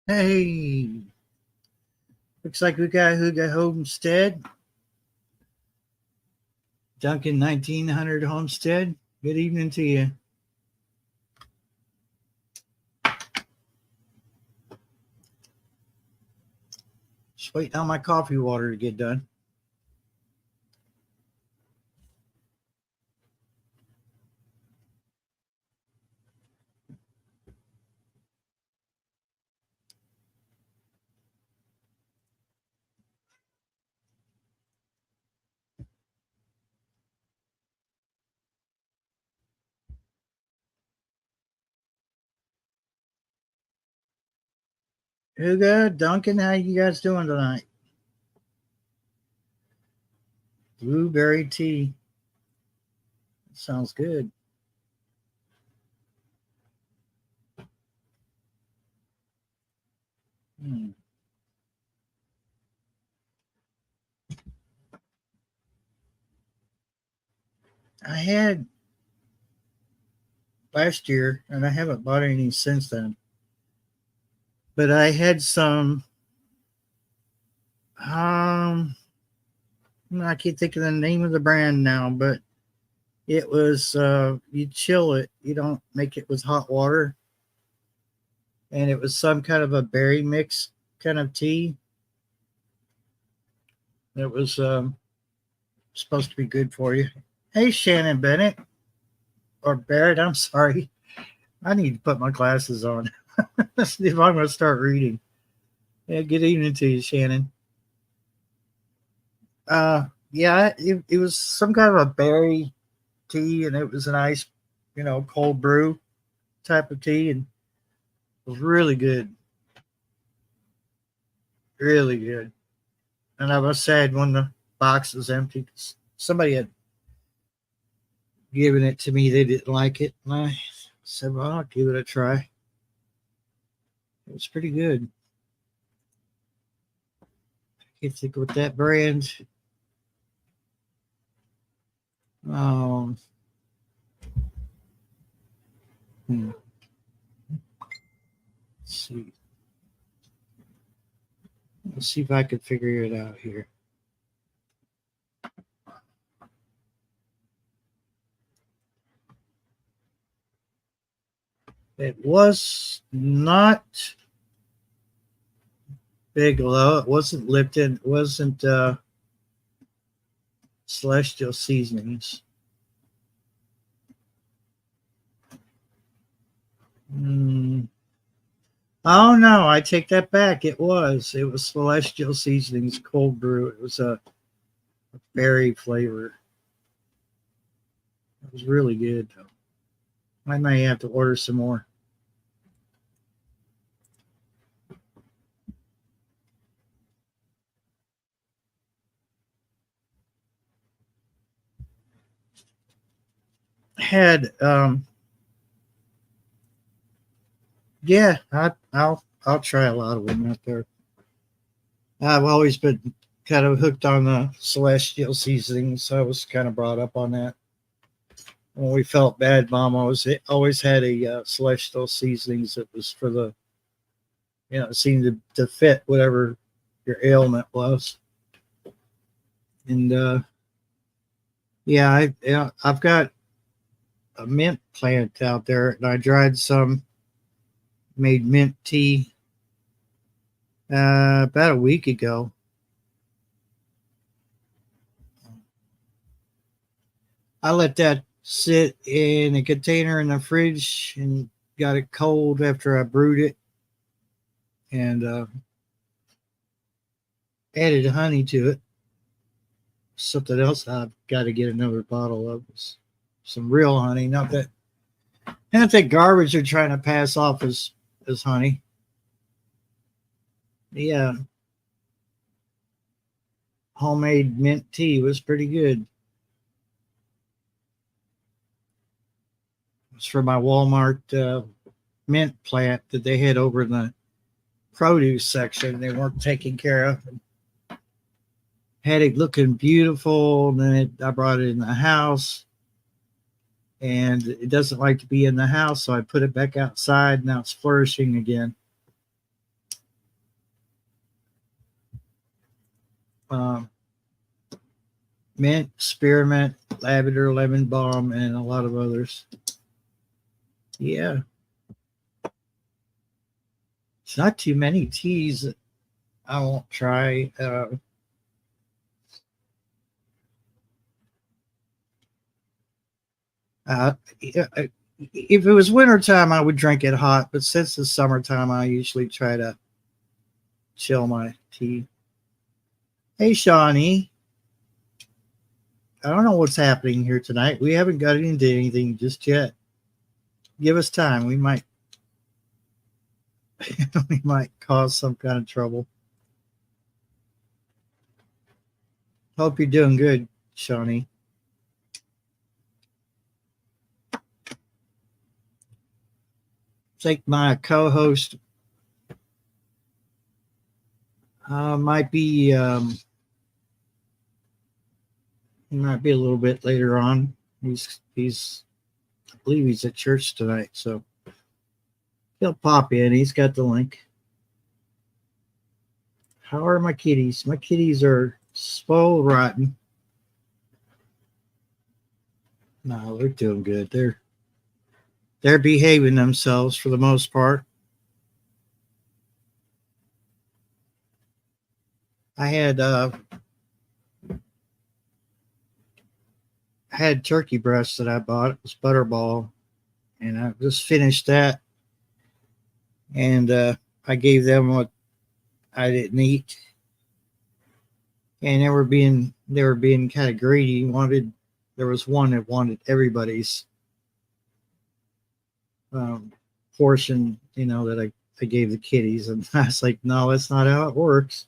Hey, looks like we got Huga Homestead, Duncan 1900 Homestead. Good evening to you. Just waiting on my coffee water to get done. Huga, Duncan, how you guys doing tonight? Blueberry tea. Sounds good. Hmm. I had last year, and I haven't bought any since then. But I had some. Um, I can't think of the name of the brand now, but it was you chill it. You don't make it with hot water, and it was some kind of a berry mix kind of tea. It was supposed to be good for you. Hey, Shannon Bennett or Barrett, I'm sorry. I need to put my glasses on if I'm going to start reading. Yeah, good evening to you, Shannon. Yeah, it was some kind of a berry tea, and it was a nice, cold brew type of tea, and it was really good, really good. And I was sad when the box was empty because somebody had given it to me. They didn't like it, and I said, "Well, I'll give it a try." It was pretty good. Can't think with that brand. Um, let's see. Let's see if I can figure it out here. It was not Bigelow. It wasn't Lipton. It wasn't Celestial Seasonings. Mm. Oh no, I take that back. It was. It was Celestial Seasonings cold brew. It was a berry flavor. It was really good. I may have to order some more. Had Yeah, I'll try a lot of them out there. I've always been kind of hooked on the Celestial Seasonings, so I was kind of brought up on that. When we felt bad, Mom always had a Celestial Seasonings that was for the it seemed to fit whatever your ailment was. And I've got a mint plant out there, and I dried some, made mint tea about a week ago. I let that sit in a container in the fridge and got it cold after I brewed it, and added honey to it. Something else I've got to get another bottle of is some real honey, not that garbage they're trying to pass off as honey. Yeah, homemade mint tea was pretty good. It's for my Walmart mint plant that they had over in the produce section. They weren't taking care of. Had it looking beautiful, and then I brought it in the house, and it doesn't like to be in the house, so I put it back outside. Now it's flourishing again. mint, spearmint, lavender, lemon balm, and a lot of others. Yeah. It's not too many teas that I won't try. If it was wintertime, I would drink it hot, but since it's summertime, I usually try to chill my tea. Hey, Shawnee. I don't know what's happening here tonight. We haven't got into anything just yet. Give us time. We might we might cause some kind of trouble. Hope you're doing good, Shawnee. I think my co-host might be he might be a little bit later on. He's I believe he's at church tonight, so he'll pop in. He's got the link. How are my kitties? My kitties are spoiled rotten. No, they're doing good. They're behaving themselves for the most part. I had turkey breast that I bought. It was Butterball, and I just finished that. And I gave them what I didn't eat, and they were being kind of greedy. There was one that wanted everybody's portion, that I gave the kitties, and I was like, no, that's not how it works.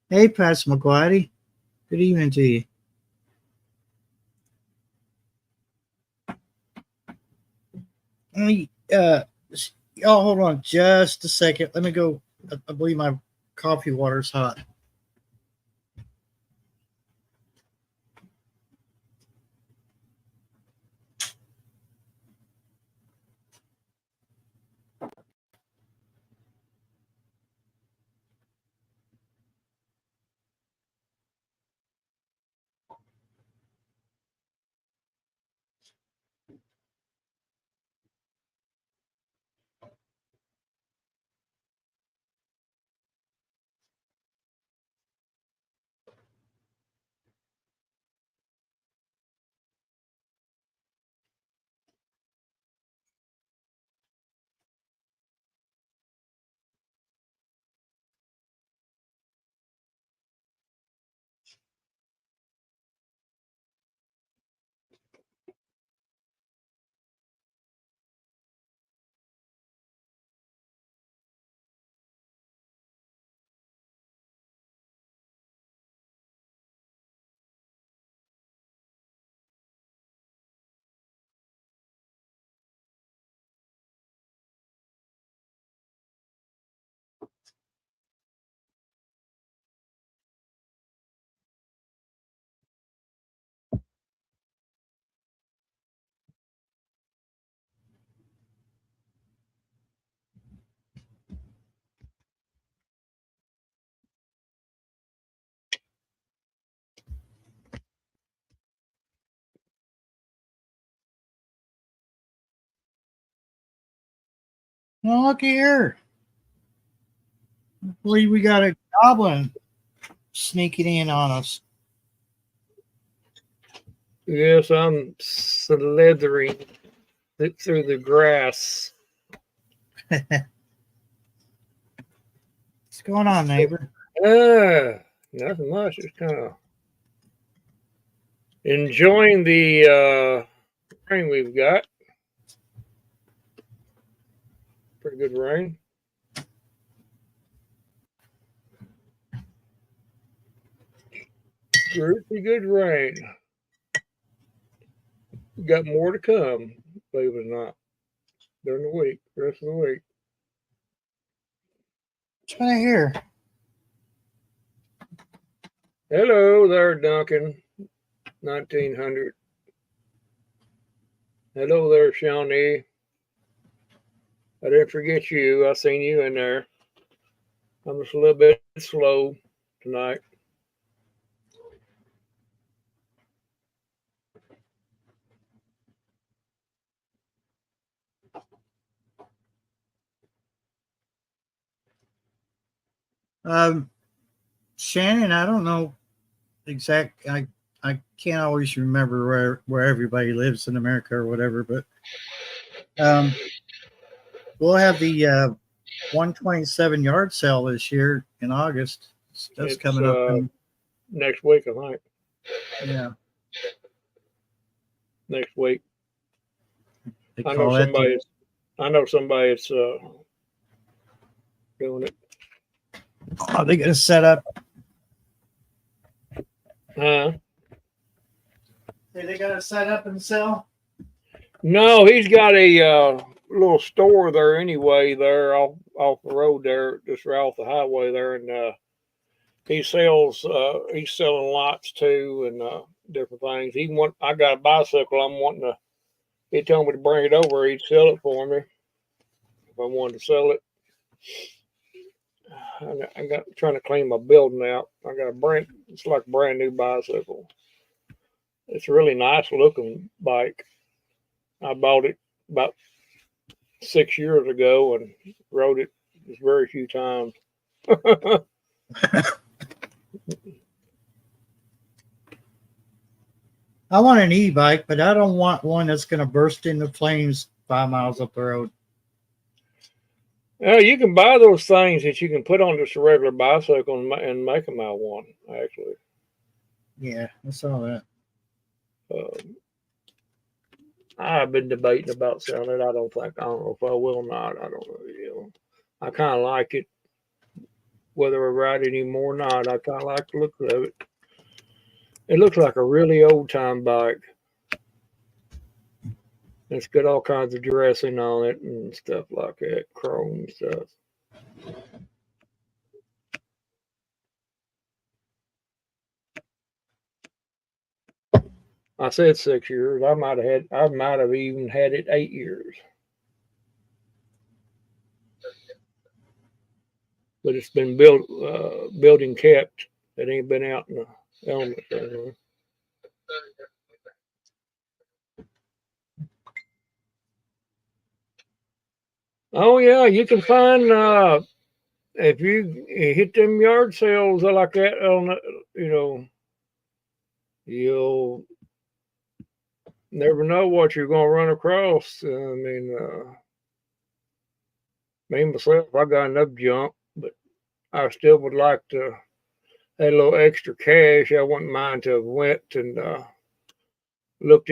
Hey, Pat McGuady. Good evening to you. Y'all hold on just a second. Let me go. I believe my coffee water's hot. Well, look here. I believe we got a goblin sneaking in on us. Yes, I'm slithering through the grass. What's going on, neighbor? Nothing much. Just kind of enjoying the rain we've got. Pretty good rain. Pretty good rain. Got more to come, believe it or not, during the week, rest of the week. What's going on here? Hello there, Duncan. 1900. Hello there, Shawnee. I didn't forget you. I seen you in there. I'm just a little bit slow tonight. Shannon, I don't know exact. I can't always remember where everybody lives in America or whatever, but we'll have the 127 yard sale this year in August. That's It's coming up. next week, I think. Yeah, Next week. they I know call it. somebody that's doing it. Are they going to set up? Huh? They got to set up and sell. No, he's got a little store there anyway, there off the road there, just right off the highway there, and he's selling lots too and different things. I got a bicycle. I'm wanting to. He told me to bring it over. He'd sell it for me if I wanted to sell it. I got trying to clean my building out. I got it's like a brand new bicycle. It's a really nice looking bike. I bought it about 6 years ago and rode it just very few times. I want an e-bike, but I don't want one that's going to burst into flames 5 miles up the road. You can buy those things that you can put on just a regular bicycle and make them out one, actually. Yeah, I saw that. I've been debating about selling it. I don't know if I will or not. I don't know. I kind of like it. Whether I ride it anymore or not, I kind of like the look of it. It looks like a really old time bike. It's got all kinds of dressing on it and stuff like that, chrome stuff. I said 6 years. I might have even had it 8 years. But it's been building kept. It ain't been out in the elements anymore. Oh yeah, you can find if you hit them yard sales like that on you'll never know what you're gonna run across. I mean, me myself, I got enough junk, but I still would like to have a little extra cash. I wouldn't mind to have went and looked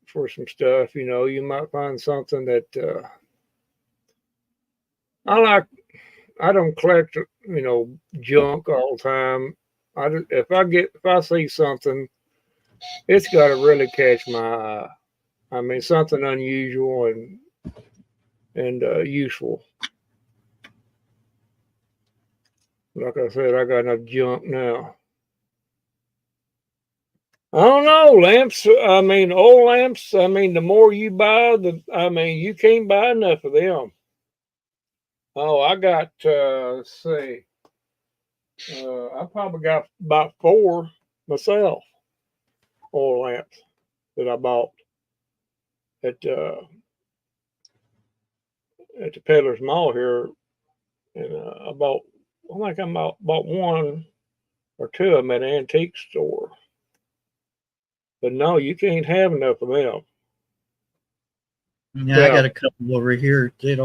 for some stuff. You might find something that I like. I don't collect, junk all the time. If I see something, it's got to really catch my eye. I mean, something unusual and useful. Like I said, I got enough junk now. I don't know, lamps. I mean, old lamps. I mean, the more you buy, you can't buy enough of them. Oh, I got. Let's see. I probably got about 4 myself. Oil lamps that I bought at the Peddler's Mall here, and I think I bought 1 or 2 of them at an antique store. But no, you can't have enough of them. Yeah, I got a couple over here. They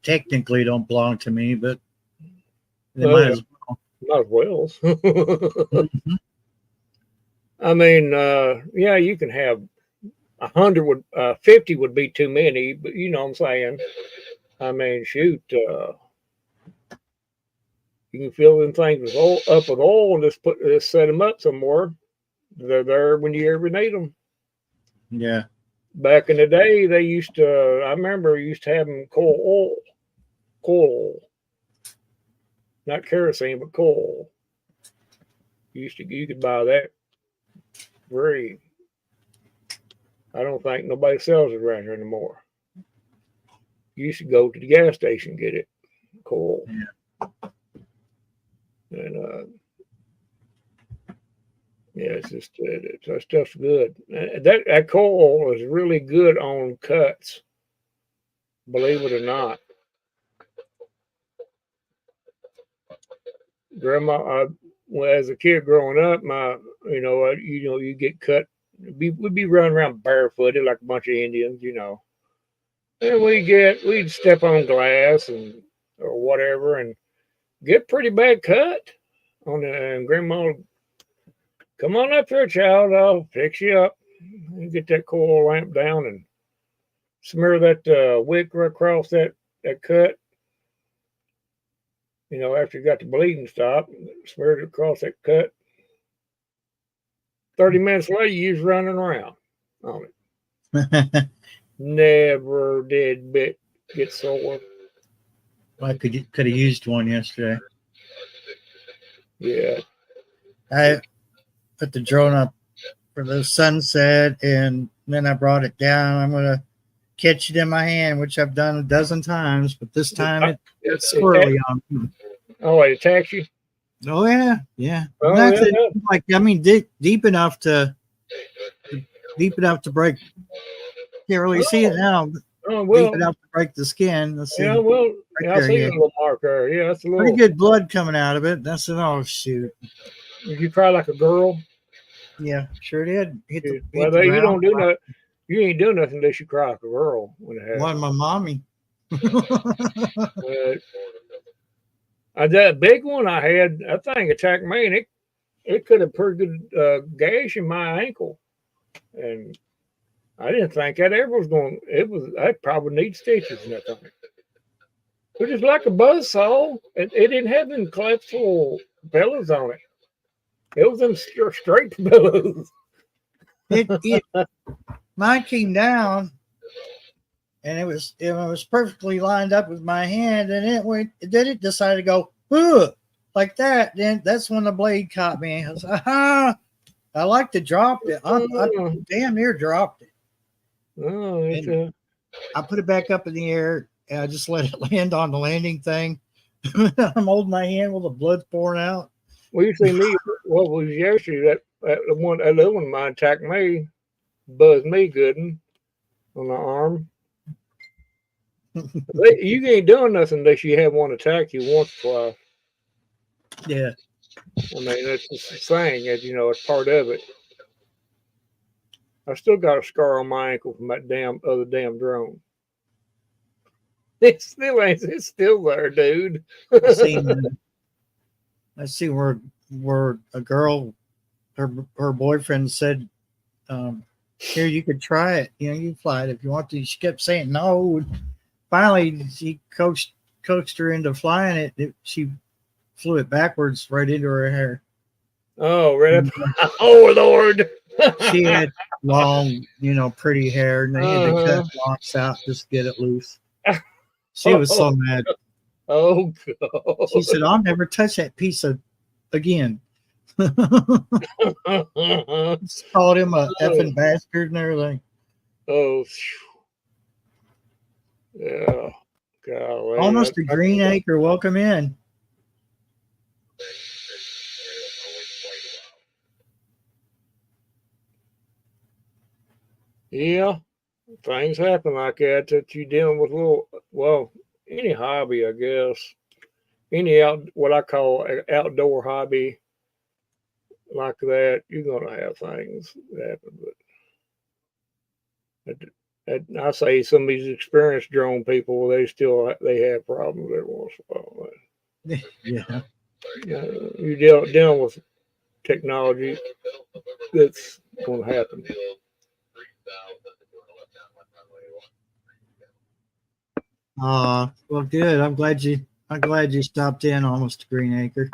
technically don't belong to me, but they might as well. Might as well. Mm-hmm. I mean, yeah, you can have 100 50 would be too many, but you know what I'm saying. I mean, shoot, you can fill them things up with oil and just set them up somewhere. They're there when you ever need them. Yeah. Back in the day, I remember used to have them coal oil, not kerosene, but coal. You could buy that free. I don't think nobody sells it around here anymore. You used to go to the gas station and get it coal. Yeah. And yeah, it's just that stuff's good. That coal is really good on cuts, believe it or not. Grandma, well, as a kid growing up, you get cut. We'd be running around barefooted like a bunch of Indians, and we'd step on glass and or whatever and get pretty bad cut on the. And Grandma, come on up here, child. I'll fix you up. And get that coal lamp down and smear that wick right across that cut. After you got the bleeding stopped, smeared it across that cut. 30 minutes later, you was running around on it. Never did get sore. I could have used one yesterday. Yeah. I put the drone up for the sunset, and then I brought it down. I'm gonna catch it in my hand, which I've done a dozen times, but this time it's squirrely on me. Oh, it attacks you? Oh yeah. Oh, That's yeah. it. Like, I mean, deep enough to break. Can't really see it now. Oh, well. Deep enough to break the skin. Let's see. Yeah, well, I see yeah. a little mark there. Yeah, that's a little. Pretty good blood coming out of it. That's an oh shoot. Did you cry like a girl? Yeah, sure did. You don't do nothing. You ain't doing nothing unless you cry like a girl when it happens. One, my mommy. That big one I had, that thing attacked me, and it could have pretty good gash in my ankle, and I didn't think that ever was going. I probably need stitches and that thing. It was just like a buzzsaw. It didn't have them collapsible pillows on it. It was them straight pillows. Mine came down, and it was perfectly lined up with my hand, and it decided to go like that. Then that's when the blade caught me. I was I like to drop it. I damn near dropped it. Oh, I put it back up in the air, and I just let it land on the landing thing. I'm holding my hand while the blood's pouring out. Well, you see me. What was yesterday? That little one of mine attacked me, buzzed me good on the arm. You ain't doing nothing unless you have one attack you once or twice. Yeah. I mean, that's just the thing. It's part of it. I still got a scar on my ankle from that damn drone. It's still there, dude. I see where a girl, her boyfriend said, here, you could try it. You fly it if you want to. She kept saying no. Finally, he coached her into flying it. She flew it backwards right into her hair. Oh, right. Oh, Lord. She had long, pretty hair, and they had to cut locks out just to get it loose. She was so mad. Oh, God. She said, I'll never touch that piece again. Called him a effing bastard and everything. Oh, yeah. Golly. Almost a green acre. Welcome in. Yeah, things happen like that you're dealing with any hobby, I guess. Any what I call outdoor hobby like that, you're gonna have things that happen. But I say some of these experienced drone people, they have problems every once in a while. Yeah. You're dealing with technology that's going to happen. Well, good. I'm glad you stopped in, Almost a Green Acre.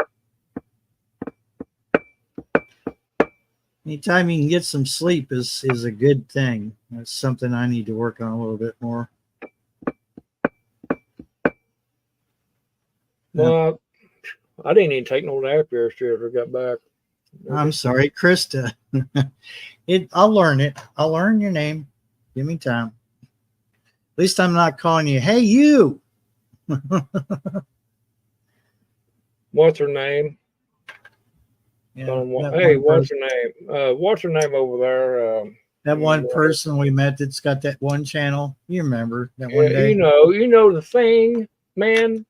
Anytime you can get some sleep is a good thing. That's something I need to work on a little bit more. Well, I didn't even take no nap yesterday after I got back. I'm sorry, Krista. I'll learn it. I'll learn your name. Give me time. At least I'm not calling you, hey, you. What's her name? Yeah, Hey, what's her name? What's her name over there? that one person we met that's got that one channel. You remember that one Yeah, day? you know the thing, man.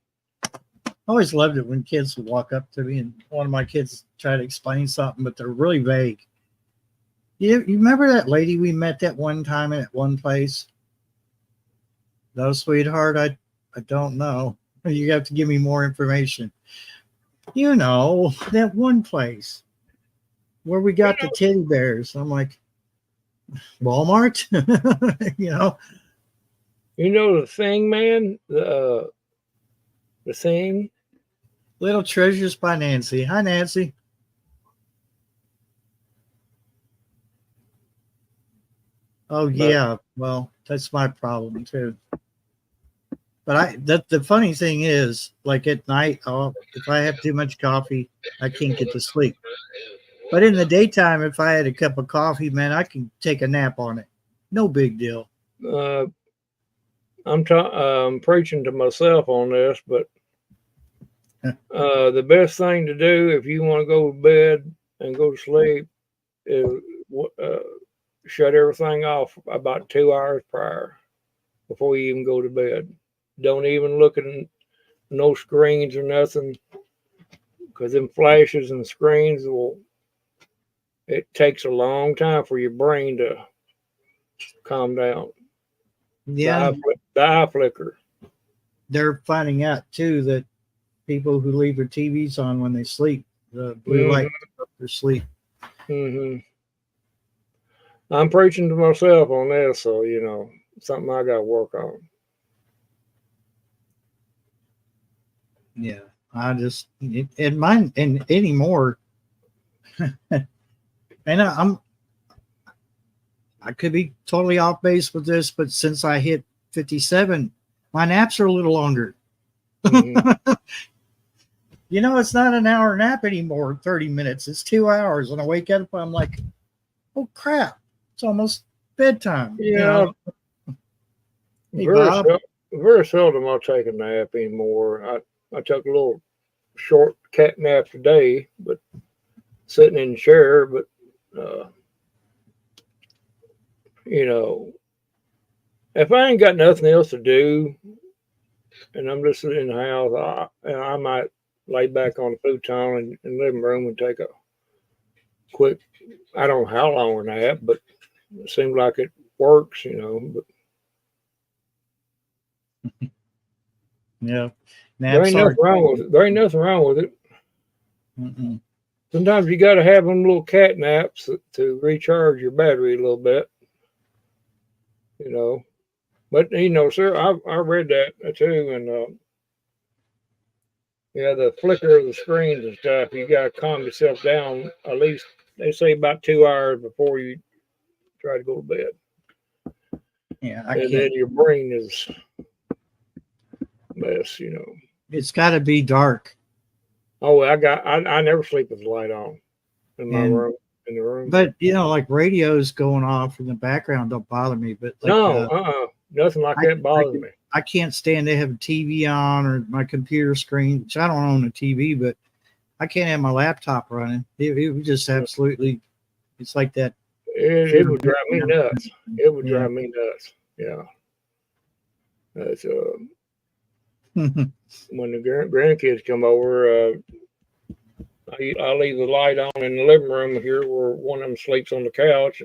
I always loved it when kids would walk up to me and one of my kids try to explain something, but they're really vague. You remember that lady we met that one time at one place? No, sweetheart, I don't know. You have to give me more information. You know, that one place where we got the teddy bears. I'm like, Walmart? You know? You know the thing, man. The thing. Little Treasures by Nancy. Hi, Nancy. Oh, yeah. Well, that's my problem, too. But the funny thing is, like at night, if I have too much coffee, I can't get to sleep. But in the daytime, if I had a cup of coffee, man, I can take a nap on it. No big deal. I'm preaching to myself on this, but the best thing to do if you want to go to bed and go to sleep is shut everything off about 2 hours prior before you even go to bed. Don't even look at no screens or nothing, because them flashes and screens it takes a long time for your brain to calm down. Yeah. The eye flicker. They're finding out too that people who leave their TVs on when they sleep, the blue light up their sleep. Mm-hmm. I'm preaching to myself on this, so something I got to work on. Yeah, I just in mine and anymore. And I could be totally off base with this, but since I hit 57, my naps are a little longer. Mm-hmm. It's not an hour nap anymore, 30 minutes. It's 2 hours. And I wake up, I'm like, oh, crap. It's almost bedtime. Yeah. Hey, Bob. Very seldom I'll take a nap anymore. I took a little short cat nap today, but sitting in the chair. But, if I ain't got nothing else to do and I'm just sitting in the house, I might lay back on the futon in the living room and take a quick, I don't know how long a nap, but it seems like it works, But yeah, there ain't nothing wrong with it. There ain't nothing wrong with it. Mm-mm. Sometimes you got to have them little cat naps to recharge your battery a little bit, But sir, I read that too, and the flicker of the screens and stuff. You got to calm yourself down. At least they say about 2 hours before you try to go to bed. Yeah, then your brain is mess. It's got to be dark. Oh, I never sleep with the light on in my room. In the room. But like radios going off in the background don't bother me. But nothing like that bothers me. I can't stand to have a TV on or my computer screen, which I don't own a TV, but I can't have my laptop running. It would just absolutely, it's like that. It would drive me nuts. It would drive me nuts. Yeah. That's when the grandkids come over, I leave the light on in the living room here where one of them sleeps on the couch,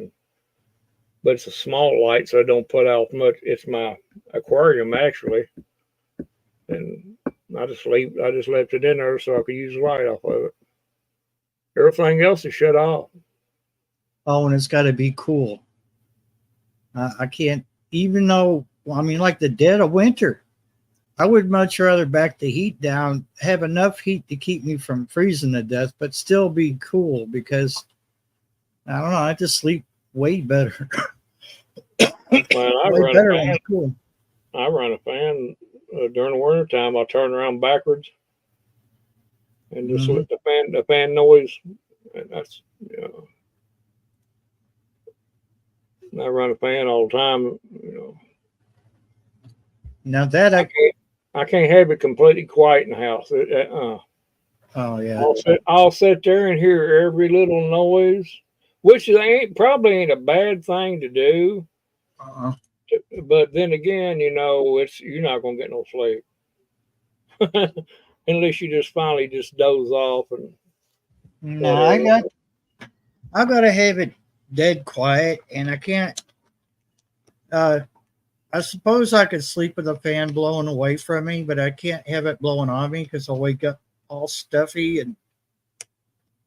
but it's a small light, so I don't put out much. It's my aquarium actually, and I just left it in there so I could use the light off of it. Everything else is shut off. Oh, and it's got to be cool. I can't, even though, like the dead of winter, I would much rather back the heat down, have enough heat to keep me from freezing to death, but still be cool because, I don't know, I just sleep way better. Well, I run a fan during the winter time. I'll turn around backwards and just let the fan noise. And that's, I run a fan all the time, Now that I can't have it completely quiet in the house. Oh yeah. I'll sit there and hear every little noise, which probably ain't a bad thing to do. Uh-uh. But then again, you're not gonna get no sleep unless you just finally just doze off and No, whatever. I gotta have it dead quiet, and I can't. I suppose I could sleep with the fan blowing away from me, but I can't have it blowing on me because I'll wake up all stuffy and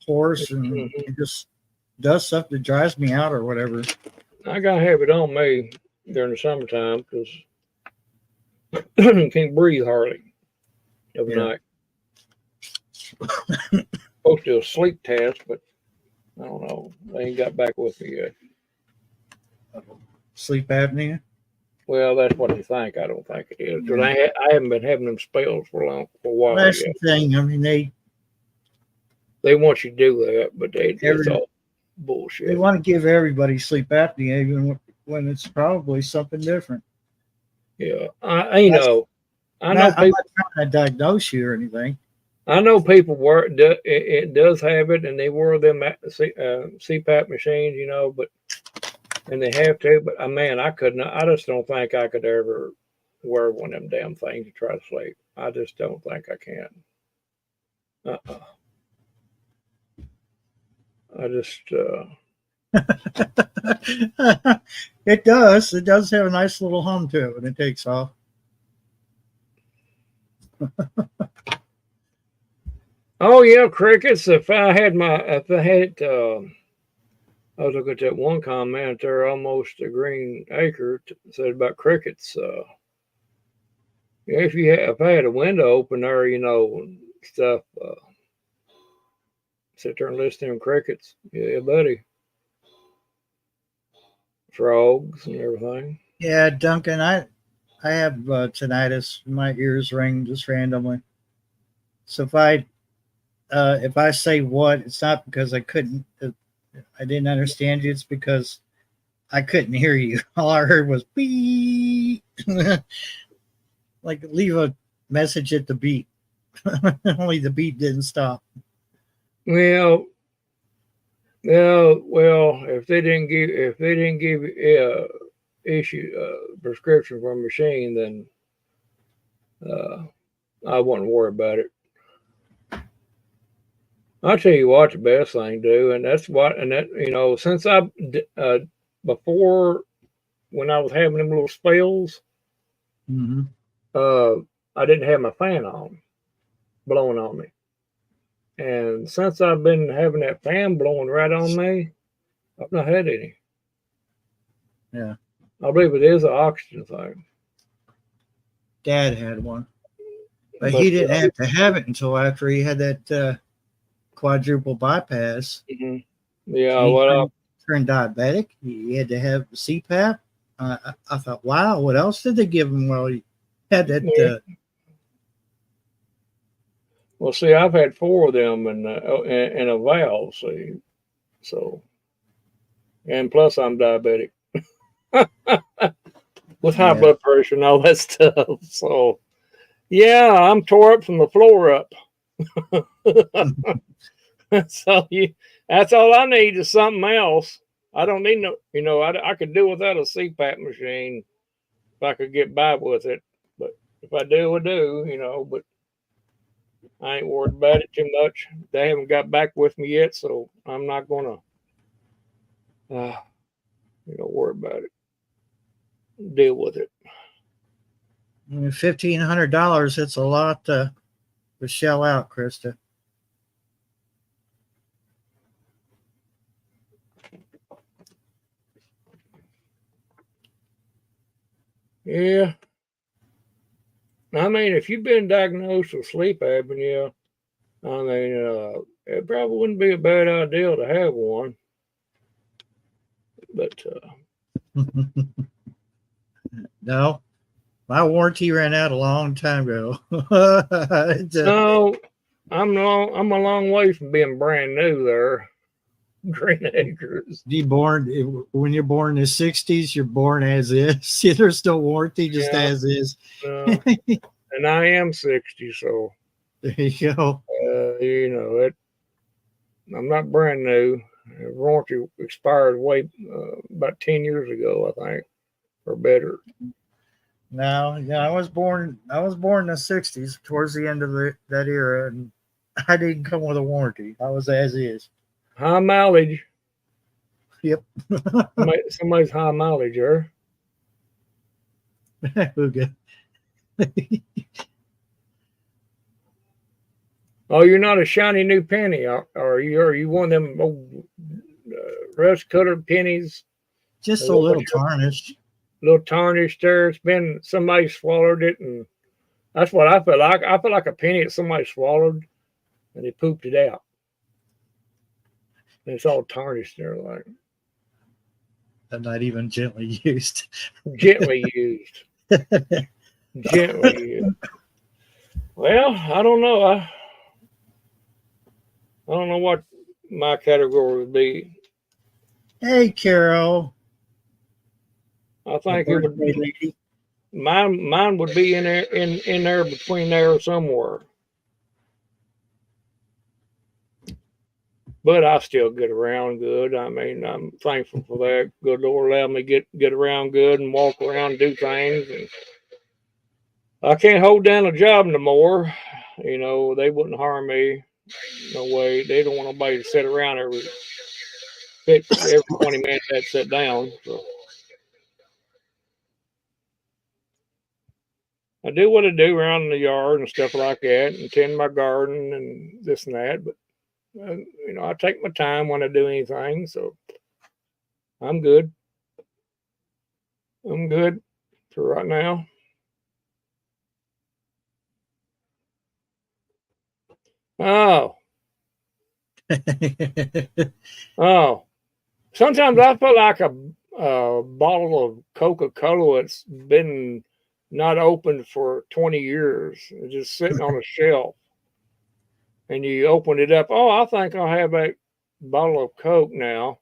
hoarse, and Mhm. it just does stuff that drives me out or whatever. I gotta have it on me during the summertime because can't breathe hardly every Yeah. night. Supposed to do a sleep test, but I don't know. They ain't got back with me yet. Sleep apnea. Well, that's what they think. I don't think it is because Yeah. I haven't been having them spells for a Well, while that's yet. the thing. I mean, They want you to do that, but it's every all they bullshit. want to give everybody sleep apnea, even when it's probably something different. Yeah, That's I know not. I'm people. not trying to diagnose you or anything. I know people it does have it, and they wear them CPAP machines, but and they have to. But man, I couldn't. I just don't think I could ever wear one of them damn things to try to sleep. I just don't think I can. Uh-uh. I just It does. It does have a nice little hum to it when it takes off. oh yeah, crickets. If I had I was looking at that one comment there, almost a green acre said about crickets. Yeah, if I had a window open there, stuff. Sit there and listen to them crickets. Yeah, buddy. Frogs and everything. Yeah, Duncan, I have tinnitus. My ears ring just randomly. So if I say what, it's not because I didn't understand you. It's because I couldn't hear you. All I heard was beep. Like leave a message at the beep. Only the beep didn't stop. Well, well, if they didn't give issue prescription for a machine, then uh, I wouldn't worry about it. I'll tell you what the best thing to do, and that since before when I was having them little spells, Mm-hmm. uh, I didn't have my fan on, blowing on me. And since I've been having that fan blowing right on me, I've not had any. Yeah, I believe it is an oxygen thing. Dad had one, but But he didn't have to have it until after he had that quadruple bypass. yeah, And he well, turned diabetic. He had to have CPAP. I thought, wow, what else did they give him while he had that? well, see, I've had four of them and a valve. See, so and plus I'm diabetic with high Yeah. blood pressure and all that stuff. So yeah, I'm tore up from the floor up. So that's all I need is something else. I don't need no, I could do without a CPAP machine if I could get by with it. But if I do, I do, but I ain't worried about it too much. They haven't got back with me yet, so I'm not gonna, worry about it. Deal with it. $1,500. It's a lot to shell out, Krista. Yeah. I mean, if you've been diagnosed with sleep apnea, I mean, it probably wouldn't be a bad idea to have one. But No, my warranty ran out a long time ago. no, I'm a long way from being brand new there. Green Acres. When you're born in the 60s, you're born as is. There's no warranty, just Yeah, as is. and I am 60, so There you go. You know it. I'm not brand new. Warranty expired way about 10 years ago, I think, or better. No, yeah, I was born in the '60s, towards the end of that era, and I didn't come with a warranty. I was as is. High mileage. Yep. Somebody's high mileage, or Okay. oh, you're not a shiny new penny, are you? Are you one of them old rust colored pennies? Just a little tarnished. Little tarnished there. It's been somebody swallowed it, and that's what I feel like. I feel like a penny that somebody swallowed and they pooped it out. And it's all tarnished there, like And not even gently used. gently used. Gently used. Well, I don't know. I don't know what my category would be. Hey, Carol. I think it would be lady. mine would be in there between there somewhere. But I still get around good. I mean, I'm thankful for that. Good Lord allowed me to get around good and walk around and do things. And I can't hold down a job no more. You know, they wouldn't hire me. No way. They don't want nobody to sit around every 20 minutes had to sit down. So I do what I do around in the yard and stuff like that, and tend my garden and this and that. But you know, I take my time when I do anything, so I'm good. I'm good for right now. Oh, oh. Sometimes I feel like a bottle of Coca-Cola that's been not opened for 20 years, just sitting on a shelf. And you open it up. Oh, I think I'll have a bottle of Coke now.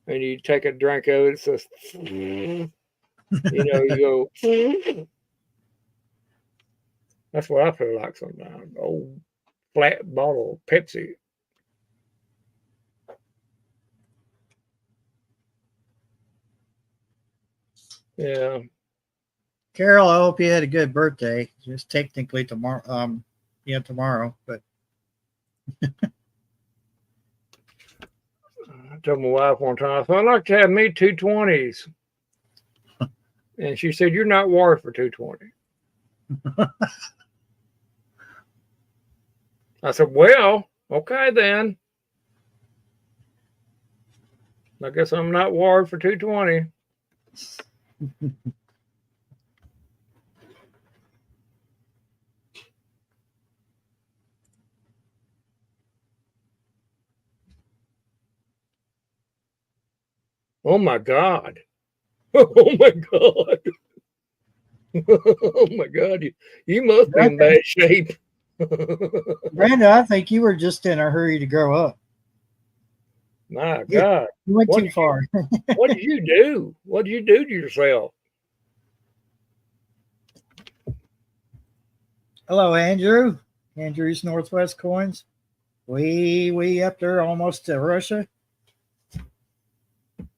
And you take a drink of it. It says, you know, you go. That's what I feel like sometimes. Old flat bottle of Pepsi. Yeah. Carol, I hope you had a good birthday. Just technically tomorrow. Yeah, tomorrow, but I told my wife one time, I thought I'd like to have me 220s. And she said, "You're not wired for 220." I said, "Well, okay then. I guess I'm not wired for 220." Oh my God. Oh my God. Oh my God. You must be in bad shape. Brandon, I think you were just in a hurry to grow up. My God. You went too far. What did you do? What did you do to yourself? Hello, Andrew. Andrew's Northwest Coins. We up there almost to Russia.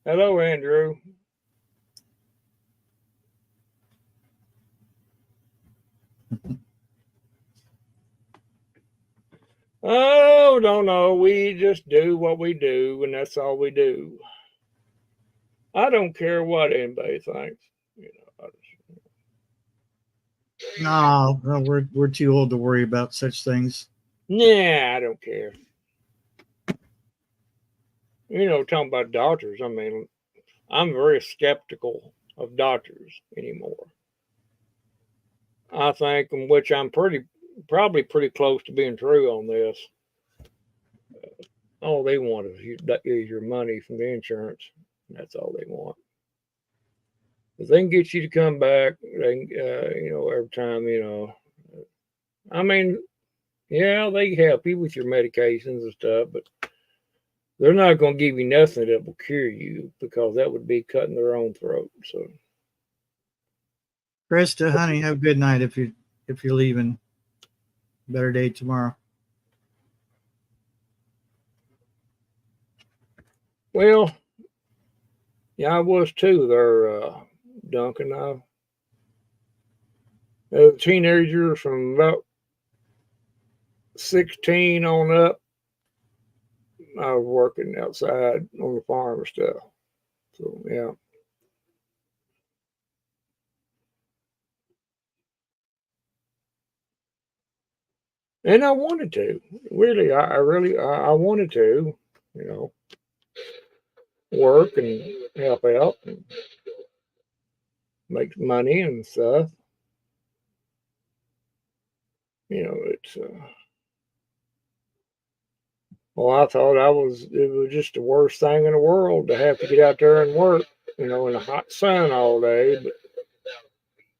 Hello, Andrew. Oh, no. We just do what we do, and that's all we do. I don't care what anybody thinks. You know, No, we're too old to worry about such things. I don't care. You know, talking about doctors, I mean, I'm very skeptical of doctors anymore. I think, in which I'm probably pretty close to being true on this. All they want is your money from the insurance. That's all they want. If they can get you to come back, they can, you know, every time, you know. I mean, yeah, they help you with your medications and stuff, but they're not going to give you nothing that will cure you, because that would be cutting their own throat. So, Krista, honey, have a good night if you're leaving. better day tomorrow. Well, yeah, I was too there, Duncan. The teenagers from about 16 on up, I was working outside on the farm and stuff. So, yeah. And I wanted to, really, I wanted to, you know, work and help out and make money and stuff. You know, it's, well, I thought it was just the worst thing in the world to have to get out there and work, you know, in the hot sun all day. But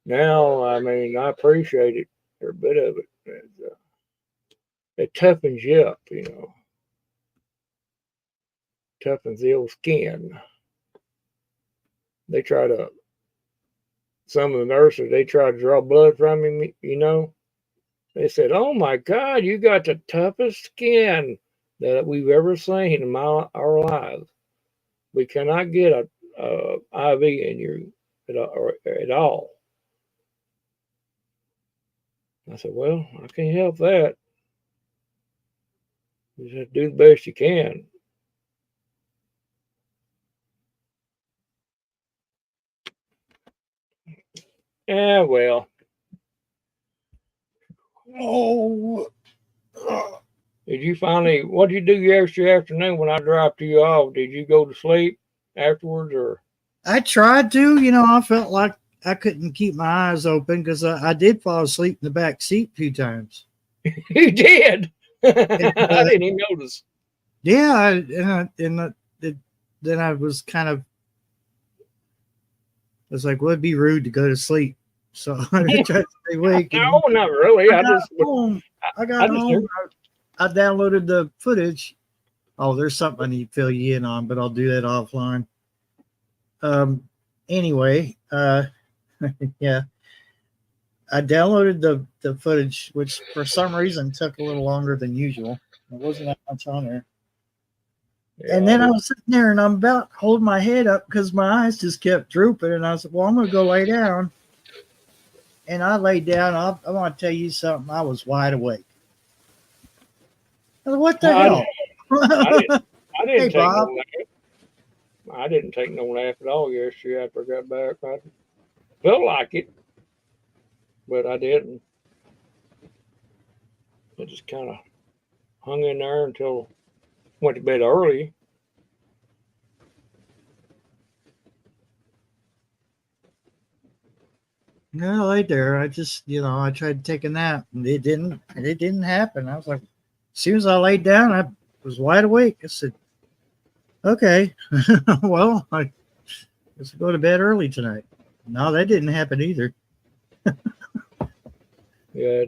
now, I mean, I appreciate it, every bit of it. It toughens you up, you know, toughens the old skin. They try to, some of the nurses, they try to draw blood from me, you know. They said, "Oh my God, you got the toughest skin that we've ever seen in our lives. We cannot get a IV in you at all." I said, "Well, I can't help that. You just have to do the best you can." Yeah, well. Oh, Did you finally, what did you do yesterday afternoon when I dropped you off? Did you go to sleep afterwards or? I tried to, I felt like I couldn't keep my eyes open because I did fall asleep in the back seat a few times. You did. I And, didn't even notice. yeah, then I was kind of, I was like, well, it'd be rude to go to sleep. So I tried to stay awake. And No, not really. I got home. I downloaded the footage. Oh, there's something I need to fill you in on, but I'll do that offline. Anyway, yeah, I downloaded the footage, which for some reason took a little longer than usual. There wasn't that much on there. Yeah, and then I was sitting there and I'm about holding my head up because my eyes just kept drooping. And I said, well, I'm going to go lay down. And I laid down. I want to tell you something. I was wide awake. I said, what the hell? I didn't take Bob. No nap. I didn't take no nap at all yesterday after I got back. I felt like it, but I didn't. I just kind of hung in there until went to bed early. No, right there. I just, I tried to take a nap and it didn't happen. I was like, as soon as I laid down, I was wide awake. I said, okay, well, I guess I'll go to bed early tonight. No, that didn't happen either. Yeah.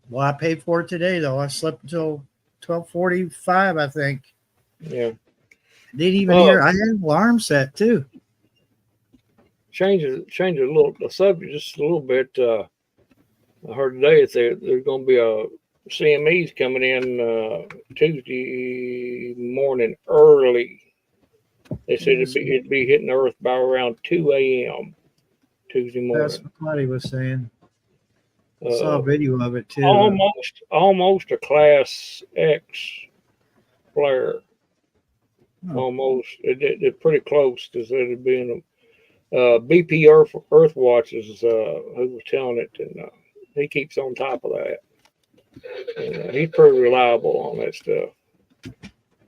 Well, I paid for it today, though. I slept until 12:45, I think. Yeah. Didn't even hear. I had an alarm set too. Change a little the subject just a little bit. I heard today that there's going to be a CME's coming in Tuesday morning early. They said it'd be hitting Earth by around 2 a.m. Tuesday morning. That's what Buddy was saying. I saw a video of it too. Almost a Class X flare. Oh. Almost. It's pretty close because it'd be in a BP Earth Watch is who was telling it, and he keeps on top of that. And, he's pretty reliable on that stuff.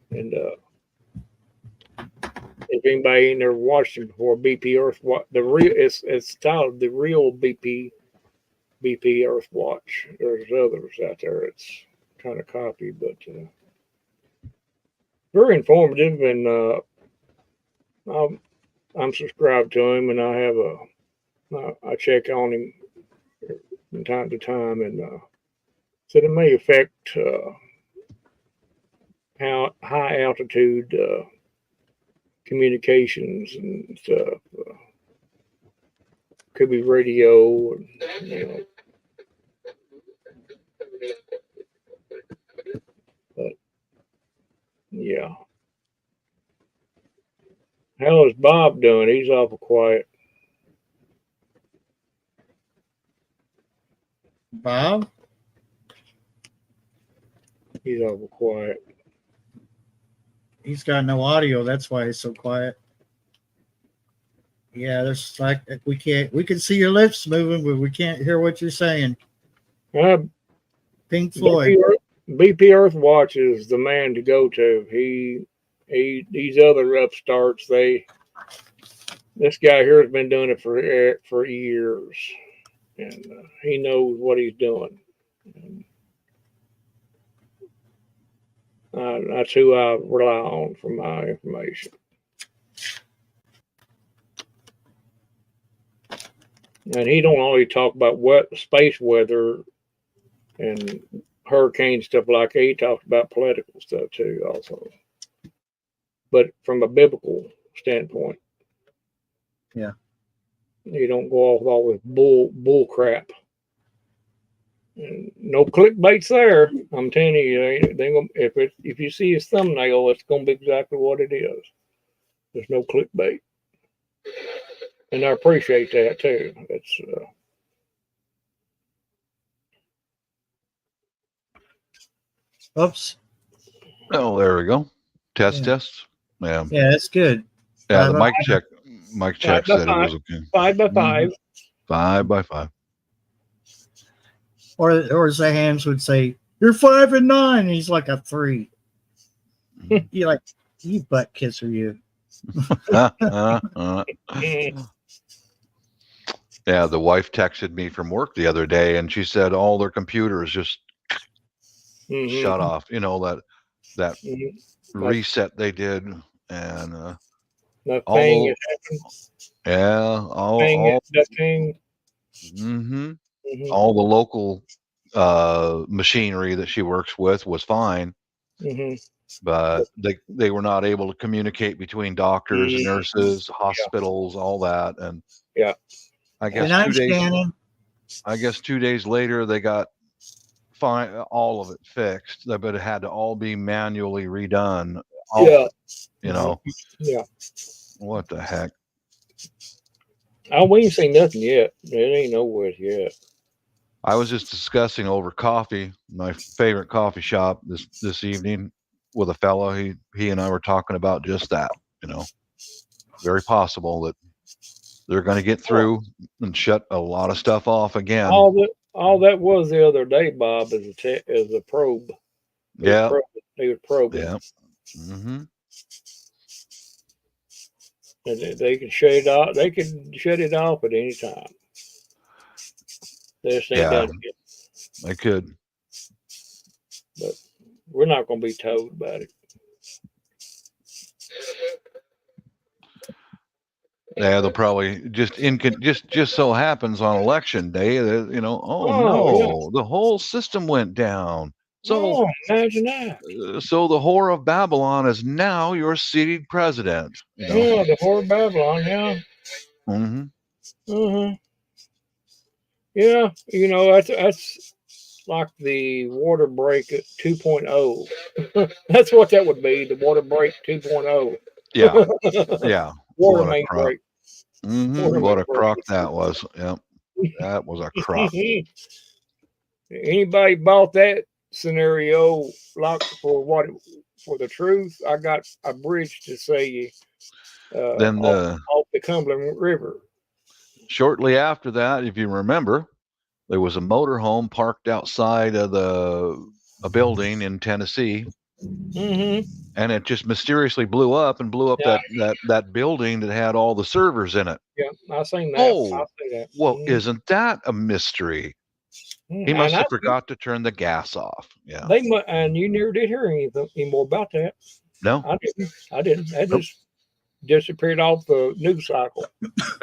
And if anybody ain't never watched him before, BP Earth Watch, it's titled the real BP Earth Watch. There's others out there. It's kind of copy, but very informative. And I'm subscribed to him, and I check on him from time to time, and so it may affect how high altitude communications and stuff could be radio. And, you know, but yeah. How is Bob doing? He's awful quiet. Bob? He's awful quiet. He's got no audio. That's why he's so quiet. Yeah, there's like we can see your lips moving, but we can't hear what you're saying. Uh, Pink Floyd. BP Earthwatch is the man to go to. These other upstarts, this guy here has been doing it for years, and he knows what he's doing. And, that's who I rely on for my information. And he don't only talk about space weather and hurricane stuff like that. He talks about political stuff too, also. But from a biblical standpoint. Yeah. You don't go off with all this bull crap. And no clickbaits there. I'm telling you, if you see his thumbnail, it's gonna be exactly what it is. There's no clickbait. And I appreciate that too. It's Oops. Oh, there we go. Test. Yeah. Yeah, that's good. Yeah, the mic check said it was okay. 5 by 5. 5 by 5. Or as the hands would say, you're 5 and 9. And he's like a 3. You're like, you butt kisser, you. Yeah, the wife texted me from work the other day, and she said all their computers just shut off. You know, that reset they did, and that all thing the, is happening. yeah, all the local machinery that she works with was fine, but they were not able to communicate between doctors and nurses, hospitals, all that, and I guess 2 days later they got all of it fixed, but it had to all be manually redone. You know. Yeah. What the heck? Oh, we ain't seen nothing yet. It ain't nowhere yet. I was just discussing over coffee, my favorite coffee shop this evening with a fellow. He and I were talking about just that. You know, very possible that they're going to get through and shut a lot of stuff off again. All that was the other day, Bob, is a probe. They were probing. Yeah. And they can shut it off. They can shut it off at any time. They just ain't done it yet. They could. But we're not going to be told about it. Yeah, they'll probably just so happens on election day that, you know, the whole system went down. So imagine that. So the whore of Babylon is now your seated president. You know? Yeah, the whore of Babylon. Yeah. Yeah, you know, that's like the water break at 2.0. That's what that would be. The water break 2.0. Yeah. Yeah. Water main break. What a crock that was. Yep. That was a crock. Anybody bought that scenario like for the truth? I got a bridge to say then off the Cumberland River. Shortly after that, if you remember, there was a motorhome parked outside of a building in Tennessee. And it just mysteriously blew up that building that had all the servers in it. Yeah, I seen that. Oh, well, isn't that a mystery? He must have forgot to turn the gas off. Yeah. And you never did hear anything more about that. No, I didn't. That just disappeared off the news cycle.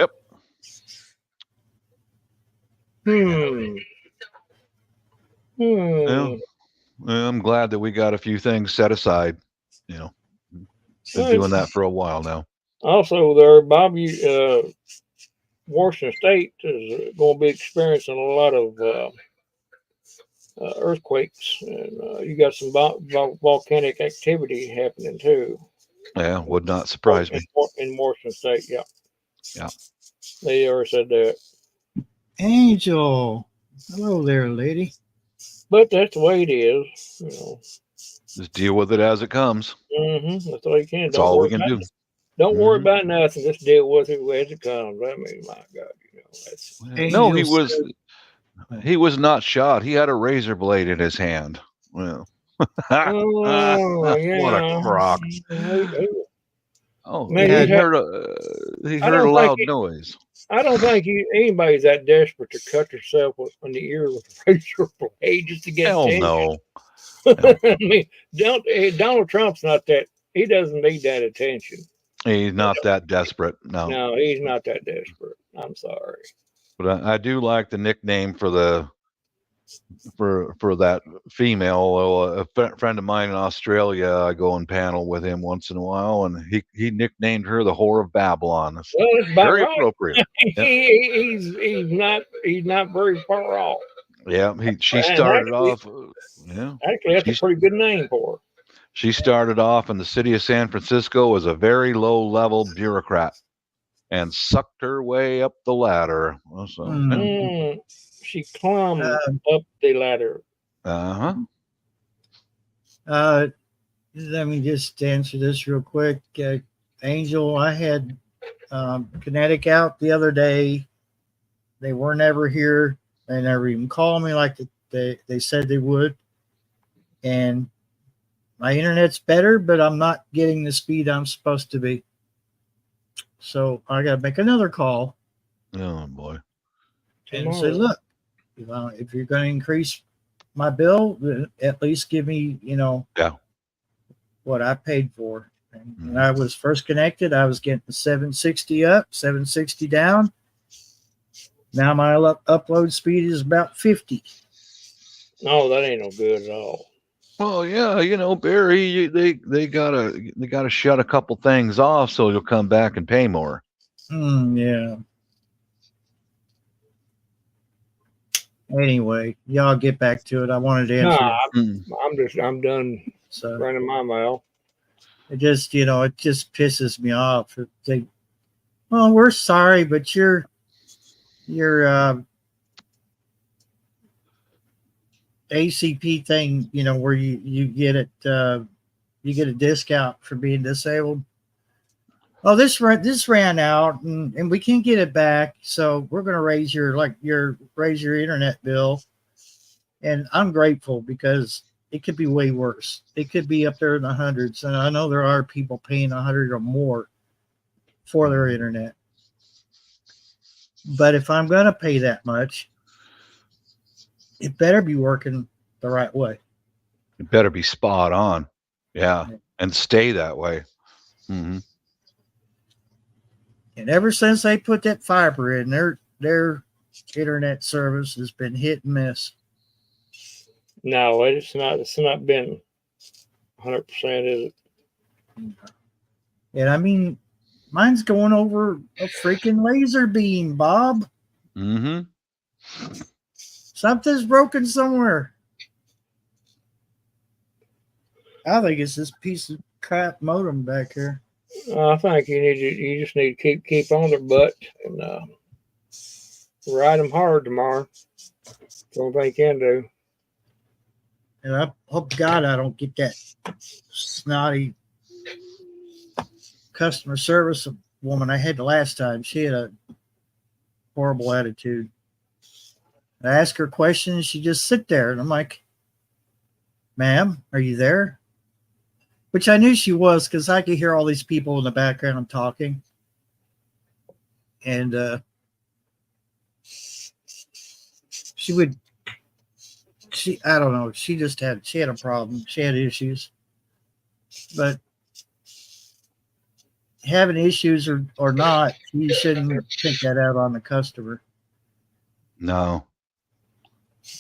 Yep. Well, I'm glad that we got a few things set aside. You know, been doing that for a while now. Also, there, Bob, you Washington State is going to be experiencing a lot of earthquakes, and you got some volcanic activity happening too. Yeah, would not surprise me. In Washington State. Yeah. Yeah. They already said that. Angel. Hello there, lady. But that's the way it is. You know. Just deal with it as it comes. That's all you can. That's all we can do. Don't worry about nothing. Just deal with it as it comes. I mean, my God, you know. That's, No, Angel he was not shot. He had a razor blade in his hand. Well, oh, yeah. what a crock! Oh, Man, he yeah, heard a loud noise. I don't think anybody's that desperate to cut themselves in the ear with a razor blade just to get Hell attention. no. I mean, Donald Trump's not that. He doesn't need that attention. He's not that desperate. No. No, he's not that desperate. I'm sorry. But I do like the nickname for that female. A friend of mine in Australia, I go and panel with him once in a while, and he nicknamed her the Whore of Babylon. It's Well, it's about very right. appropriate. He's not very far off. Yeah, she started off. Actually, that's a pretty good name for her. She started off in the city of San Francisco as a very low-level bureaucrat, and sucked her way up the ladder. So, she climbed up the ladder. Let me just answer this real quick. Angel, I had Kinetic out the other day. They were never here. They never even called me like they said they would. And my internet's better, but I'm not getting the speed I'm supposed to be. So I got to make another call. Oh, boy. And say, look, if you're going to increase my bill, at least give me, what I paid for. And when I was first connected, I was getting 760 up, 760 down. Now my upload speed is about 50. No, that ain't no good at all. Well, yeah, Barry, they gotta shut a couple things off so you'll come back and pay more. Yeah. Anyway, y'all get back to it. I wanted to answer. I'm done running my mouth. It just, it just pisses me off. We're sorry, but your ACP thing, where you get it, you get a discount for being disabled. Oh, this ran out and we can't get it back. So we're going to raise your internet bill. And I'm grateful because it could be way worse. It could be up there in the hundreds. And I know there are people paying $100 or more for their internet. But if I'm going to pay that much, it better be working the right way. It better be spot on. Yeah. And stay that way. Mm-hmm. And ever since they put that fiber in, their internet service has been hit and miss. No, it's not been 100%, is it? And I mean, mine's going over a freaking laser beam, Bob. Mm-hmm. Something's broken somewhere. I think it's this piece of crap modem back here. I think you just need to keep on their butt and ride them hard tomorrow. That's the only thing you can do. And I hope God I don't get that snotty customer service woman I had the last time. She had a horrible attitude. I ask her questions, she just sit there, and I'm like, "Ma'am, are you there?" Which I knew she was because I could hear all these people in the background talking. And I don't know, she had a problem. She had issues. But having issues or not, you shouldn't take that out on the customer. No.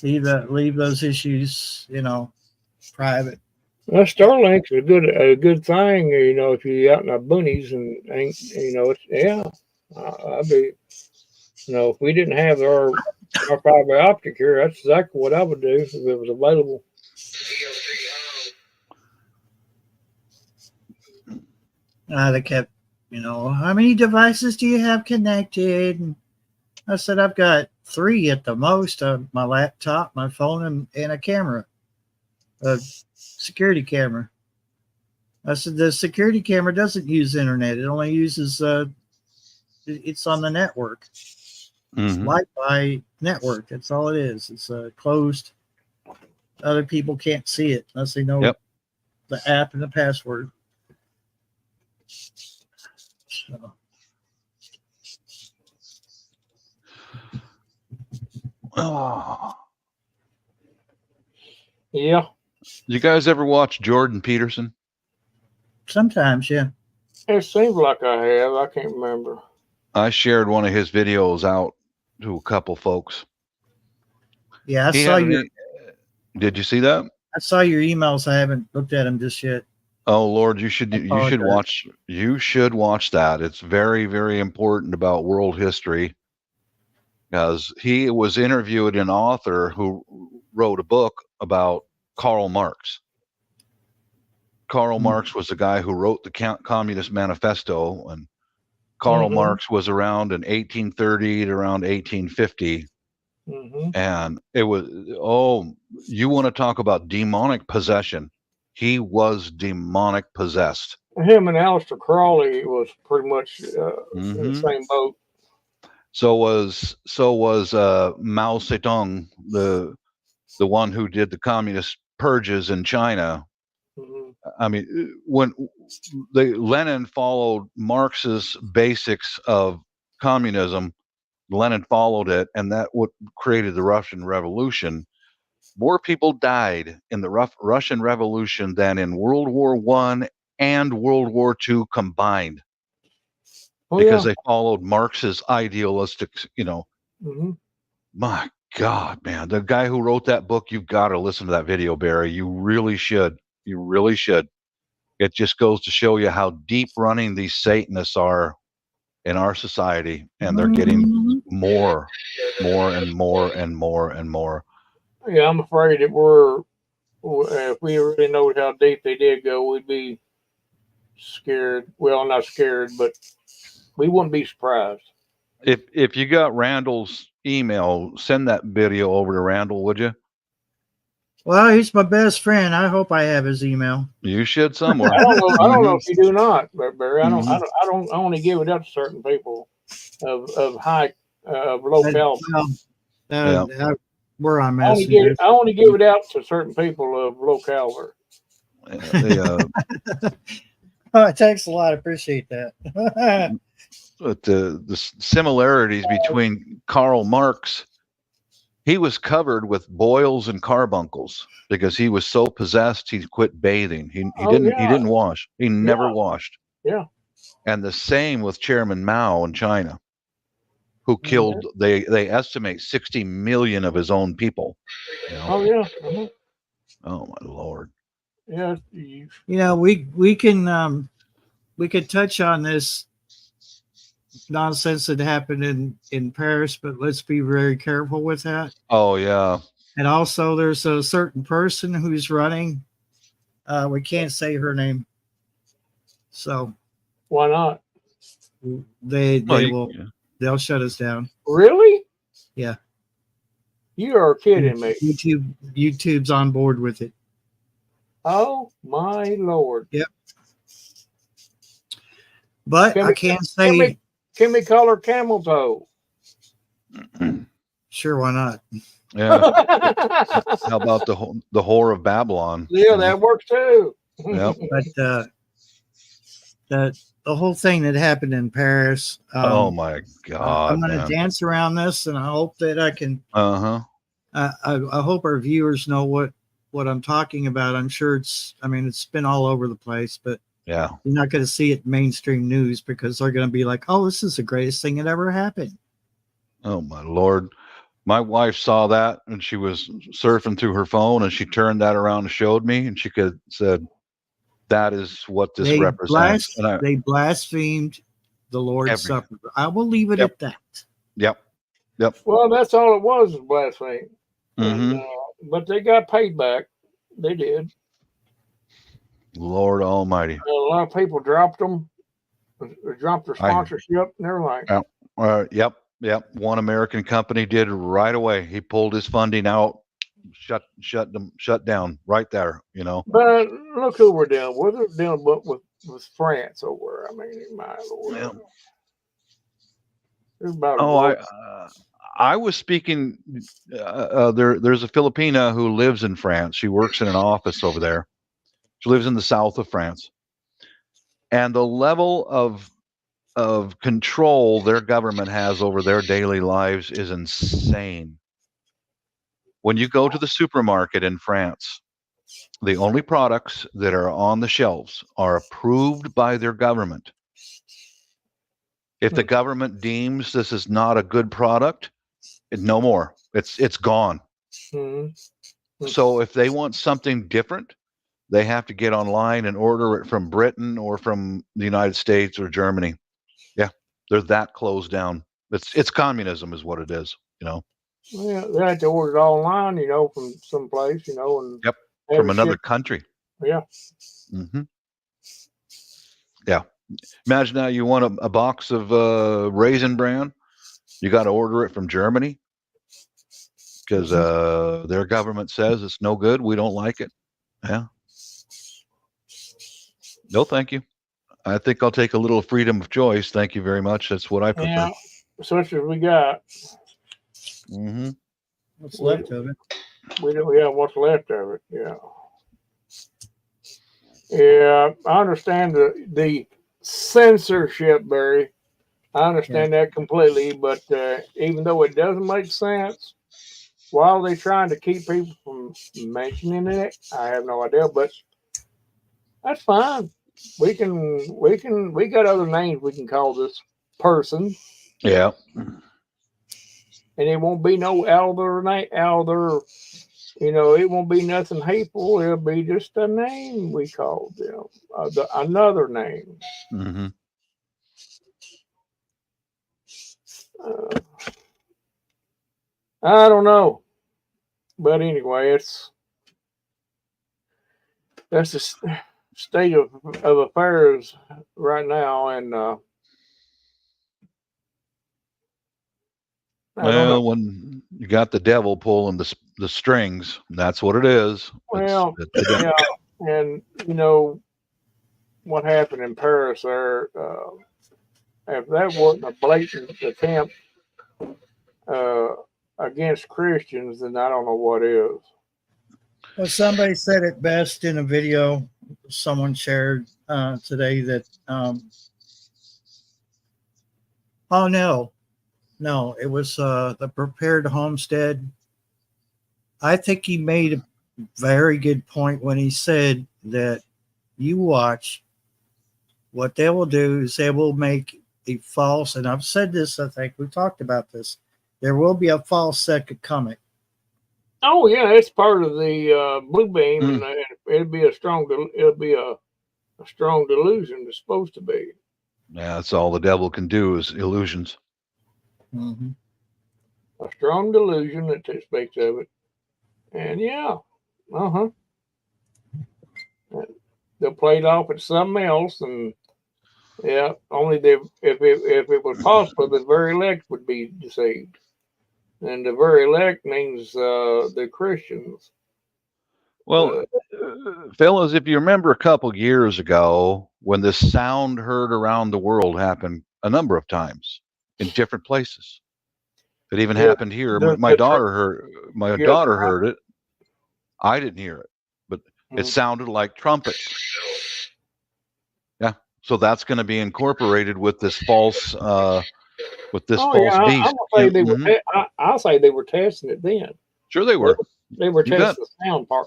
Leave those issues, private. Well, Starlink's a good thing, if you're out in the boonies and ain't, I'd be. If we didn't have our fiber optic here, that's exactly what I would do if it was available. They kept, how many devices do you have connected? And I said, I've got 3 at the most, my laptop, my phone, and a camera, a security camera. I said, the security camera doesn't use internet. It only uses, it's on the network. Mhm. Wi-Fi network. That's all it is. It's closed. Other people can't see it unless they know the app and the password. So. Oh. Yeah. You guys ever watch Jordan Peterson? Sometimes, yeah. It seems like I have. I can't remember. I shared one of his videos out to a couple folks. Yeah, Did you see that? I saw your emails. I haven't looked at them just yet. Oh Lord, you should watch that. It's very, very important about world history, because he was interviewed an author who wrote a book about Karl Marx. Karl Marx was the guy who wrote the Communist Manifesto, and Karl Marx was around in 1830 to around 1850. And it was, you want to talk about demonic possession. He was demonic possessed. Him and Aleister Crowley was pretty much in the same boat. So was Mao Zedong, the one who did the communist purges in China. I mean, when Lenin followed Marx's basics of communism, Lenin followed it, and that what created the Russian Revolution. More people died in the Russian Revolution than in World War I and World War II combined, because they followed Marx's idealistic, My God, man, the guy who wrote that book, you've got to listen to that video, Barry. You really should. You really should. It just goes to show you how deep running these Satanists are in our society, and they're getting more and more and more and more. Yeah, I'm afraid that if we really know how deep they did go, we'd be scared. Well, not scared, but we wouldn't be surprised. If you got Randall's email, send that video over to Randall, would you? Well, he's my best friend. I hope I have his email. You should somewhere. I don't know if you do not, but Barry, I only give it up to certain people of low caliber. We're on I only give it out to certain people of low caliber. It takes a lot. I appreciate that. But the similarities between Karl Marx, he was covered with boils and carbuncles because he was so possessed he quit bathing. He didn't wash. He never washed. Yeah. And the same with Chairman Mao in China, who killed, they estimate 60 million of his own people. Oh yeah. Oh my Lord. Yeah. We could touch on this nonsense that happened in Paris, but let's be very careful with that. Oh yeah. And also there's a certain person who's running. We can't say her name. So why not? They'll shut us down. Really? Yeah. You are kidding me. YouTube's on board with it. Oh my Lord. Yep. But I can't say. Can we call her Camel Toe? Sure, why not? Yeah. How about the whore of Babylon? Yeah, that works too. Yep. But the whole thing that happened in Paris. Oh my God! I'm going to dance around this, and I hope that I can. I hope our viewers know what I'm talking about. I'm sure it's been all over the place, but yeah, you're not going to see it in mainstream news because they're going to be like, "Oh, this is the greatest thing that ever happened." Oh my Lord. My wife saw that and she was surfing through her phone and she turned that around and showed me, and she said, that is what this represents. They blasphemed the Lord's Supper. I will leave it at that. Yep. Yep. Well, that's all it was blasphemy. And, Hmm. but they got paid back. They did. Lord Almighty. A lot of people dropped them, dropped their I- sponsorship and everything. Yep. One American company did right away. He pulled his funding out, shut down right there. You know. But look who we're dealing with. We're dealing with France over. I mean, my Lord. Yeah. There's about Oh, I was speaking. There's a Filipina who lives in France. She works in an office over there. She lives in the south of France, and the level of control their government has over their daily lives is insane. When you go to the supermarket in France, the only products that are on the shelves are approved by their government. If the government deems this is not a good product, no more. It's gone. Mhm. So if they want something different, they have to get online and order it from Britain or from the United States or Germany. Yeah, they're that closed down. It's communism is what it is, you know. Yeah, they had to order it online, from someplace, and Yep, have from it another shipped. country. Yeah. Hmm. Yeah. Imagine now you want a box of Raisin Bran. You got to order it from Germany because their government says it's no good. We don't like it. Yeah. No, thank you. I think I'll take a little freedom of choice. Thank you very much. That's what I prefer. Yeah. Such as we got. Hmm. What's left of it? We don't have what's left of it. Yeah. Yeah. I understand the censorship, Barry. I understand that completely, but even though it doesn't make sense, why are they trying to keep people from mentioning it? I have no idea, but that's fine. We got other names we can call this person, Yeah. and it won't be no Elder. It won't be nothing hateful. It'll be just a name we call them, another name. Hmm. I don't know, but anyway, that's the state of affairs right now, and I don't know. Well, when you got the devil pulling the strings, that's what it is. Well, It's the devil. yeah, and what happened in Paris there. If that wasn't a blatant attempt against Christians, then I don't know what is. Well, somebody said it best in a video someone shared today that, oh no, it was the Prepared Homestead. I think he made a very good point when he said that you watch what they will do is they will make a false, and I've said this, I think we talked about this. There will be a false second coming. Oh yeah, it's part of the blue beam, and it'll be a strong delusion. It's supposed to be. Yeah, that's all the devil can do is illusions. Mm-hmm. A strong delusion that speaks of it, and yeah, they'll play it off at something else, and yeah, only if it was possible, the very elect would be deceived, and the very elect means the Christians. Well, fellas, if you remember a couple years ago when this sound heard around the world happened a number of times in different places. It even happened here. My daughter heard it. I didn't hear it, but it sounded like trumpets. Yeah, so that's going to be incorporated with this false beast. I'll say they were testing it then. Sure, they were. They were testing the sound part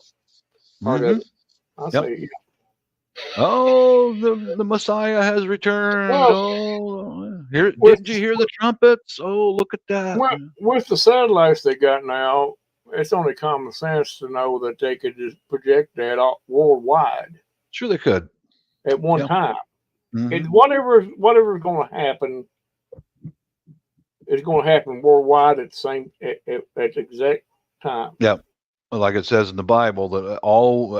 of it. I'll say, yeah. Oh, the Messiah has returned. Well, didn't you hear the trumpets? Oh, look at that. With the satellites they got now, it's only common sense to know that they could just project that worldwide. Sure, they could. At one time. Mm-hmm. Whatever's going to happen, it's going to happen worldwide at the same at the exact time. Like it says in the Bible, that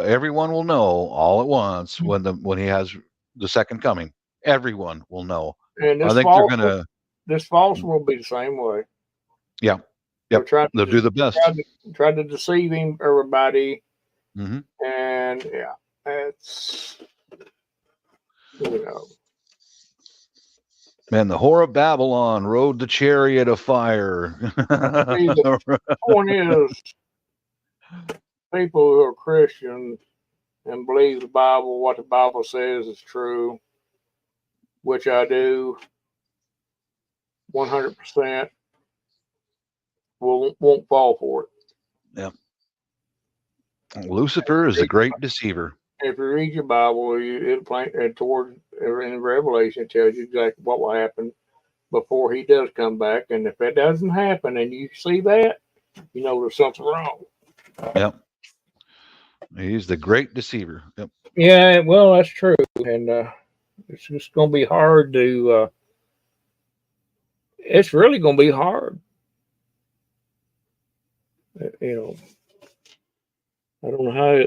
everyone will know all at once when he has the second coming. Everyone will know. And I think they're gonna. This false one will be the same way. Yeah. Yep. They'll do the best. Try to deceive everybody. Mm-hmm. And yeah, it's, you know. Man, the whore of Babylon rode the chariot of fire. The point is, people who are Christian and believe the Bible, what the Bible says is true, which I do 100%, won't fall for it. Yeah. Lucifer is the great deceiver. If you read your Bible, it'll point toward in Revelation, it tells you exactly what will happen before he does come back. And if that doesn't happen and you see that, you know there's something wrong. Yep. He's the great deceiver. Yep. Yeah, well, that's true. And it's just going to be hard to, it's really going to be hard. You know, I don't know how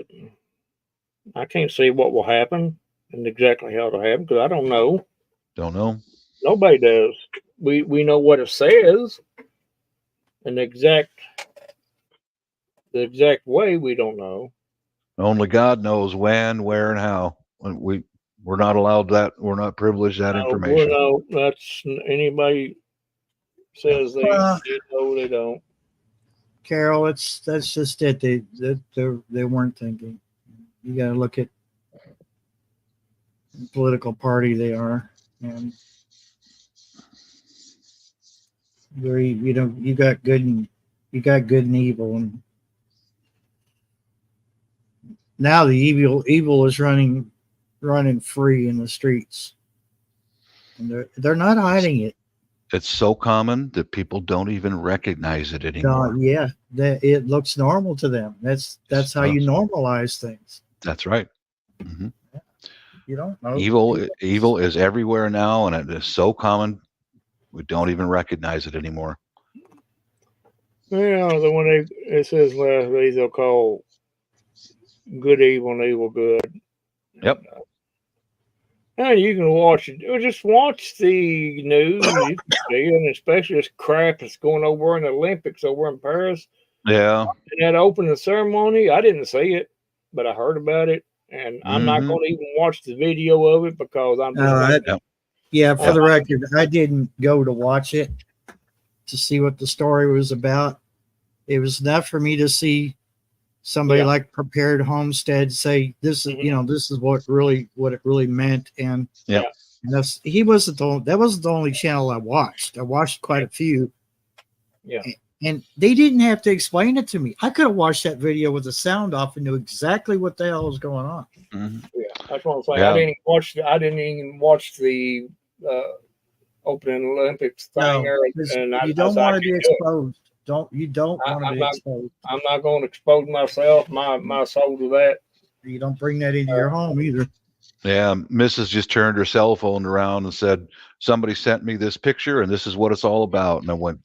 I can't say what will happen and exactly how it'll happen because I don't know. Don't know. Nobody does. We know what it says, and the exact way we don't know. Only God knows when, where, and how. We're not allowed that. We're not privileged that information. No, that's anybody says they know they don't. Carol, that's just it. They weren't thinking. You got to look at the political party they are, and you got good and evil, and now the evil is running free in the streets, and they're not hiding it. It's so common that people don't even recognize it anymore. Yeah, it looks normal to them. That's how you normalize things. That's right. Mm-hmm. You don't know. Evil is everywhere now, and it is so common we don't even recognize it anymore. Yeah, the one it says last days they'll call good evil and evil good. Yep. And you can watch it. Just watch the news. You can see it, and especially this crap that's going over in the Olympics over in Paris. Yeah. And that opening ceremony, I didn't see it, but I heard about it. And I'm not going to even watch the video of it because I'm just for the record, I didn't go to watch it to see what the story was about. It was enough for me to see somebody like Prepared Homestead say this is this is what it really meant. And that wasn't the only channel I watched. I watched quite a few. Yeah. And they didn't have to explain it to me. I could have watched that video with the sound off and knew exactly what the hell was going on. Mm-hmm. Yeah, that's what I'm saying. Yeah. I didn't even watch the opening Olympics thing. You don't want to be exposed. You don't want to be exposed. I'm not going to expose myself, my soul to that. You don't bring that into your home either. Yeah, Mrs. just turned her cell phone around and said, "Somebody sent me this picture, and this is what it's all about." And I went,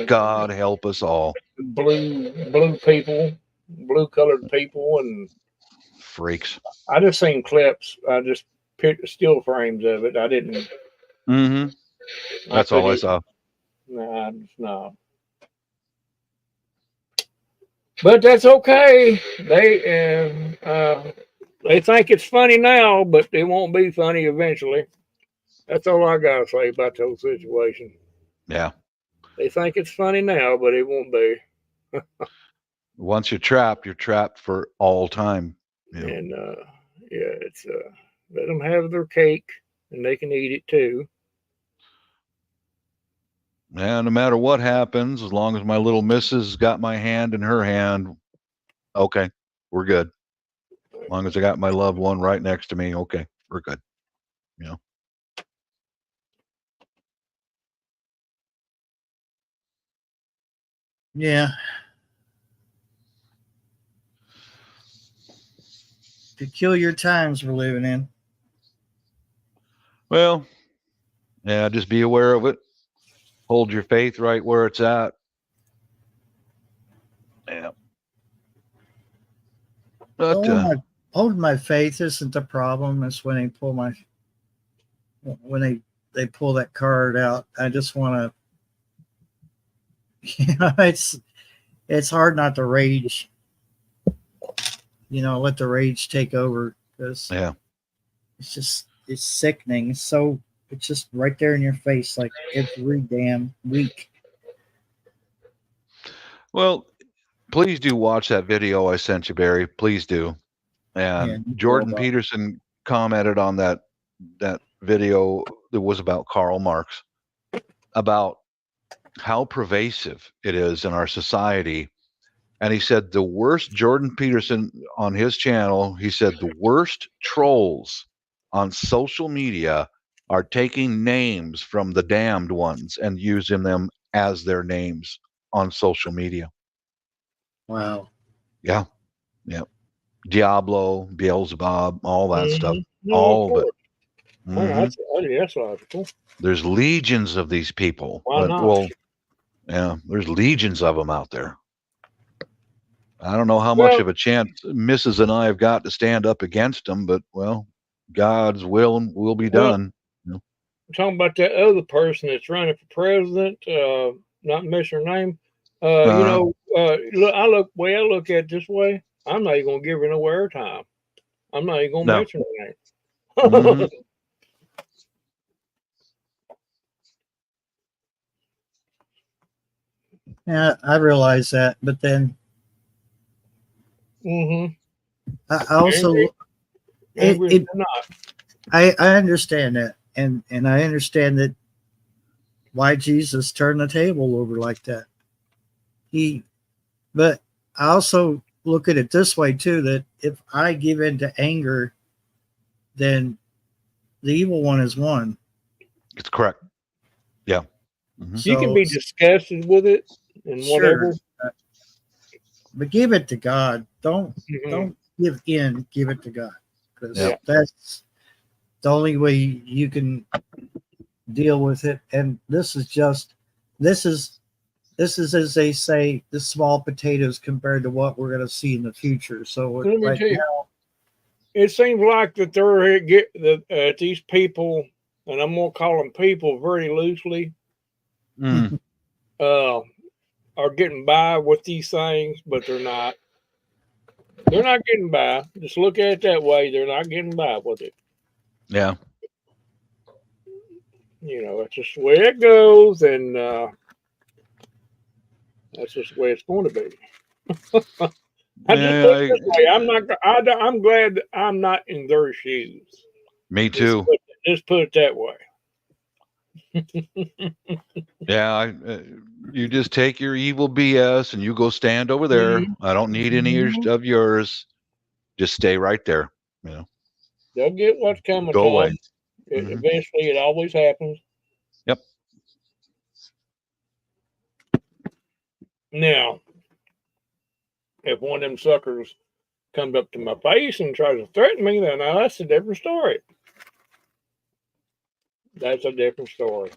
God help us all. Blue people, blue colored people, and freaks. I just seen clips. I just picked still frames of it. I didn't. Mm-hmm. That's all I saw. No. But that's okay. They think it's funny now, but it won't be funny eventually. That's all I gotta say about the whole situation. Yeah. They think it's funny now, but it won't be. Once you're trapped for all time. You know? And it's let them have their cake and they can eat it too. Yeah, no matter what happens, as long as my little missus got my hand in her hand, okay, we're good. As long as I got my loved one right next to me, okay, we're good. You know. Yeah. Peculiar times we're living in. Well, yeah, just be aware of it. Hold your faith right where it's at. Yeah. But Holding my faith isn't the problem. It's when they pull that card out. I just want to, it's hard not to rage. Let the rage take over, because yeah. it's sickening. It's just right there in your face, like every damn week. Well, please do watch that video I sent you, Barry. Please do. And Jordan Peterson commented on that video that was about Karl Marx, about how pervasive it is in our society. And he said the worst, Jordan Peterson on his channel, he said the worst trolls on social media are taking names from the damned ones and using them as their names on social media. Wow. Yeah. Yeah. Diablo, Beelzebub, all that stuff. All of it. That's logical. There's legions of these people. Why not? Well, yeah, there's legions of them out there. I don't know how much of a chance Mrs. and I have got to stand up against them, but God's will be done. Talking about that other person that's running for president, not miss her name. Look, I look at it this way. I'm not even gonna give her no airtime. I'm not even gonna mention her name. Mm-hmm. Yeah, I realize that, but then I also angry or not. I understand that, and I understand that why Jesus turned the table over like that. But I also look at it this way too, that if I give in to anger, then the evil one is won. It's correct. Yeah. Mm-hmm. You can be disgusted with it and whatever. But give it to God. Don't give in. Give it to God, because that's the only way you can deal with it. And this is as they say, the small potatoes compared to what we're going to see in the future. So let me tell you, it seems like that they're these people, and I'm going to call them people very loosely, are getting by with these things, but they're not. They're not getting by. Just look at it that way. They're not getting by with it. Yeah. That's just the way it goes, and that's just the way it's going to be. I'm glad that I'm not in their shoes. Me too. Just put it that way. Yeah, you just take your evil BS and you go stand over there. I don't need any of yours. Just stay right there. They'll get what's coming. Go away. Eventually, it always happens. Yep. Now, if one of them suckers comes up to my face and tries to threaten me, then that's a different story. That's a different story.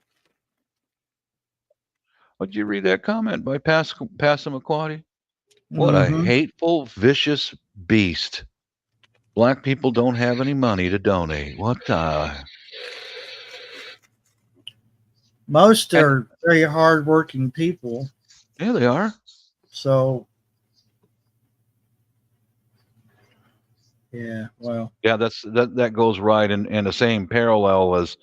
Did you read that comment by Passamaquoddy? What a hateful, vicious beast. Black people don't have any money to donate. What the? Most are very hardworking people. Yeah, they are. So, yeah, well. Yeah, that goes right in the same parallel as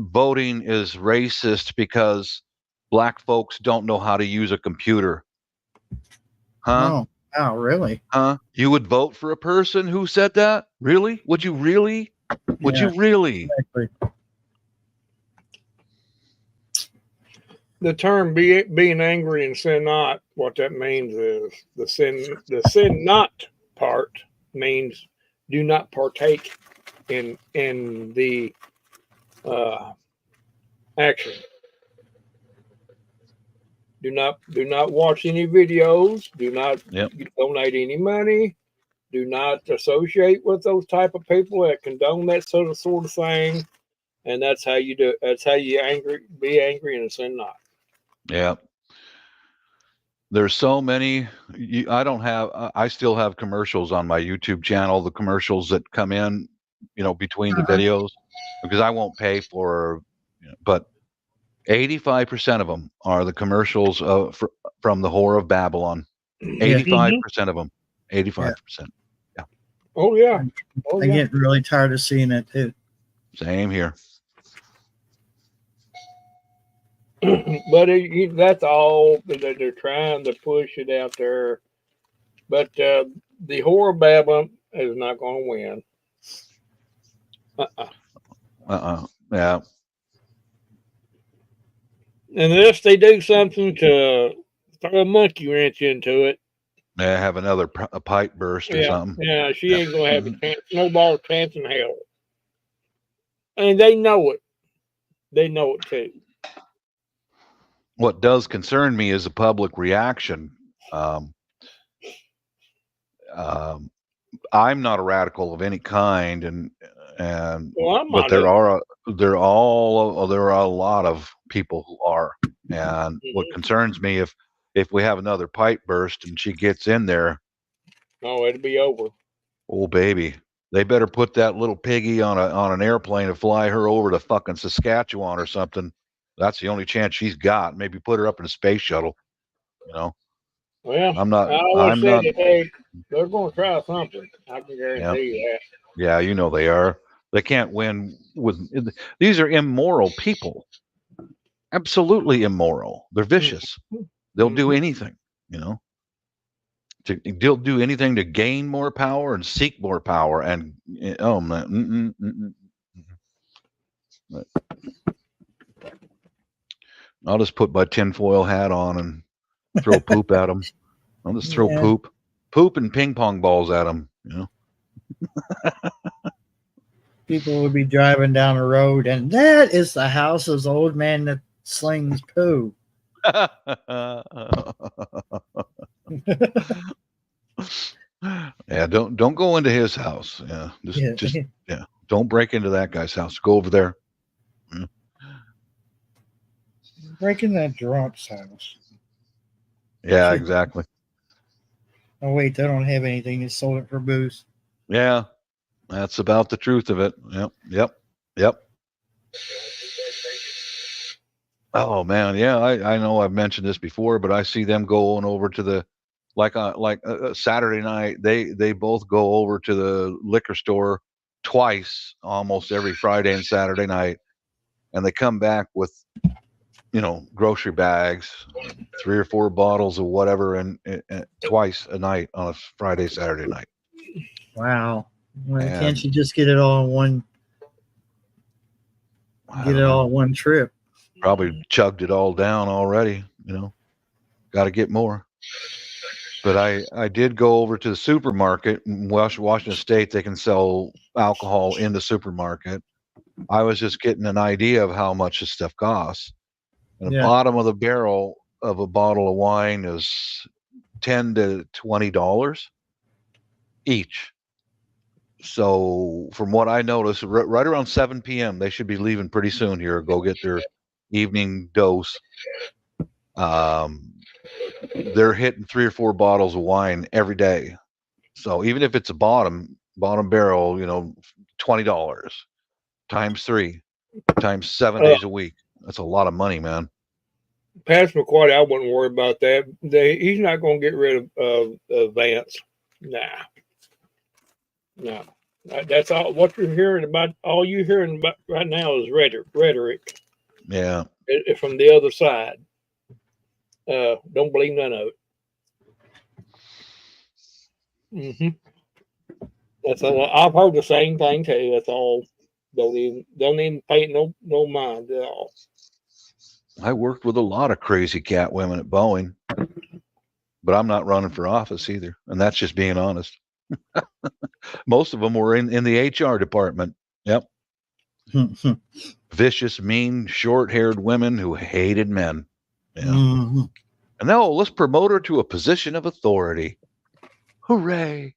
voting is racist because black folks don't know how to use a computer. Huh? Oh, really? Huh? You would vote for a person who said that? Really? Would you really? Would you really? Exactly. The term being angry and sin not, what that means is the sin not part means do not partake in the action. Do not watch any videos. Do not donate any money. Do not associate with those type of people that condone that sort of thing. And that's how you do it. That's how you be angry and sin not. Yeah. There's so many. I don't have. I still have commercials on my YouTube channel. The commercials that come in, between the videos, because I won't pay for. But 85% of them are the commercials from the Whore of Babylon. 85% of them. 85%. Yeah. Oh yeah. Oh I yeah. get really tired of seeing it too. Same here. But that's all that they're trying to push it out there. But the Whore of Babylon is not going to win. Yeah. Unless they do something to throw a monkey wrench into it. They have another a pipe burst or something. Yeah, she ain't going to have a chance, no ball chance in hell. And they know it. They know it too. What does concern me is the public reaction. I'm not a radical of any kind, but there are a lot of people who are, and what concerns me if we have another pipe burst and she gets in there, it'll be over. Oh baby, they better put that little piggy on an airplane and fly her over to fucking Saskatchewan or something. That's the only chance she's got. Maybe put her up in a space shuttle. Well, I'm not. Hey, they're going to try something. I can guarantee you that. Yeah, they are. They can't win with. These are immoral people. Absolutely immoral. They're vicious. They'll do anything. They'll do anything to gain more power and seek more power. And oh man. I'll just put my tinfoil hat on and throw poop at them. I'll just throw poop and ping pong balls at them. People would be driving down the road, and that is the house of the old man that slings poo. Yeah, don't go into his house. Yeah, just don't break into that guy's house. Go over there. Break in that drunk's house. Yeah, exactly. Oh wait, they don't have anything. They sold it for booze. Yeah, that's about the truth of it. Yep. Oh man, yeah. I know I've mentioned this before, but I see them going over to the like Saturday night. They both go over to the liquor store twice, almost every Friday and Saturday night, and they come back with grocery bags, 3 or 4 bottles of whatever, and twice a night on a Friday, Saturday night. Wow. Well, can't you just get it all in one? Get it all in one trip. Probably chugged it all down already. Got to get more. But I did go over to the supermarket in Washington State. They can sell alcohol in the supermarket. I was just getting an idea of how much this stuff costs. And the bottom of the barrel of a bottle of wine is $10 to $20 each. So from what I noticed, right around 7 p.m., they should be leaving pretty soon here. Go get their evening dose. They're hitting 3 or 4 bottles of wine every day. So even if it's a bottom barrel, $20 times 3 times 7 days a week. That's a lot of money, man. Pastor McQuarrie, I wouldn't worry about that. He's not going to get rid of Vance. Nah. No. That's all. What you're hearing about, all you're hearing about right now is rhetoric. Yeah. From the other side. Don't believe none of it. That's all. I've heard the same thing too. That's all. Don't even pay no mind at all. I worked with a lot of crazy cat women at Boeing, but I'm not running for office either, and that's just being honest. Most of them were in the HR department. Yep. Vicious, mean, short-haired women who hated men. Yeah. And now let's promote her to a position of authority. Hooray!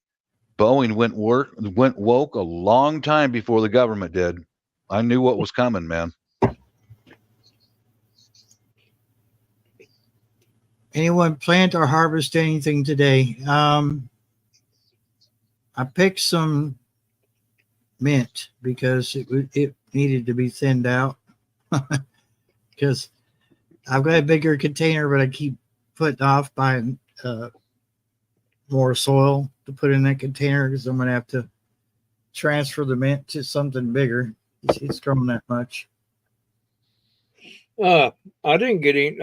Boeing went woke a long time before the government did. I knew what was coming, man. Anyone plant or harvest anything today? I picked some mint because it needed to be thinned out because I've got a bigger container, but I keep putting off buying more soil to put in that container because I'm going to have to transfer the mint to something bigger. It's grown that much. I didn't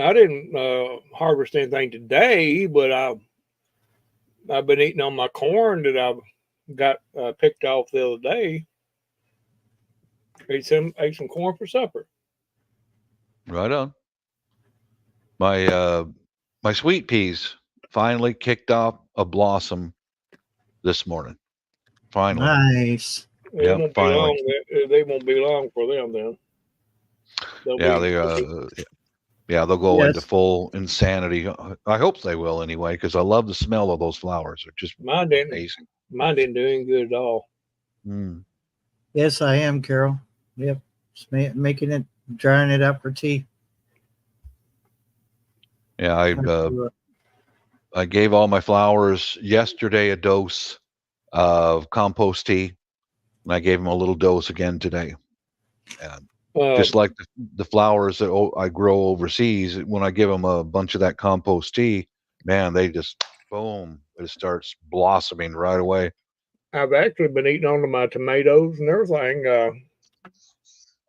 harvest anything today, but I've been eating on my corn that I've got picked off the other day. Ate some corn for supper. Right on. My sweet peas finally kicked off a blossom this morning. Finally. Nice. It Yep, won't finally. be long. They won't be long for them then. They'll go Yes. into full insanity. I hope they will anyway, because I love the smell of those flowers. They're just Mine didn't. amazing. Mine didn't do any good at all. Mm. Yes, I am, Carol. Yep. Just making it, drying it up for tea. Yeah, I gave all my flowers yesterday a dose of compost tea, and I gave them a little dose again today. And just like the flowers that I grow overseas, when I give them a bunch of that compost tea, man, they just boom, it starts blossoming right away. I've actually been eating on to my tomatoes and everything,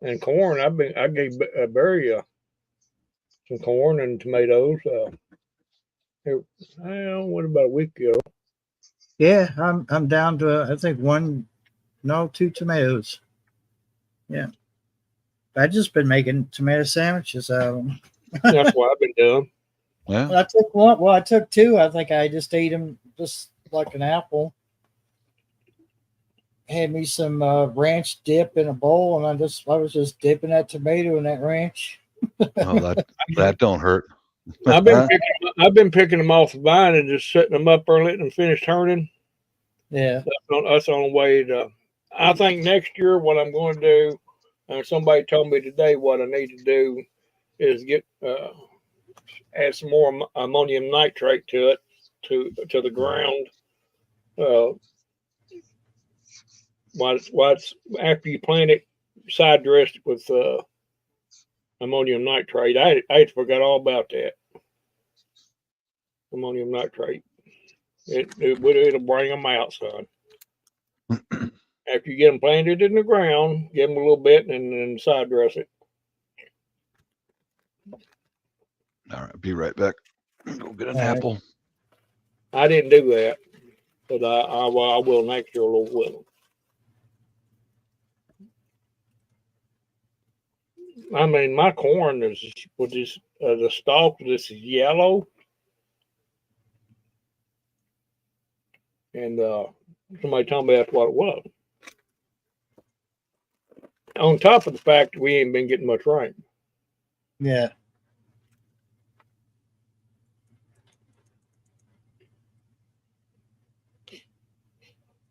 and corn. I gave Barry some corn and tomatoes. What about a week ago? Yeah, I'm down to I think 2 tomatoes. Yeah, I've just been making tomato sandwiches out of them. That's what I've been doing. Yeah, I took one. Well, I took 2. I think I just ate them just like an apple. Had me some ranch dip in a bowl, and I was just dipping that tomato in that ranch. oh, that don't hurt. I've been picking them off the vine and just setting them up or letting them finish turning. Yeah, that's the only way to. I think next year what I'm going to do, and somebody told me today what I need to do is get add some more ammonium nitrate to it to the ground. What's after you plant it, side dress it with ammonium nitrate. I forgot all about that. Ammonium nitrate. It'll bring them out, son. After you get them planted in the ground, give them a little bit and then side dress it. All right, be right back. Go get an apple. I didn't do that, but I will next year a little with them. I mean, my corn is with this the stalk. This is yellow, and somebody told me that's what it was. On top of the fact we ain't been getting much rain. yeah.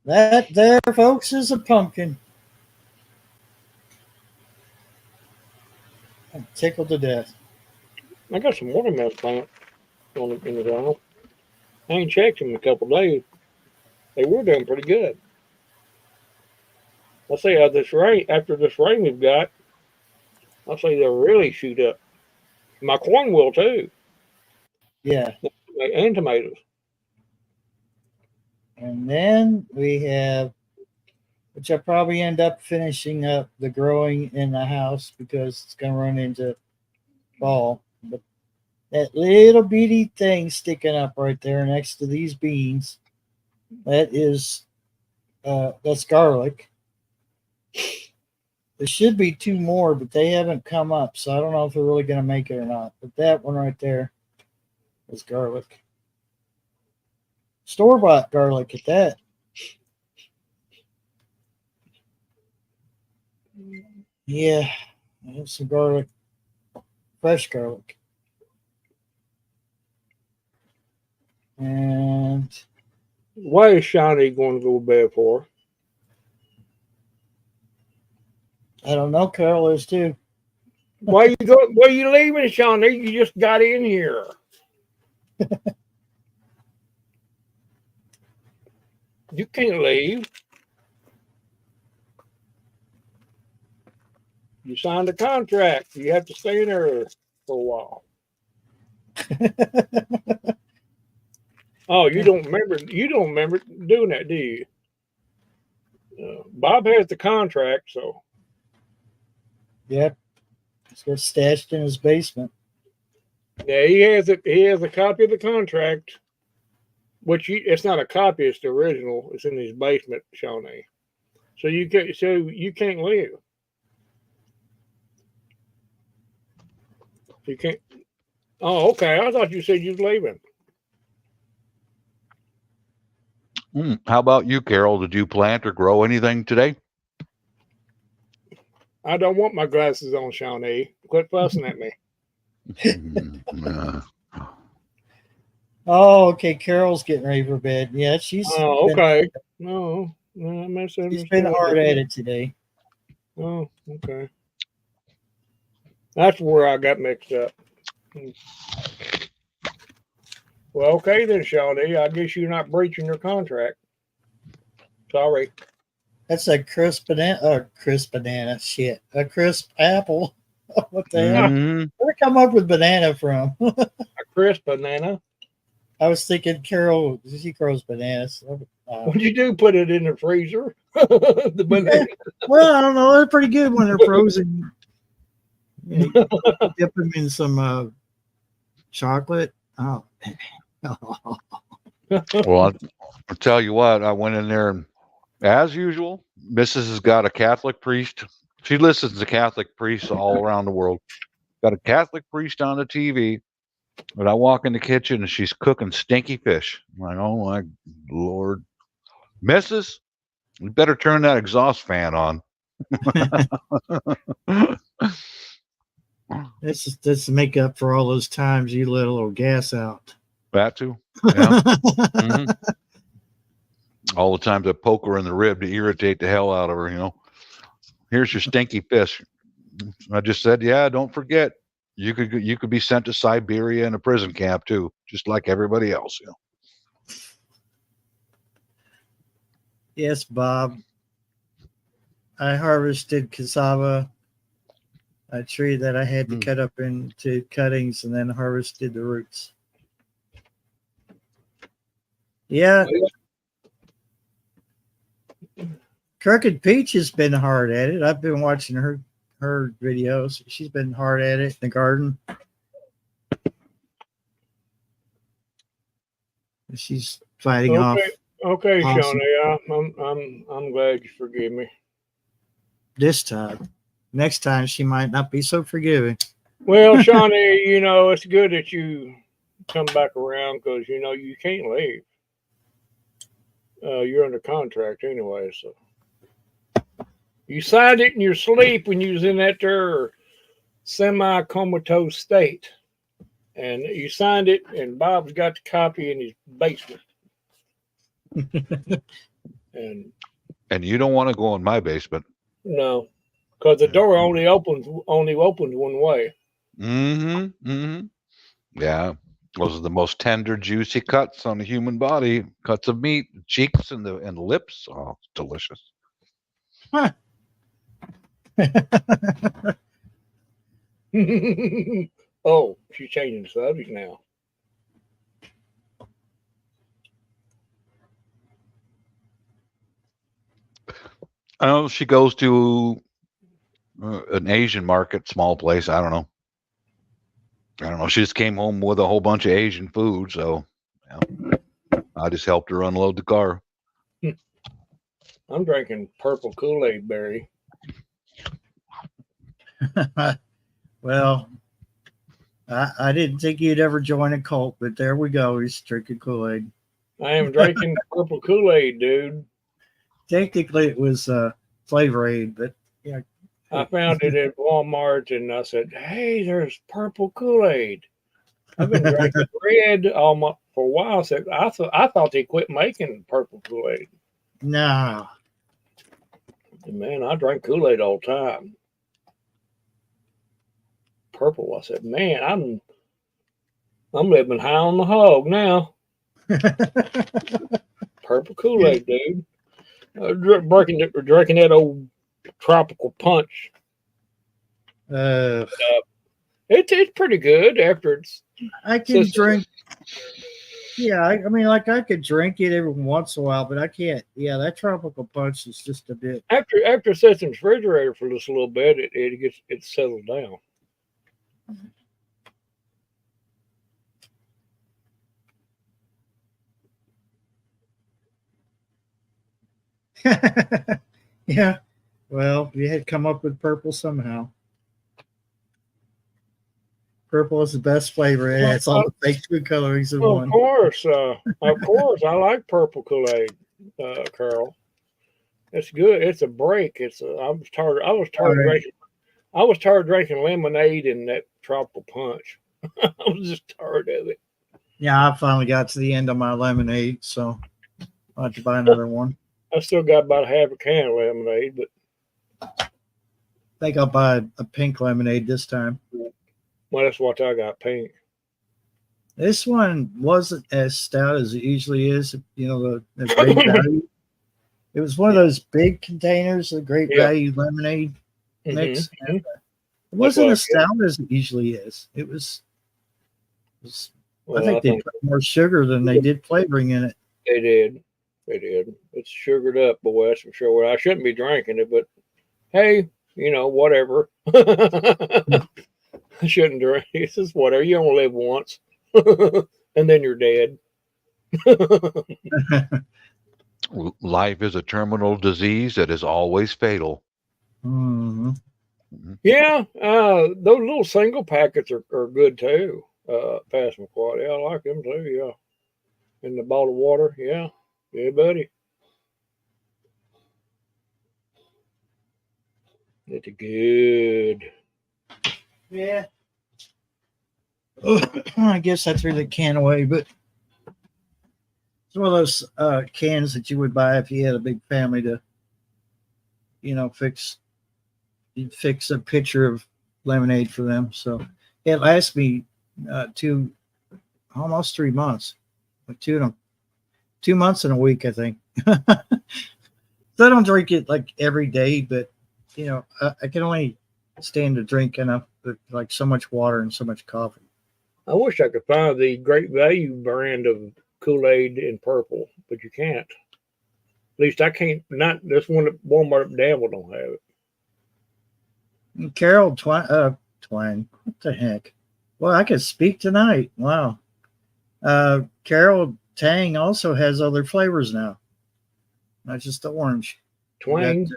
That there, folks, is a pumpkin. I'm tickled to death. I got some watermelon plants in the ground. I ain't checked them in a couple of days. They were doing pretty good. I'll say after this rain we've got, I'll say they'll really shoot up. My corn will too. Yeah. And tomatoes. And then we have, which I'll probably end up finishing up the growing in the house because it's going to run into fall. But that little bitty thing sticking up right there next to these beans, that's garlic. There should be 2 more, but they haven't come up, so I don't know if they're really going to make it or not. But that one right there is garlic. Store-bought garlic at that. Yeah, that's some garlic, fresh garlic. And why is Shawnee going to go bad for? I don't know. Carol is too. Why you leaving, Shawnee? You just got in here. You can't leave. You signed a contract. You have to stay in there for a while. Oh, you don't remember? You don't remember doing that, do you? Bob has the contract, so Yep. It's got stashed in his basement. yeah, he has it. He has a copy of the contract, it's not a copy; it's the original. It's in his basement, Shawnee. So you can't leave. You can't. Oh, okay. I thought you said you was leaving. How about you, Carol? Did you plant or grow anything today? I don't want my glasses on, Shawnee. Quit fussing at me. Oh, okay. Carol's getting ready for bed. Yeah, Oh, okay. No, I misunderstood. She's been hard at it today. Oh, okay. That's where I got mixed up. Well, okay then, Shawnee. I guess you're not breaching your contract. Sorry. That's a crisp banana. Shit, a crisp apple. What the hell? Mhm. Where did I come up with banana from? A crisp banana. I was thinking Carol. She grows bananas. What'd you do? Put it in the freezer? The banana. Well, I don't know. They're pretty good when they're frozen. You know, dip them in some chocolate. Oh. Well, I'll tell you what. I went in there, and as usual, Mrs. has got a Catholic priest. She listens to Catholic priests all around the world. Got a Catholic priest on the TV. But I walk in the kitchen and she's cooking stinky fish. I'm like, oh my Lord. Mrs., you better turn that exhaust fan on. This is to make up for all those times you let a little gas out. That too. Yeah. Mhm. All the times I poke her in the rib to irritate the hell out of her, you know. Here's your stinky fish. I just said, yeah, don't forget. You could be sent to Siberia in a prison camp too, just like everybody else, you know. Yes, Bob. I harvested cassava, a tree that I had to cut up into cuttings, and then harvested the roots. Yeah. Crooked Peach has been hard at it. I've been watching her videos. She's been hard at it in the garden. She's fighting off. Okay, Awesome. Shawnee. I'm glad you forgive me. This time. Next time she might not be so forgiving. Well, Shawnee, you know, it's good that you come back around because you know you can't leave. You're under contract anyway, so you signed it in your sleep when you was in that there semi-comatose state, and you signed it. And Bob's got the copy in his basement. And you don't want to go in my basement. No, because the door only opens one way. Yeah. Those are the most tender, juicy cuts on the human body. Cuts of meat, cheeks and the lips. Oh, it's delicious. Huh. Oh, she's changing the subject now. Oh, she goes to an Asian market, small place. I don't know. She just came home with a whole bunch of Asian food, so yeah. I just helped her unload the car. I'm drinking purple Kool-Aid, Barry. Well, I didn't think you'd ever join a cult, but there we go. He's drinking Kool-Aid. I am drinking purple Kool-Aid, dude. Technically, it was Flavor Aid, but yeah. I found it at Walmart, and I said, "Hey, there's purple Kool-Aid." I've been drinking red for a while. I thought they quit making purple Kool-Aid. No. And man, I drank Kool-Aid all the time. Purple. I said, man, I'm living high on the hog now. Purple Kool-Aid, dude. Drinking that old tropical punch. It's pretty good after it's. I can drink. Yeah, I mean, like I could drink it every once in a while, but I can't. Yeah, that tropical punch is just a bit. After it sits in the refrigerator for just a little bit, it settles down. Yeah. Well, we had come up with purple somehow. Purple is the best flavor. Yeah, it's all the fake food colorings in one. Of course, I like purple Kool-Aid, Carl. It's good. It's a break. I was tired drinking lemonade and that tropical punch. I was just tired of it. Yeah, I finally got to the end of my lemonade, so I'll have to buy another one. I still got about half a can of lemonade, but I think I'll buy a pink lemonade this time. well, that's what I got, pink. This one wasn't as stout as it usually is. You know, the great value. It was one of those big containers of great value lemonade mix. Mhm. It wasn't as stout as it usually is. It was Well, I think they put more sugar than they did flavoring in it. They did. It's sugared up, boy, that's for sure. I shouldn't be drinking it, but hey, whatever. I shouldn't drink. It's just whatever. You only live once, and then you're dead. Life is a terminal disease that is always fatal. Mhm. Yeah, those little single packets are good too. Passamaquoddy, I like them too. Yeah, in the bottled water. Yeah, buddy. It's good. Yeah. I guess I threw the can away, but it's one of those cans that you would buy if you had a big family to, you'd fix a pitcher of lemonade for them. So it lasts me almost 3 months, like 2 months and a week, I think. So I don't drink it like every day, but I can only stand to drink enough, like so much water and so much coffee. I wish I could find the Great Value brand of Kool-Aid in purple, but you can't. At least I can't. Not this one at Walmart at Danville don't have it. And Carol Twang. What the heck? Well, I could speak tonight. Wow. Carol Tang also has other flavors now, not just the orange. Twang.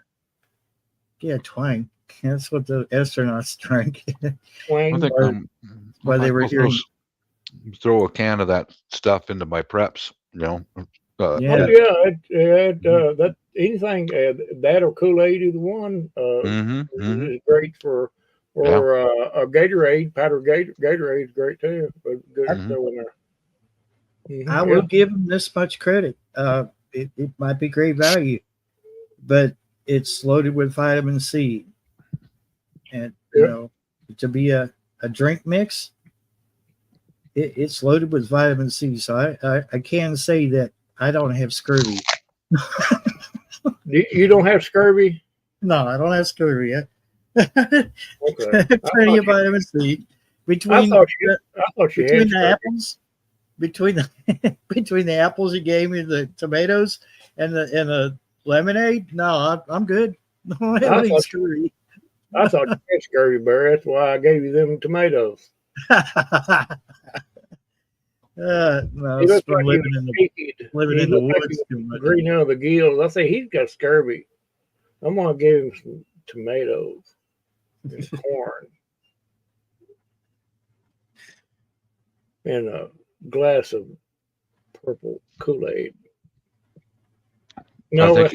Yeah, Twang. That's what the astronauts drank. Twang. I think Why they were hearing. Throw a can of that stuff into my preps. Yeah. That anything that or Kool-Aid, either one, is great for a Gatorade. Powdered Gatorade is great too. But good to throw in there. I will give them this much credit. It might be great value, but it's loaded with vitamin C, and to be a drink mix, it's loaded with vitamin C. So I can say that I don't have scurvy. You don't have scurvy? No, I don't have scurvy. Okay. Plenty of vitamin C. Between the apples you gave me, the tomatoes, and the lemonade. No, I'm good. I don't have any scurvy. I thought you had scurvy, Barry. That's why I gave you them tomatoes. No, He it's looks been like living in the woods too much. green out of the gills. I say he's got scurvy. I'm gonna give him some tomatoes and corn and a glass of purple Kool-Aid. No,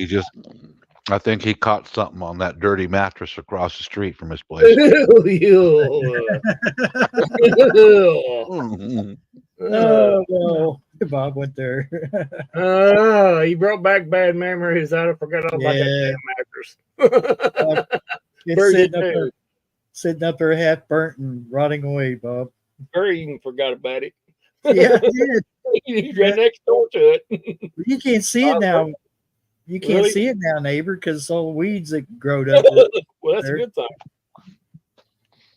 I think he caught something on that dirty mattress across the street from his place. Oh no, Bob went there. He brought back bad memories. I forgot all about that damn mattress. It's Barry sitting up there half burnt and rotting away, Bob. Barry even forgot about it. Yeah, I did. He's right next door to it. You can't see it now. You can't Really? see it now, neighbor, because all the weeds that growed up. Well, that's a there. good thing.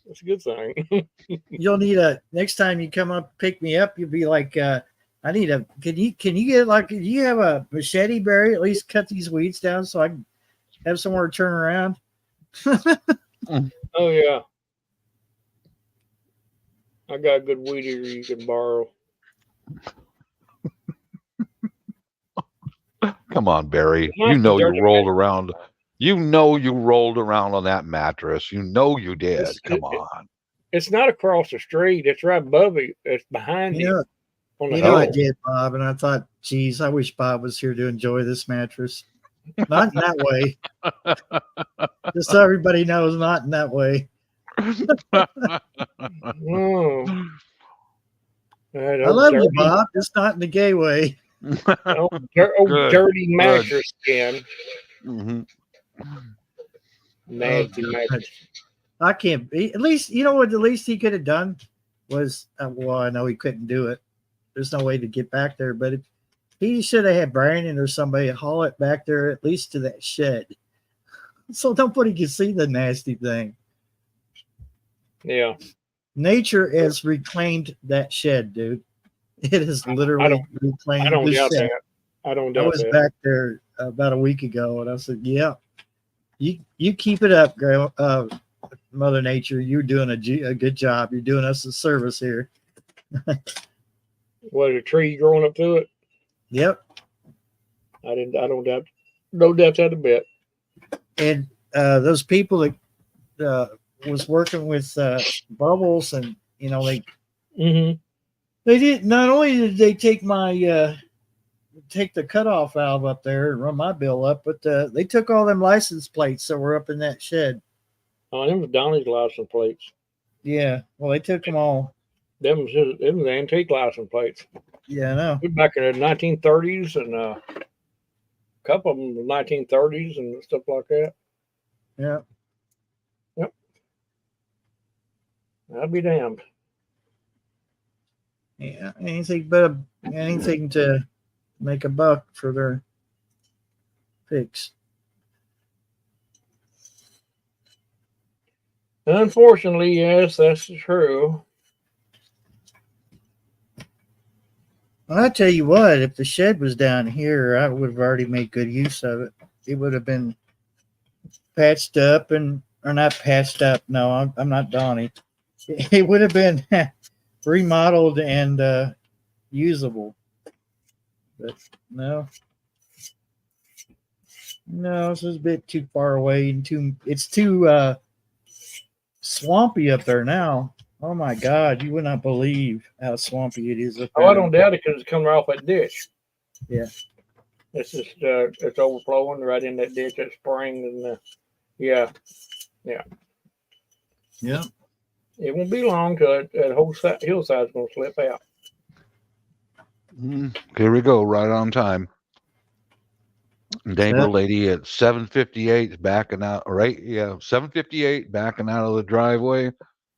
That's a good thing. You'll need next time you come up pick me up, you'll be like, I need a can you get like do you have a machete, Barry? At least cut these weeds down so I can have somewhere to turn around. Oh yeah. I got a good weed eater you can borrow. Come on, Barry. Not You know you dirty rolled around. You know you rolled around on that mattress. You know you did. It's- Come on. It's not across the street. It's right above it. It's behind You you know, on the you know I hill. did, Bob, and I thought, geez, I wish Bob was here to enjoy this mattress. Not in that way. Just so everybody knows, not in that way. Oh, that I old love you, dirty- Bob. Just not in the gay way. old Good. dirty mattress skin. Mhm. Nasty Oh, mattress. I can't be. At least you know what. The least he could have done was, well, I know he couldn't do it. There's no way to get back there. But if he should have had Brandon or somebody haul it back there at least to that shed, so nobody can see the nasty thing. Yeah. Nature has reclaimed that shed, dude. It has literally reclaimed I don't the doubt shed. that. I don't I doubt was that. back there about a week ago, and I said, "Yeah, you keep it up, Mother Nature. You're doing a good job. You're doing us a service here." Was a tree growing up to it? Yep. I don't doubt. No doubt that a bit. And those people that was working with Bubbles, and they Mm-hmm. they did not only did they take my take the cutoff valve up there and run my bill up, but they took all them license plates that were up in that shed. Oh, them was Donnie's license plates. Yeah, well, they took them all. Them was the antique license plates. Yeah, I know. Back in the 1930s, and a couple of them were 1930s and stuff like that. Yeah. I'd be damned. Yeah, anything to make a buck for their picks. Unfortunately, yes, that's true. Well, I tell you what, if the shed was down here, I would have already made good use of it. It would have been patched up or not patched up. No, I'm not Donnie. It would have been remodeled and usable. But no, this is a bit too far away and it's too swampy up there now. Oh my God, you would not believe how swampy it is up there. Oh, I don't doubt it because it's coming off that ditch. Yeah. It's just it's overflowing right in that ditch, that spring, and yeah. Yeah. It won't be long till that whole hillside's gonna slip out. Here we go, right on time. Neighbor lady at 7:58 backing out, right? Yeah, 7:58 backing out of the driveway,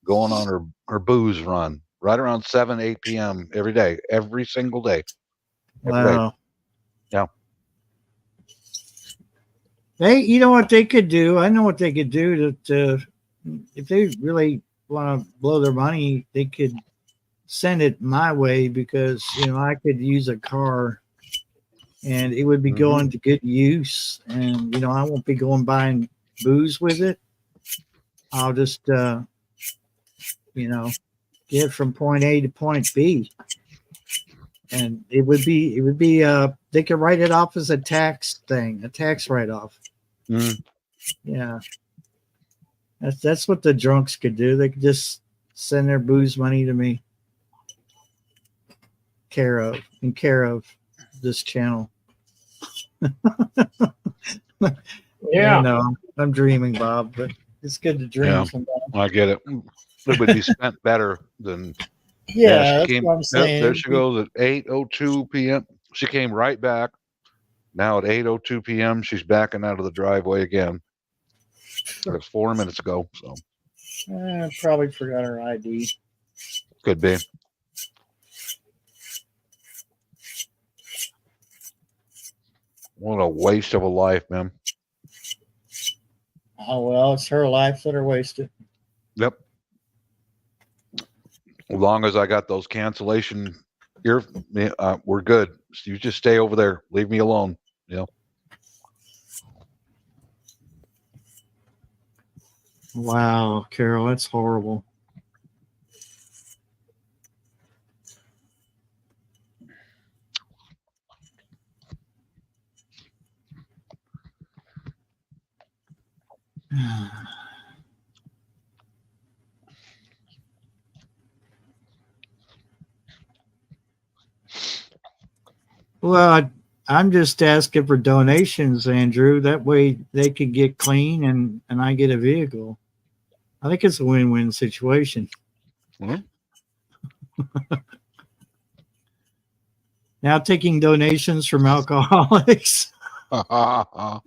going on her booze run right around 8 p.m. every day, every single day. Wow. Yeah. Hey, you know what they could do? I know what they could do to if they really want to blow their money, they could send it my way because I could use a car and it would be going to good use, and I won't be going buying booze with it. I'll just get from point A to point B, and it would be they could write it off as a tax write-off. Yeah, that's what the drunks could do. They could just send their booze money to me, care of this channel. Yeah. No, I'm dreaming, Bob, but it's good to dream Yeah. sometimes. I get it. It would be spent better than. Yeah, she that's what I'm saying. There she goes at 8:02 p.m. She came right back. Now at 8:02 p.m., she's backing out of the driveway again. That was 4 minutes ago, so Probably forgot her ID. could be. What a waste of a life, man. Oh well, it's her life that are wasted. Yep. As long as I got those cancellation here, we're good. You just stay over there. Leave me alone. Wow, Carol, that's horrible. Well, I'm just asking for donations, Andrew. That way they could get clean and I get a vehicle. I think it's a win-win situation. Mhm. Now taking donations from alcoholics. Mm-hmm.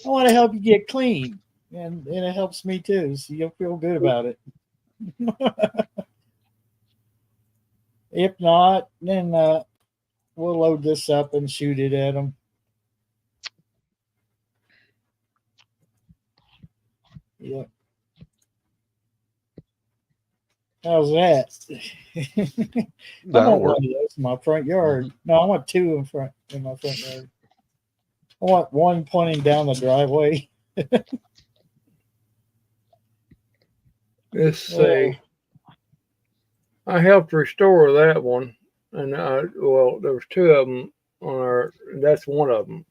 I want to help you get clean. And it helps me too. So you'll feel good about it. If not, then we'll load this up and shoot it at them. Yep. How's that? I That'll want work. one of those in my front yard. No, I want two in my front yard. I want one pointing down the driveway. Let's see. I helped restore that one, and well, there was two of them on our. That's one of them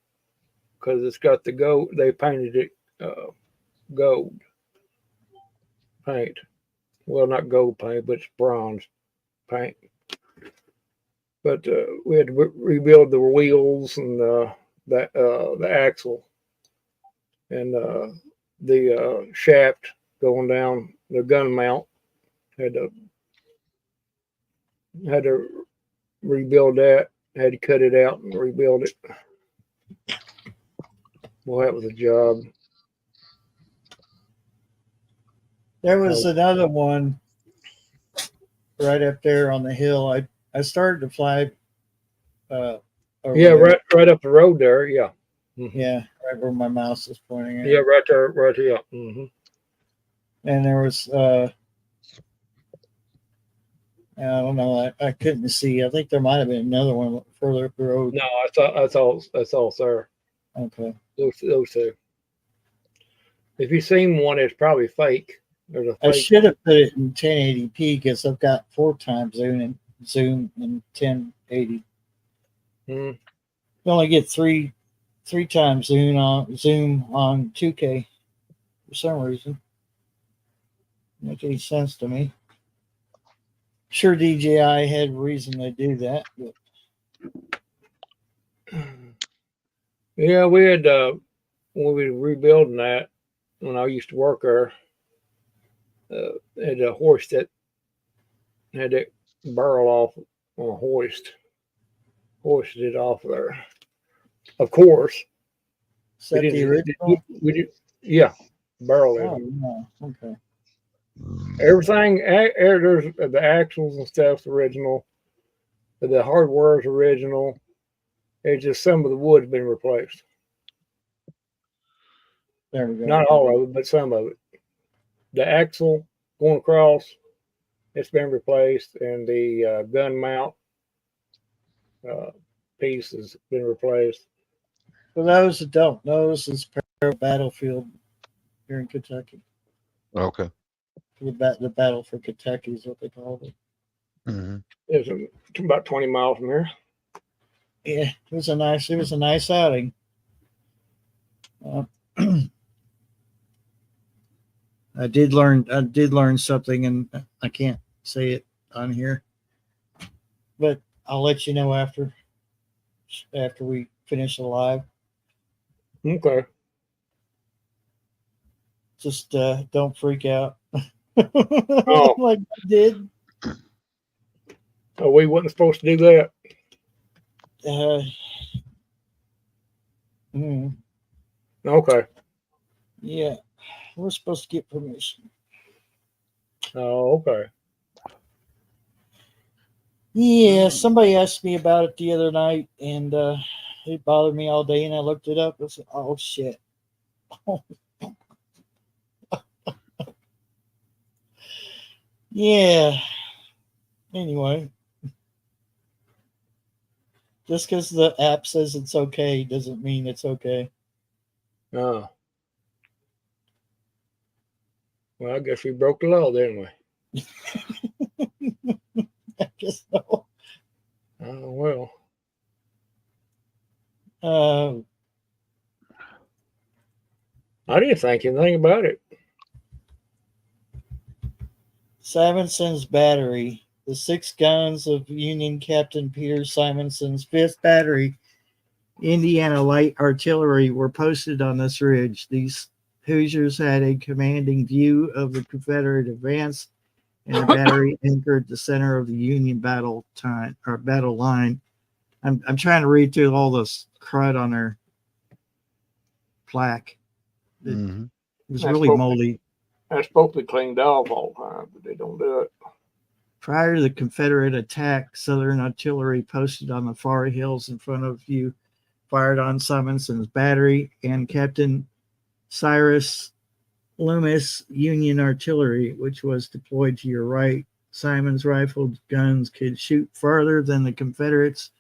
because it's got the gold. They painted it gold paint. Well, not gold paint, but it's bronze paint. But we had to rebuild the wheels and the axle and the shaft going down the gun mount. Had to rebuild that. Had to cut it out and rebuild it. Well, that was a job. There was another one right up there on the hill. I started to fly. Over Yeah, there. right up the road there. Yeah. Mm-hmm. Yeah, right where my mouse is pointing at. Yeah, right there, right here. Mm-hmm. And there was I don't know. I couldn't see. I think there might have been another one further up the road. No, that's all, sir. Okay. Those two. If you seen one, it's probably fake. There's a fake. I should have put it in 1080p because I've got 4x zoom and 1080. Mm. You only get three times zoom on 2K for some reason. Doesn't make any sense to me. Sure, DJI had reason to do that, but Yeah, we had when we were rebuilding that when I used to work there. Had a hoist that had that barrel off on a hoisted it off there. Of course, set the original. we did, yeah, barrel. Oh, no. Okay. Everything, there's the axles and stuff's original. The hardware is original. It's just some of the wood's been replaced. There we go. Not all of it, but some of it. The axle going across, it's been replaced, and the gun mount piece has been replaced. For those that don't know, this is Battlefield here in Kentucky. Okay. The battle for Kentucky is what they called it. Mm-hmm. It's about 20 miles from here. Yeah, it was a nice outing. I did learn something, and I can't say it on here, but I'll let you know after we finish the live. Okay. Just don't freak out. Oh. Like I did. So we wasn't supposed to do that. Okay. Yeah, we're supposed to get permission. Oh, okay. Yeah, somebody asked me about it the other night, and it bothered me all day. And I looked it up. I said, "Oh shit." Yeah. Anyway, just because the app says it's okay doesn't mean it's okay. Oh. Well, I guess we broke the law, didn't we? I guess so. Oh, well. Uh, I didn't think anything about it. Simonson's battery. The 6 guns of Union Captain Peter Simonson's 5th Battery, Indiana Light Artillery, were posted on this ridge. These Hoosiers had a commanding view of the Confederate advance, and the battery anchored the center of the Union battle line. I'm trying to read through all this crud on their plaque. It Mhm. was That's really supposed to- moldy. That's supposed to be cleaned off all the time, but they don't do it. Prior to the Confederate attack, Southern artillery posted on the far hills in front of you fired on Simonson's battery, and Captain Cyrus Loomis Union artillery, which was deployed to your right. Simon's rifled guns could shoot farther than the Confederates'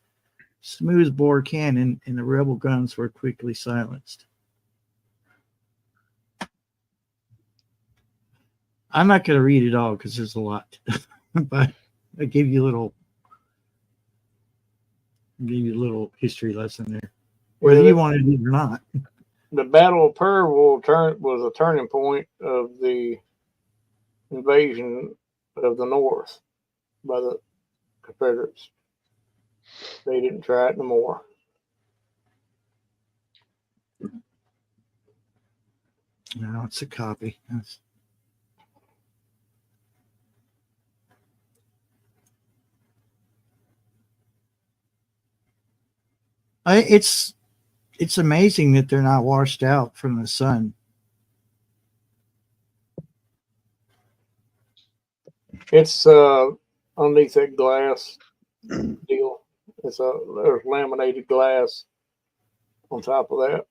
smoothbore cannon, and the rebel guns were quickly silenced. I'm not going to read it all because there's a lot, but I gave you a little history lesson there, whether Yeah, you wanted it or not. the Battle of Pearl was a turning point of the invasion of the North by the Confederates. They didn't try it no more. No, it's a copy. It's amazing that they're not washed out from the sun. It's underneath that glass deal. There's laminated glass on top of that.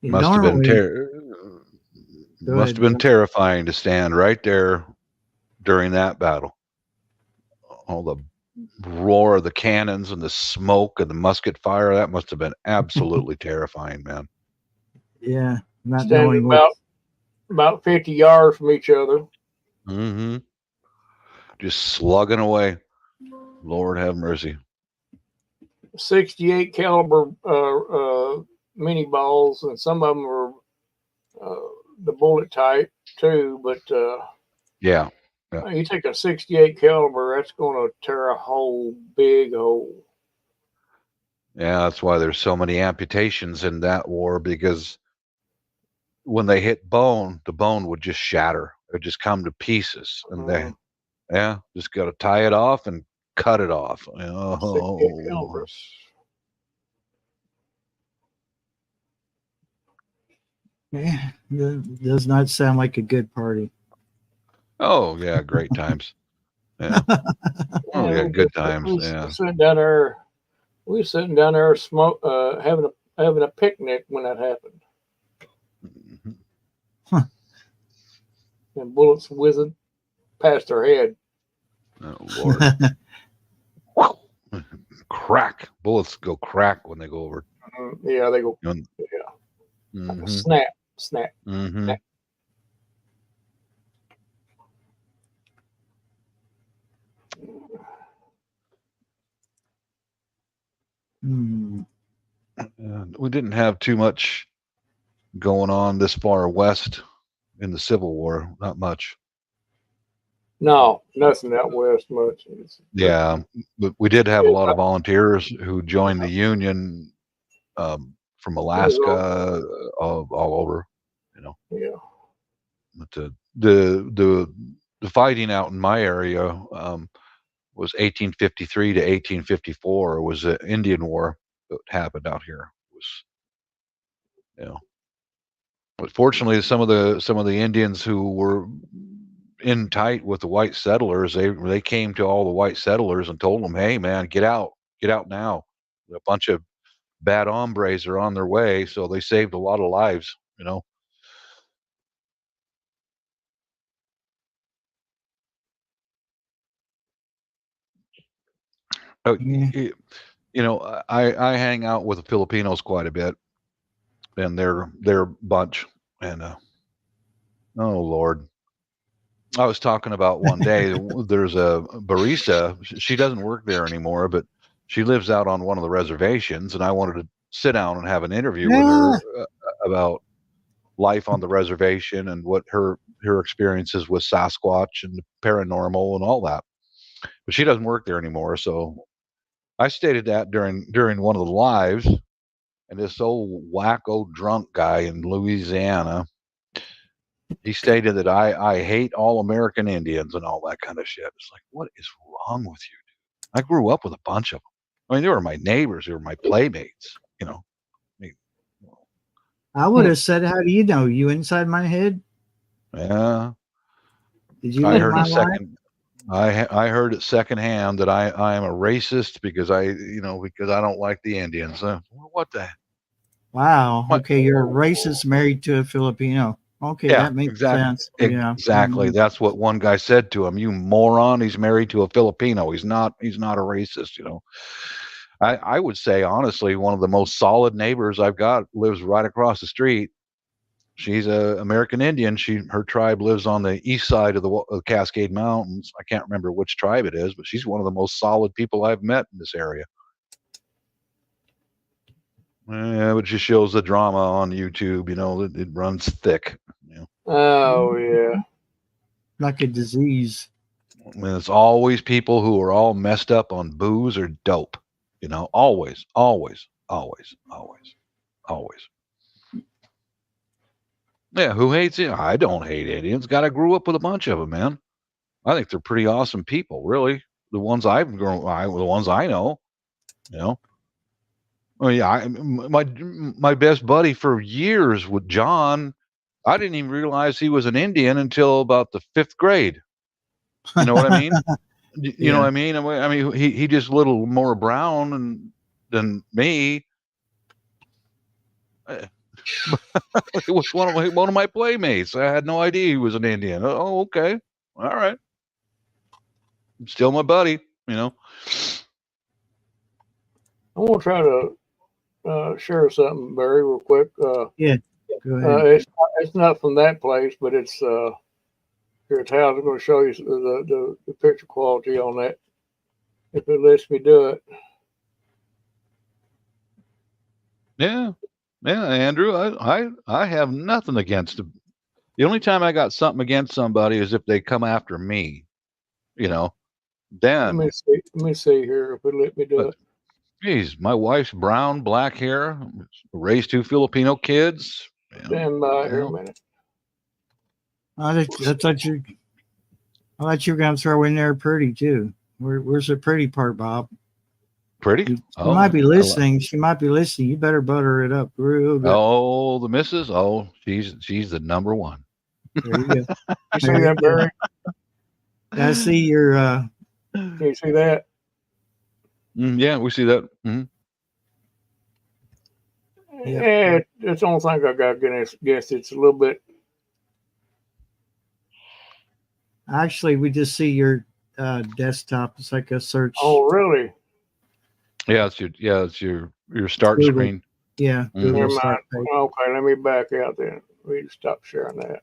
Must have been Go must ahead, have been Bill. terrifying to stand right there during that battle. All the roar of the cannons and the smoke and the musket fire, that must have been absolutely terrifying, man. Yeah, not Standing knowing about 50 yards from each other. Mm-hmm. Just slugging away. Lord have mercy. 68 caliber mini balls, and some of them were the bullet type too. But Yeah. you take a 68 caliber, that's going to tear a big hole. Yeah, that's why there's so many amputations in that war, because when they hit bone, the bone would just shatter. It would just come to pieces. And they just got to tie it off and cut it off. 68 Oh. calibers. Yeah, that does not sound like a good party. Oh, yeah, great times. Yeah. Oh, yeah, good times. Yeah. We were sitting down there having a picnic when that happened. Mhm. And bullets whizzing past our head. Oh, Lord. Crack. Bullets go crack when they go over. Yeah, they go. Mhm. Snap, snap. Mhm. Hmm. We didn't have too much going on this far west in the Civil War. Not much. No, nothing out west much. Yeah, but we did have a lot of volunteers who joined the Union from Alaska, all over. You know. Yeah. But the fighting out in my area was 1853 to 1854. It was an Indian War that happened out here. You know, but fortunately, some of the Indians who were in tight with the white settlers, they came to all the white settlers and told them, "Hey, man, get out now. A bunch of bad hombres are on their way." So they saved a lot of lives. You know. Oh, Yeah. you know, I hang out with the Filipinos quite a bit, and they're a bunch. And oh Lord, I was talking about one day. There's a barista. She doesn't work there anymore, but she lives out on one of the reservations, and I wanted to sit down and have an interview with Yeah. her about life on the reservation and what her experiences with Sasquatch and the paranormal and all that. But she doesn't work there anymore, so I stated that during one of the lives, and this old wacko drunk guy in Louisiana, he stated that I hate all American Indians and all that kind of shit. It's like, what is wrong with you, dude? I grew up with a bunch of them. I mean, they were my neighbors, they were my playmates. You know, I mean, I would have said, "How do you know? You inside my head? yeah. Did you I live heard my it life?" second. I heard it secondhand that I am a racist because because I don't like the Indians. What the Wow. what? Okay, you're a racist married to a Filipino. Okay, Yeah, that makes exactly. sense. Yeah. Exactly. That's what one guy said to him. You moron. He's married to a Filipino. He's not a racist, you know. I would say honestly, one of the most solid neighbors I've got lives right across the street. She's a American Indian. Her tribe lives on the east side of the Cascade Mountains. I can't remember which tribe it is, but she's one of the most solid people I've met in this area. Yeah, but just shows the drama on YouTube. You know, it runs thick. You know. Oh yeah. Like a disease. And it's always people who are all messed up on booze or dope. You know, always, always, always, always, always. Yeah, who hates it? I don't hate Indians. God, I grew up with a bunch of them, man. I think they're pretty awesome people, really. The ones the ones I know. You know, oh yeah, my best buddy for years with John. I didn't even realize he was an Indian until about the 5th grade. You know what I mean? You know what Yeah. I mean? I mean, he just a little more brown than me. It was one of my playmates. I had no idea he was an Indian. Oh, okay, all right. Still my buddy. You know. I'm gonna try to share something, Barry, real quick. Yeah. Go ahead. It's not from that place, but it's here at house. I'm going to show you the picture quality on that if it lets me do it. Yeah, yeah, Andrew. I have nothing against them. The only time I got something against somebody is if they come after me. You know. Let Then, me see here if it let me do but it. geez, my wife's brown, black hair, raised 2 Filipino kids. You know, Stand by here a well, minute. I thought you were gonna throw in there pretty too. Where's the pretty part, Bob? pretty. She Oh, might be listening. She might be listening. You better butter it up real good. oh, the missus. Oh, she's the number one. There you go. You see that, Barry? I see your Can you see that? Yeah, we see that. Mhm. Yep. Yeah, it's the only thing I got against it's a little bit. actually we just see your desktop. It's like a search. Oh, really? Yeah, it's your start Google. screen. Yeah. Mhm. Google Never mind. start page. Okay, let me back out then. We stop sharing that.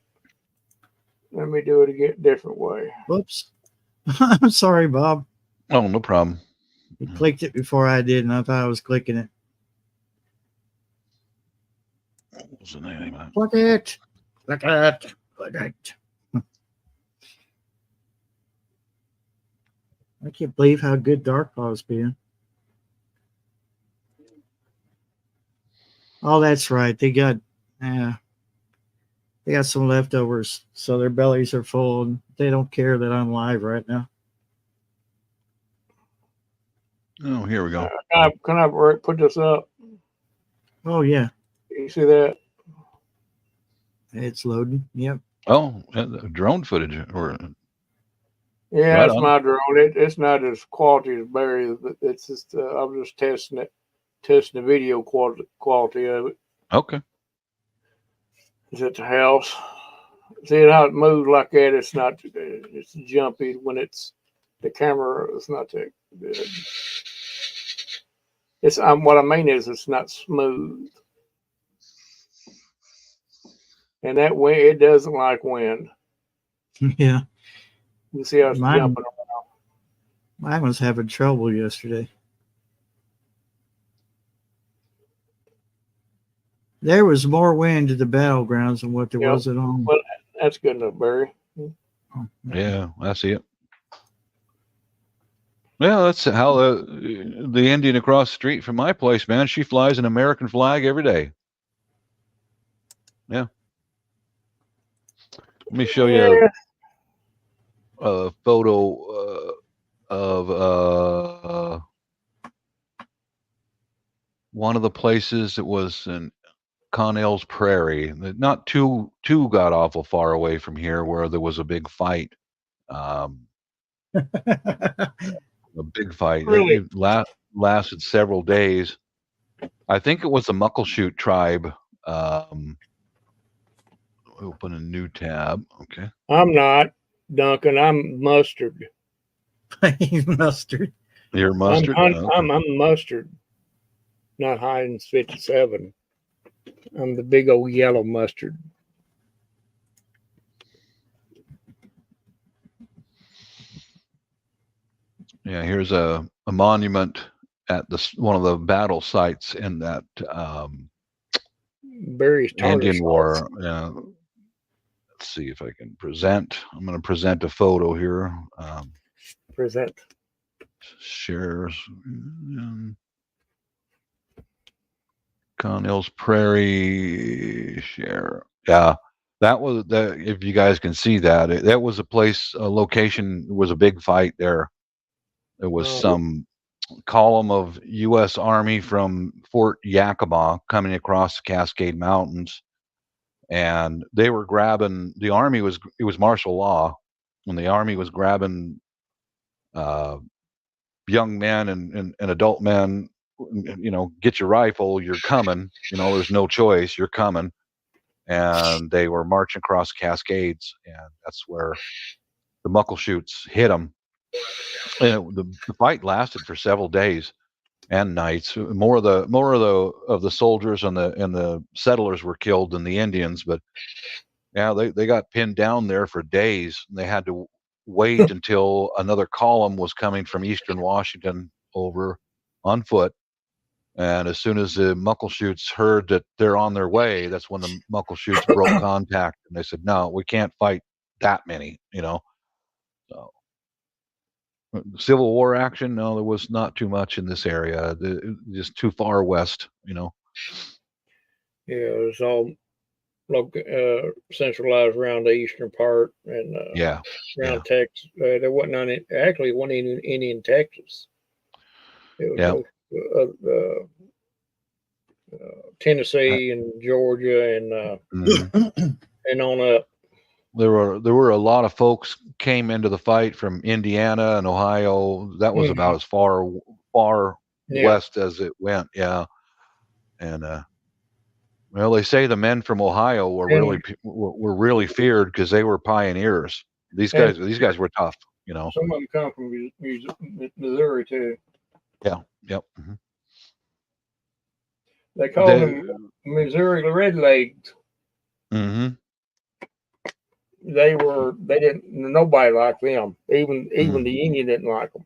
Let me do it again, different way. Whoops. I'm sorry, Bob. Oh, no problem. You clicked it before I did, and I thought I was clicking it. What was the name of it? Click it. Click it. Click it. I can't believe how good Darklaw's been. Oh, that's right. They got some leftovers, so their bellies are full, and they don't care that I'm live right now. Oh, here we go. Can I put this up? Oh yeah. You see that? It's loading. Yep. Oh, drone footage or Yeah, right that's on. my drone. It's not as quality as Barry's, but it's just I'm just testing it, testing the video quality of it. Okay. It's at the house. Seeing how it moves like that, it's not. It's jumpy when it's the camera. It's not that good. It's what I mean is it's not smooth, and that wind it doesn't like wind. Yeah. You see how it's Mine, jumping. mine was having trouble yesterday. There was more wind at the battlegrounds than what there Yep. was at home. Well, that's good enough, Barry. Yeah, I see it. Yeah, that's how the Indian across the street from my place, man. She flies an American flag every day. Yeah. Let me show you Yeah. a photo of one of the places that was in Connell's Prairie, not too god awful far away from here, where there was a big fight. Um, a big fight. Really? Lasted several days. I think it was the Muckleshoot tribe. Um, Open a new tab. Okay. I'm not Duncan. I'm mustard. Plain mustard. You're mustard. I'm mustard. Not Heinz 57. I'm the big old yellow mustard. Yeah, here's a monument at one of the battle sites in that Barry's tartar Indian sauce. War. Let's see if I can present. I'm going to present a photo here. Present. Shares. Connell's Prairie share. Yeah, that was that. If you guys can see that, that was a place, a location. Was a big fight there. There was some column of U.S. Army from Fort Yakima coming across the Cascade Mountains, and they were grabbing. The Army was it was martial law, when the Army was grabbing young men and adult men. You know, get your rifle. You're coming. You know, there's no choice. You're coming. And they were marching across Cascades, and that's where the Muckleshoots hit them. And the fight lasted for several days and nights. More of the soldiers and the settlers were killed than the Indians, but yeah, they got pinned down there for days. They had to wait until another column was coming from eastern Washington over on foot. And as soon as the Muckleshoots heard that they're on their way, that's when the Muckleshoots broke contact, and they said, "No, we can't fight that many." You know, so Civil War action. No, there was not too much in this area. Just too far west. You know. Yeah, it was all centralized around the eastern part and Yeah. around Texas. There wasn't any. Actually, it wasn't any in Texas. It was Tennessee and Georgia and on up. There were a lot of folks came into the fight from Indiana and Ohio. That was about as far west as it went. Yeah, and well, they say the men from Ohio were really feared because they were pioneers. These guys were tough. You know, some of them come from Missouri too. Yeah. Yep. Mm-hmm. They call them Missouri Redlegs. Mm-hmm. They didn't, nobody liked them. Even the Union didn't like them.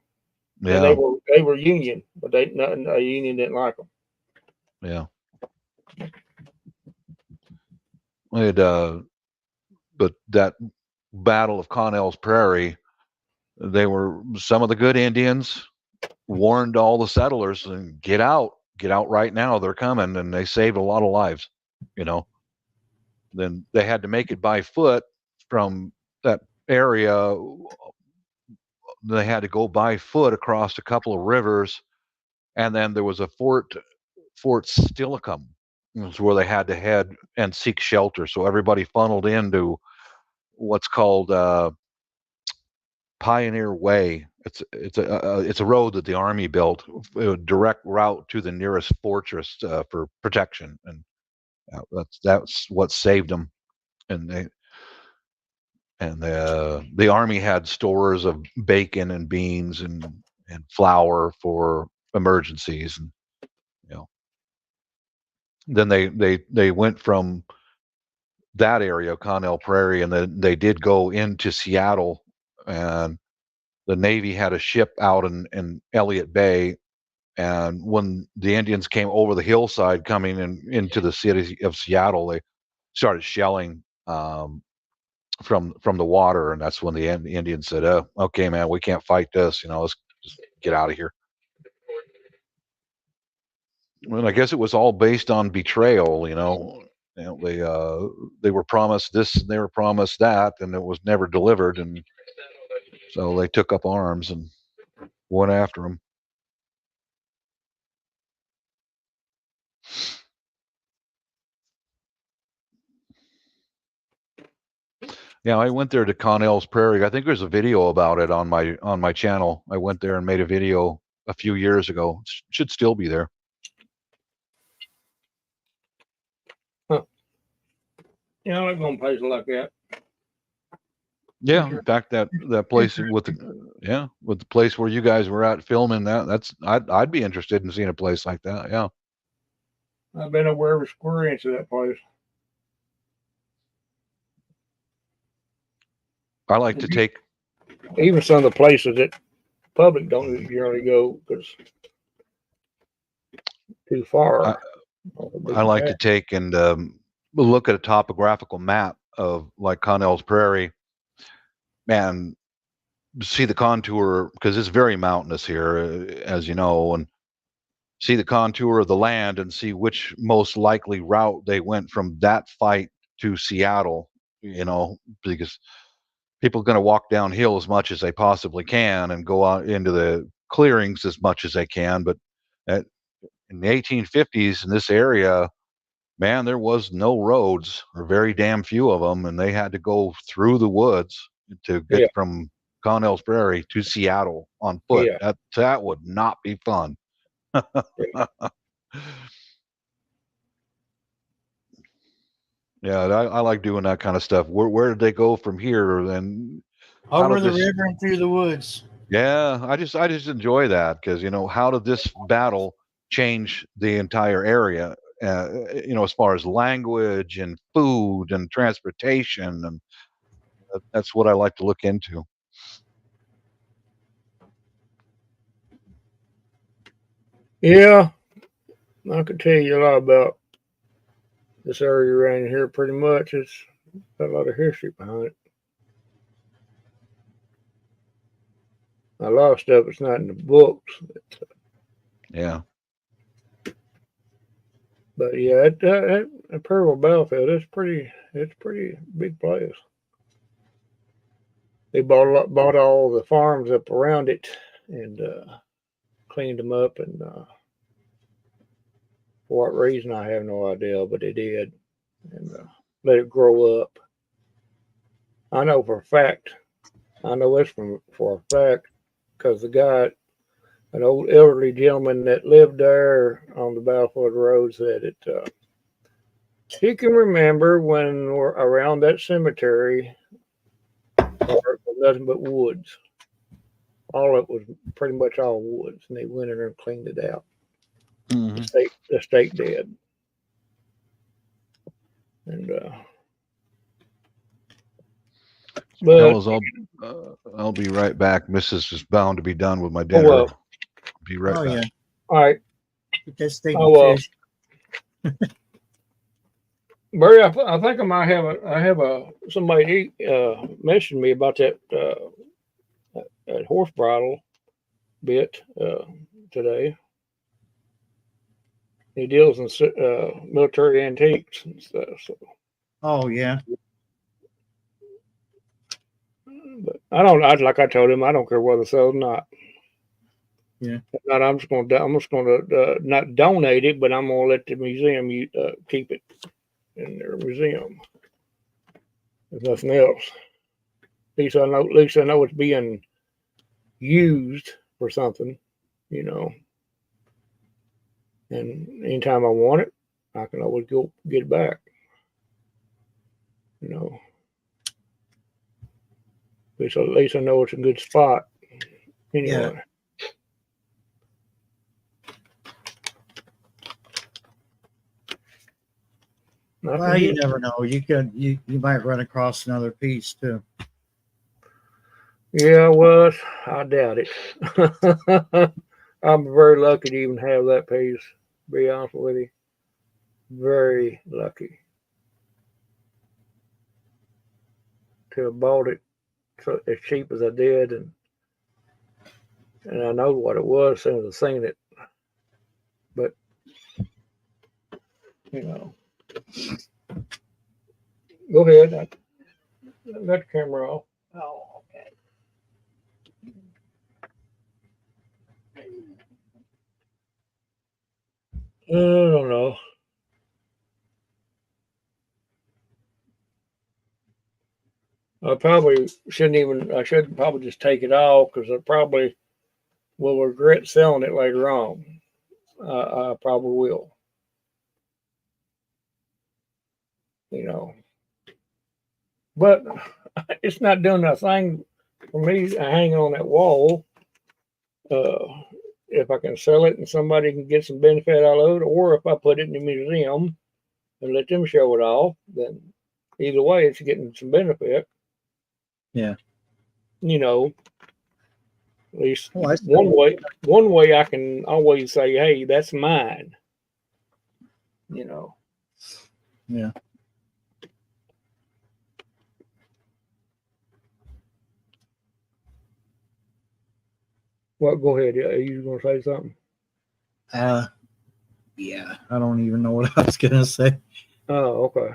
Yeah. And they were Union, but a Union didn't like them. Yeah. But that Battle of Connell's Prairie, they were some of the good Indians warned all the settlers and get out right now. They're coming, and they saved a lot of lives. You know. Then they had to make it by foot from that area. They had to go by foot across a couple of rivers, and then there was a Fort Steilacoom It's where they had to head and seek shelter. So everybody funneled into what's called Pioneer Way. It's a road that the Army built, a direct route to the nearest fortress for protection, and that's what saved them. And the Army had stores of bacon and beans and flour for emergencies, and you know. Then they went from that area, Connell Prairie, and then they did go into Seattle, and the Navy had a ship out in Elliott Bay, and when the Indians came over the hillside coming into the city of Seattle, they started shelling from the water, and that's when the Indians said, "Oh, okay, man, we can't fight this. Let's just get out of here." Well, I guess it was all based on betrayal. They were promised this and they were promised that, and it was never delivered, and so they took up arms and went after them. Yeah, I went there to Connell's Prairie. I think there's a video about it on my channel. I went there and made a video a few years ago. Should still be there. Yeah, I like going places like that. Yeah, in fact, that place with the place where you guys were at filming I'd be interested in seeing a place like that. Yeah, I've been over every square inch of that place. I like to take. Even some of the places that public don't generally go because too far. I like to take and look at a topographical map of like Connell's Prairie, and see the contour, because it's very mountainous here, as you know, and see the contour of the land and see which most likely route they went from that fight to Seattle, because people are going to walk downhill as much as they possibly can and go out into the clearings as much as they can. But in the 1850s in this area, man, there was no roads, or very damn few of them, and they had to go through the woods to get from Connell's Prairie to Seattle on foot. Yeah. That would not be fun. Yeah, I like doing that kind of stuff. Where did they go from here? And over the river and through the woods. Yeah, I just enjoy that, because how did this battle change the entire area? As far as language and food and transportation, and that's what I like to look into. Yeah, I could tell you a lot about this area around here. Pretty much, it's got a lot of history behind it. A lot of stuff it's not in the books. Yeah. But yeah, that Percival Battlefield, it's pretty big place. They bought all the farms up around it and cleaned them up, and for what reason I have no idea, but they did, and let it grow up. I know for a fact. I know this for a fact because the guy, an old elderly gentleman that lived there on the Battlefield Road, said it. He can remember when we're around that cemetery, or nothing but woods. All of it was pretty much all woods, and they went in there and cleaned it out. Mm-hmm. The state did, and but Fellas, I'll be right back. Mrs. is bound to be done with my dinner. well, Be right back. Yeah. all right. Because they Barry, I think I might have somebody mentioned me about that horse bridle bit today. He deals in military antiques and stuff. So. Oh yeah. But I don't. Like I told him, I don't care whether it's sold or not. Yeah. If not, I'm just gonna not donate it, but I'm gonna let the museum keep it in their museum. If nothing else, at least I know it's being used for something, you know. And anytime I want it, I can always go get it back. You know, at least I know it's a good spot. Anyway. Well, you never know. You might run across another piece too. Yeah, well, I doubt it. I'm very lucky to even have that piece. To be honest with you, very lucky to have bought it as cheap as I did, and I know what it was as soon as I seen it. But you know, go ahead. I got the camera off. Oh, okay. I don't know. I should probably just take it off because I probably will regret selling it later on. I probably will. You know, but it's not doing a thing for me hanging on that wall. If I can sell it and somebody can get some benefit out of it, or if I put it in the museum and let them show it off, then either way, it's getting some benefit. Yeah. You know, at least Oh, one way I can always say, hey, that's mine. You know. Yeah. Well, go ahead. Are you going to say something? Yeah. I don't even know what I was gonna say. Oh, okay.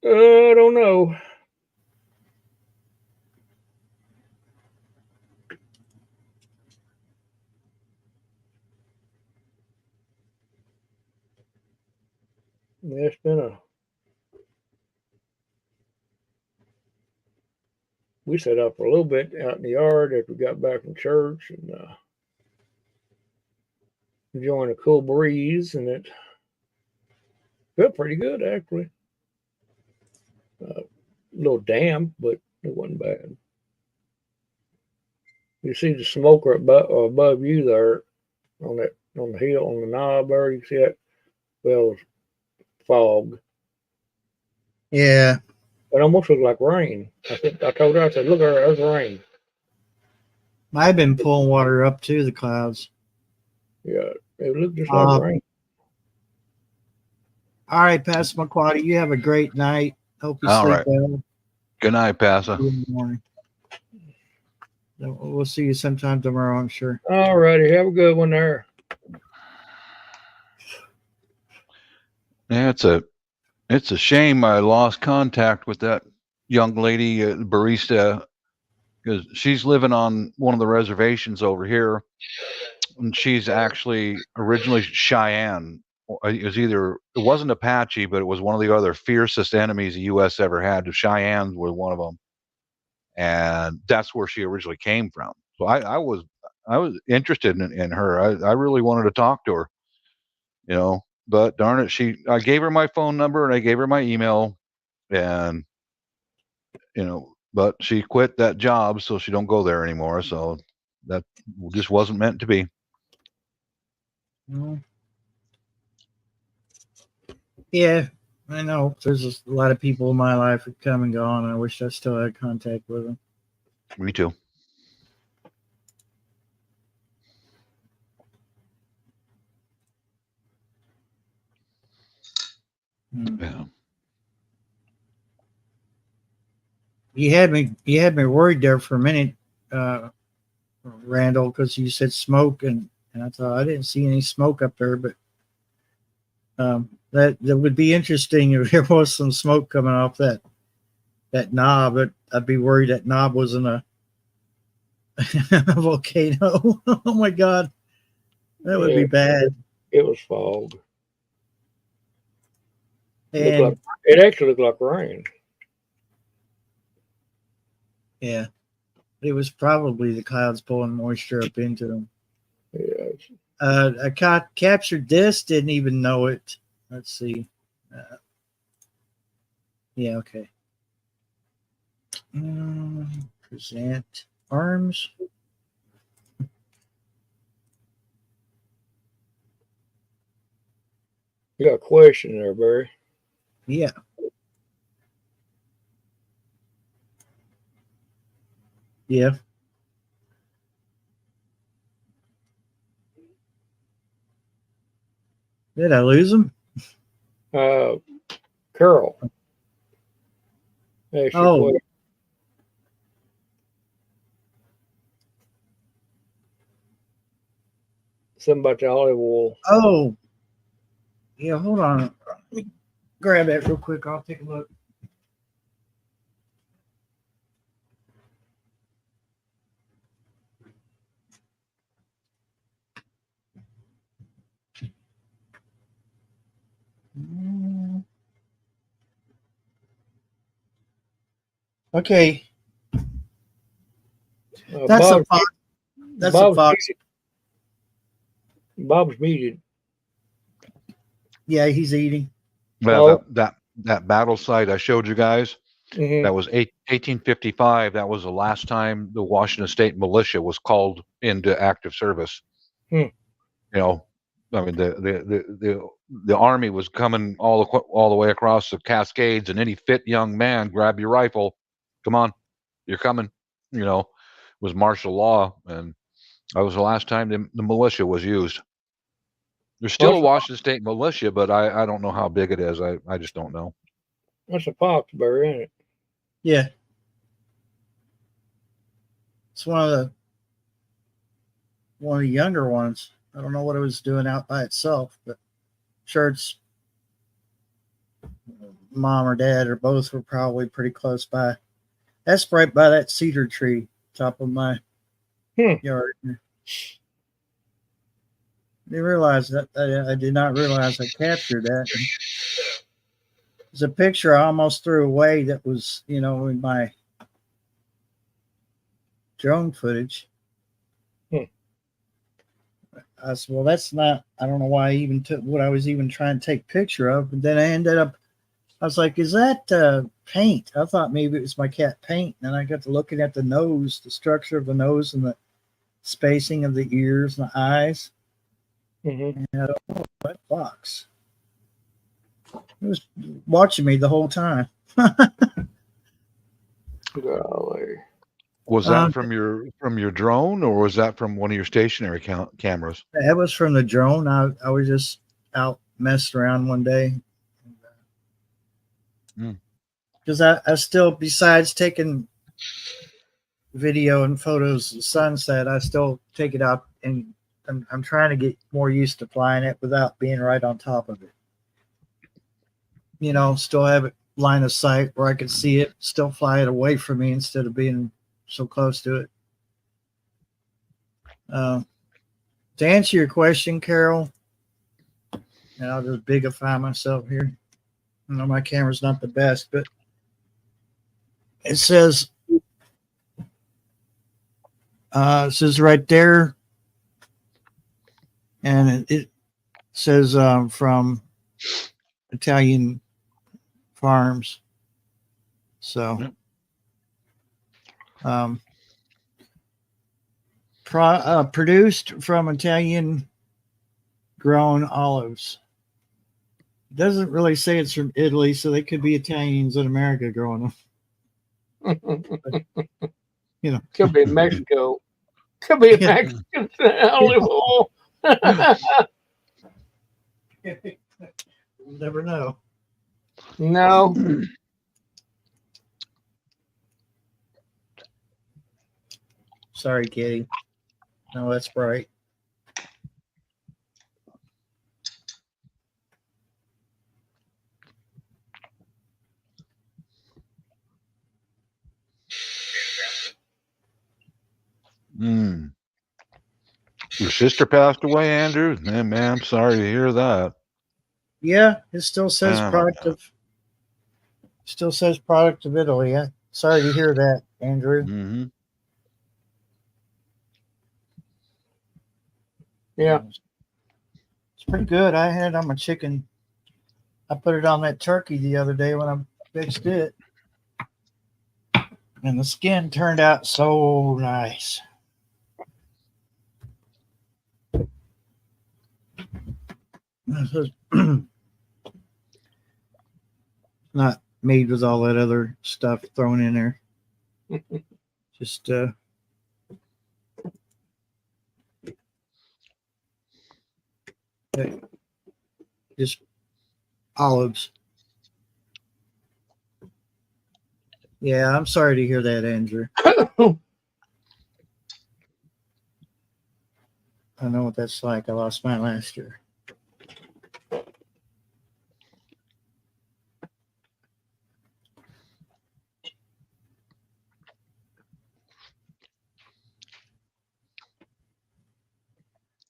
I don't know. Yeah, it's been we set up for a little bit out in the yard after we got back from church and enjoying a cool breeze, and it felt pretty good actually. A little damp, but it wasn't bad. You see the smoke above you there on the hill on the knob there. You see that? Well, fog. Yeah. It almost looked like rain. I told her, I said, look, there's rain. I've been pulling water up to the clouds. Yeah, it looked just like rain. All right, Pastor McQuarrie, you have a great night. Hope you All sleep right. well. Good night, Passa. Good morning. We'll see you sometime tomorrow, I'm sure. All righty. Have a good one there. Yeah, it's a shame I lost contact with that young lady, barista, because she's living on one of the reservations over here, and she's actually originally Cheyenne. It wasn't Apache, but it was one of the other fiercest enemies the U.S. ever had. The Cheyennes were one of them, and that's where she originally came from. So I was interested in her. I really wanted to talk to her, you know. But darn it, I gave her my phone number and I gave her my email, and but she quit that job, so she don't go there anymore. So that just wasn't meant to be. Yeah, I know. There's a lot of people in my life who come and gone. I wish I still had contact with them. Me too. Yeah. You had me worried there for a minute, Randall, because you said smoke, and I thought I didn't see any smoke up there, but That would be interesting if there was some smoke coming off that knob. But I'd be worried that knob wasn't a volcano. Oh my God, that would be Yeah, bad. it was fog. And It actually looked like rain. yeah, it was probably the clouds pulling moisture up into them. Yeah. I captured this, didn't even know it. Let's see. Yeah, okay. Present arms. You got a question there, Barry. Yeah. Yeah. Did I lose them? Carol. Ask your Oh, question. Something about the olive oil. oh. Yeah, hold on. Let me grab that real quick. I'll take a look. Okay. That's a Bob, fox. That's a Bob's fox. muted. Bob's muted. Yeah, he's eating. Well, Oh. that battle site I showed you guys, Mm-hmm. that was 1855. That was the last time the Washington State Militia was called into active service. Hmm. You know, I mean the Army was coming all the way across the Cascades, and any fit young man, grab your rifle, come on, you're coming. You know, was martial law, and that was the last time the militia was used. There's still a Washington State Militia, but I don't know how big it is. I just don't know. That's a fox, Barry, ain't it? Yeah. It's one of the younger ones. I don't know what it was doing out by itself, but sure it's mom or dad or both were probably pretty close by. That's right by that cedar tree top of my yard. They realized that I did not realize I captured that. There's a picture I almost threw away that was, in my drone footage. I said, well, that's not, I don't know why I even took what I was even trying to take a picture of. But then I was like, is that paint? I thought maybe it was my cat paint. And then I got to looking at the nose, the structure of the nose and the spacing of the ears and the eyes. Mm-hmm. And I don't know what fox. It was watching me the whole time. Golly. Was that from your drone, or was that from one of your stationary cameras? That was from the drone. I was just out messing around one day. Because I still, besides taking video and photos of sunset, I still take it out, and I'm trying to get more used to flying it without being right on top of it. Still have it line of sight where I can see it, still fly it away from me instead of being so close to it. To answer your question, Carol, and I'll just bigify myself here. I know my camera's not the best, but it says right there, and it says from Italian farms. So, produced from Italian grown olives. It doesn't really say it's from Italy, so they could be Italians in America growing them. Could be Mexico. Could be Mexican olive oil. We'll never know. No. Sorry, Kitty. No, that's bright. Your sister passed away, Andrew? Man, I'm sorry to hear that. Yeah, it still says Oh, my product God. of Italy. Sorry to hear that, Andrew. Mm-hmm. Yeah. It's pretty good. I had it on my chicken. I put it on that turkey the other day when I fixed it. And the skin turned out so nice. Not made with all that other stuff thrown in there. Just just olives. Yeah, I'm sorry to hear that, Andrew. I know what that's like. I lost mine last year.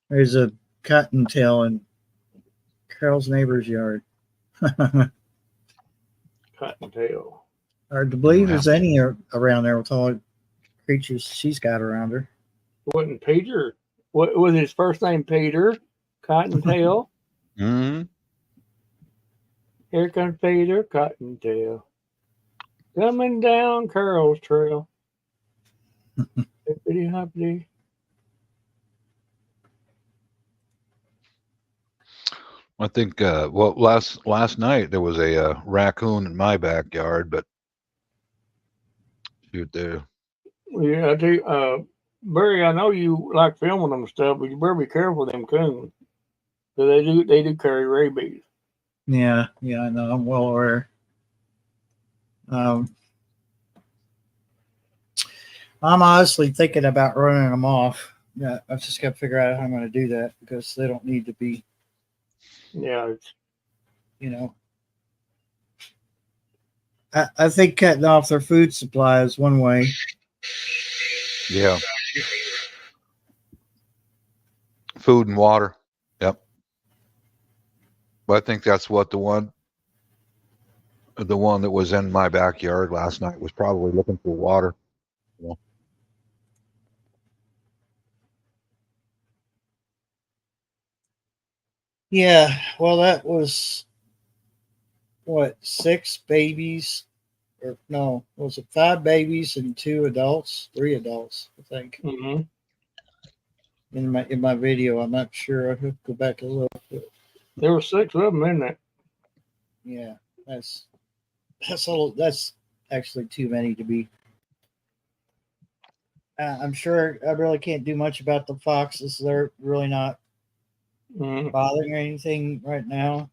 There's a cottontail in Carol's neighbor's yard. Cottontail. Hard to believe Yeah. there's any around there with all the creatures she's got around her. Wasn't Peter? What was his first name? Peter Cottontail. Mm-hmm. Here comes Peter Cottontail, coming down Carol's trail. Hippity hoppity. I think well last night there was a raccoon in my backyard, but shoot there. Yeah, I do. Barry, I know you like filming them and stuff, but you better be careful with them coons. So they do carry rabies. Yeah, I know. I'm well aware. I'm honestly thinking about running them off. Yeah, I've just got to figure out how I'm going to do that because they don't need to be, Yeah, it's, you know. I think cutting off their food supply is one way. Yeah. Food and water. Yep. But I think that's what the one that was in my backyard last night was probably looking for water. Yeah, well, that was what, 6 babies, or no, was it 5 babies and 2 adults, 3 adults, I think. mm-hmm. In my video, I'm not sure. I have to go back and look. But There were 6 of them in there. yeah, that's that's actually too many to be. I'm sure I really can't do much about the foxes. They're really not Mm-hmm. bothering or anything right now.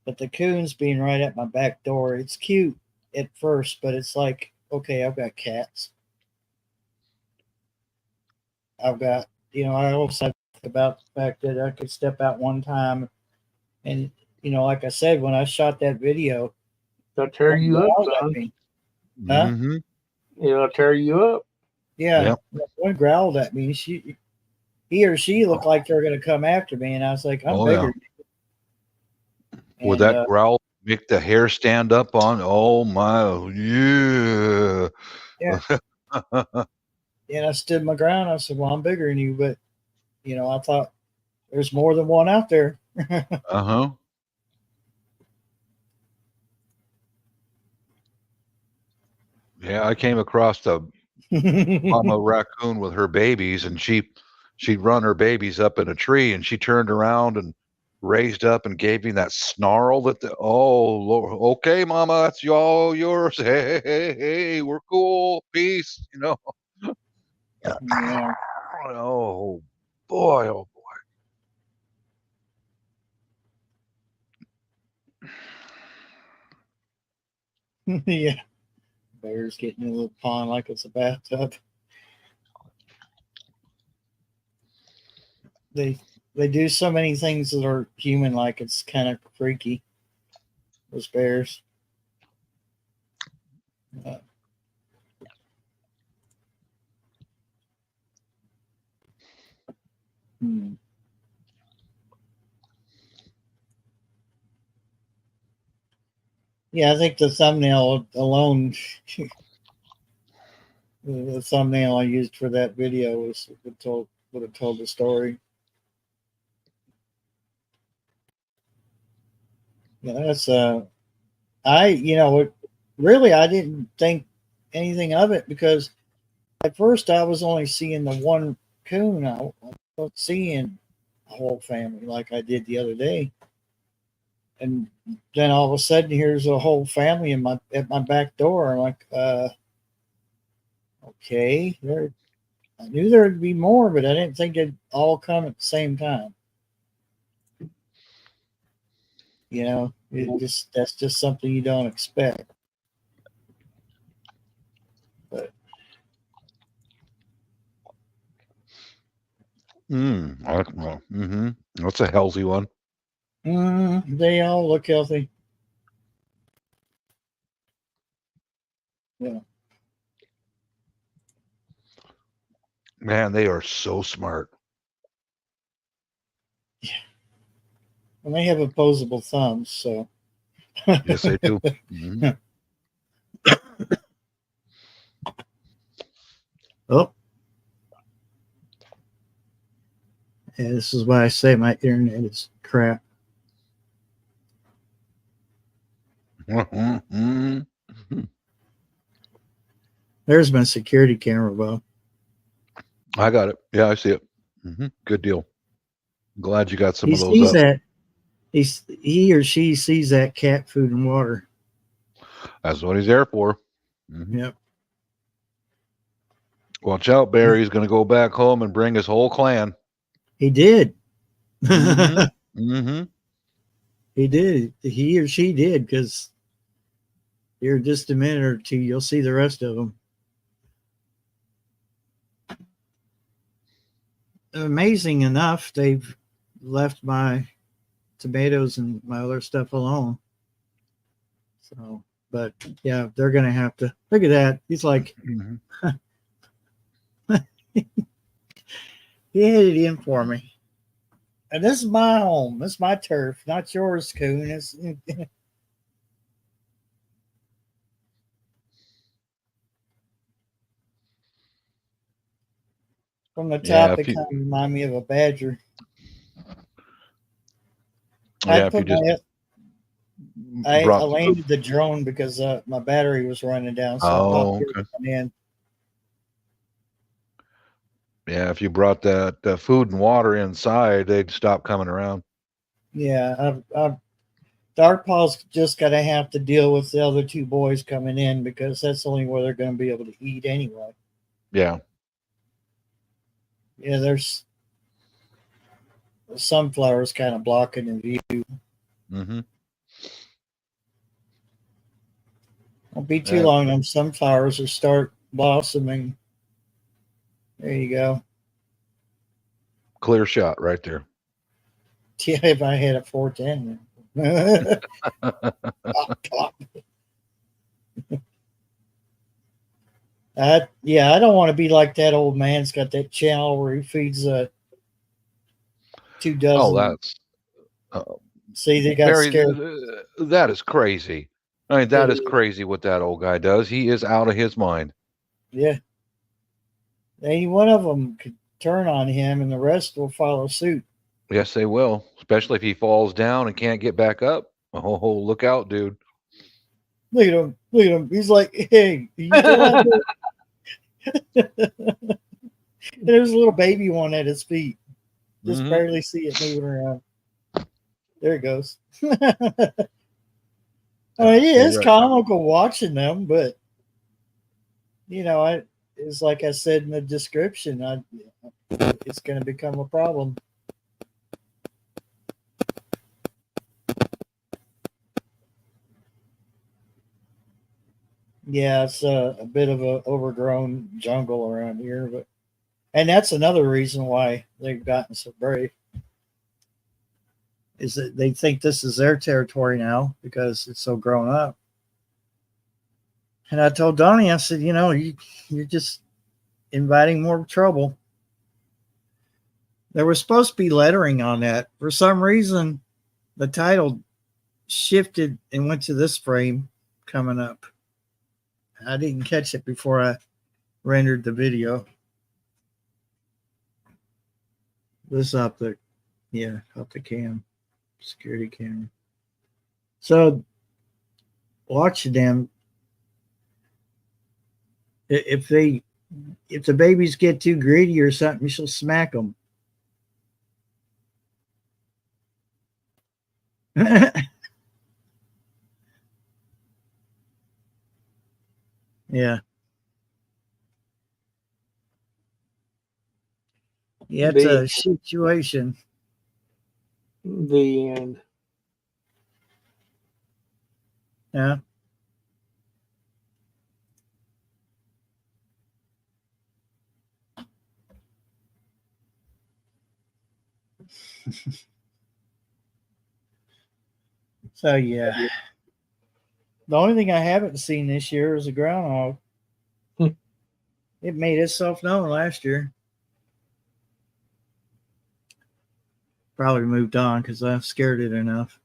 But the coons being right at my back door, it's cute at first, but it's like, okay, I've got cats. I've got, I also think about the fact that I could step out one time and, like I said, when I shot that video, They'll tear one you up, growled at son. me. Huh? Mm-hmm. Yeah, they'll tear you up. Yeah. Yep. One growled at me. He or she looked like they were going to come after me. And I was like, I'm Oh, bigger. yeah. Would And, that growl make the hair stand up on? Oh my, yeah. Yeah. And I stood my ground. I said, well, I'm bigger than you, but I thought there's more than one out there. Uh-huh. Yeah, I came across a mama raccoon with her babies, and she'd run her babies up in a tree, and she turned around and raised up and gave me that snarl that oh Lord, okay, mama, that's all yours. Hey, we're cool, peace, Yeah. Oh boy, oh boy. Yeah. Bears getting in a little pond like it's a bathtub. They do so many things that are human like. It's kind of freaky. Those bears. Hmm. Yeah, I think the thumbnail alone, the thumbnail I used for that video would have told the story. Yeah, that's really I didn't think anything of it because at first I was only seeing the one coon. I wasn't seeing a whole family like I did the other day. And then all of a sudden here's a whole family at my back door. I'm like, okay, I knew there'd be more, but I didn't think they'd all come at the same time. That's just something you don't expect. But That's a healthy one. they all look healthy. Yeah. Man, they are so smart. And they have opposable thumbs, so Yes, they do. Mhm. oh. Yeah, this is why I say my internet is crap. Mhm. There's my security camera, Bob. I got it. Yeah, I see it. Good deal. Glad you got some He of those sees up. that. He or she sees that cat food and water. That's what he's there for. Yep. Watch out, Barry's going to go back home and bring his whole clan. He did. Mm-hmm. He did. He or she did, because here in just a minute or two, you'll see the rest of them. Amazing enough, they've left my tomatoes and my other stuff alone. So, but yeah, they're going to have to look at that. He's like, he hit it in for me. And this is my home. This is my turf, not yours, Coon. It's, from the top, it kind of remind me of a badger. I landed the drone because my battery was running down, so I popped it in. Yeah, if you brought that food and water inside, they'd stop coming around. Yeah, Dark Paw's just got to have to deal with the other two boys coming in, because that's the only way they're going to be able to eat anyway. Yeah. Yeah, there's the sunflowers kind of blocking the view. Won't be too long. Them sunflowers will start blossoming. There you go. Clear shot right there. Yeah, if I had a 410. I don't want to be like that old man's got that channel where he feeds 2 dozen. Oh, that's see, they got scared. That is crazy. I mean, that is crazy what that old guy does. He is out of his mind. Yeah. Any one of them could turn on him, and the rest will follow suit. Yes, they will, especially if he falls down and can't get back up. Oh, look out, dude. Look at him. Look at him. He's like, hey. There's a little baby one at his feet. Just barely see it moving around. There it goes. It's comical watching them, but it's like I said in the description, it's going to become a problem. Yeah, it's a bit of a overgrown jungle around here, and that's another reason why they've gotten so brave, is that they think this is their territory now because it's so grown up. And I told Donnie, I said, you're just inviting more trouble. There was supposed to be lettering on that. For some reason, the title shifted and went to this frame coming up. I didn't catch it before I rendered the video. This up the cam, security camera. So watch them. If the babies get too greedy or something, she'll smack them. Yeah. Yeah, it's a situation. The end. Yeah. So yeah. The only thing I haven't seen this year is a groundhog. It made itself known last year. Probably moved on because I've scared it enough.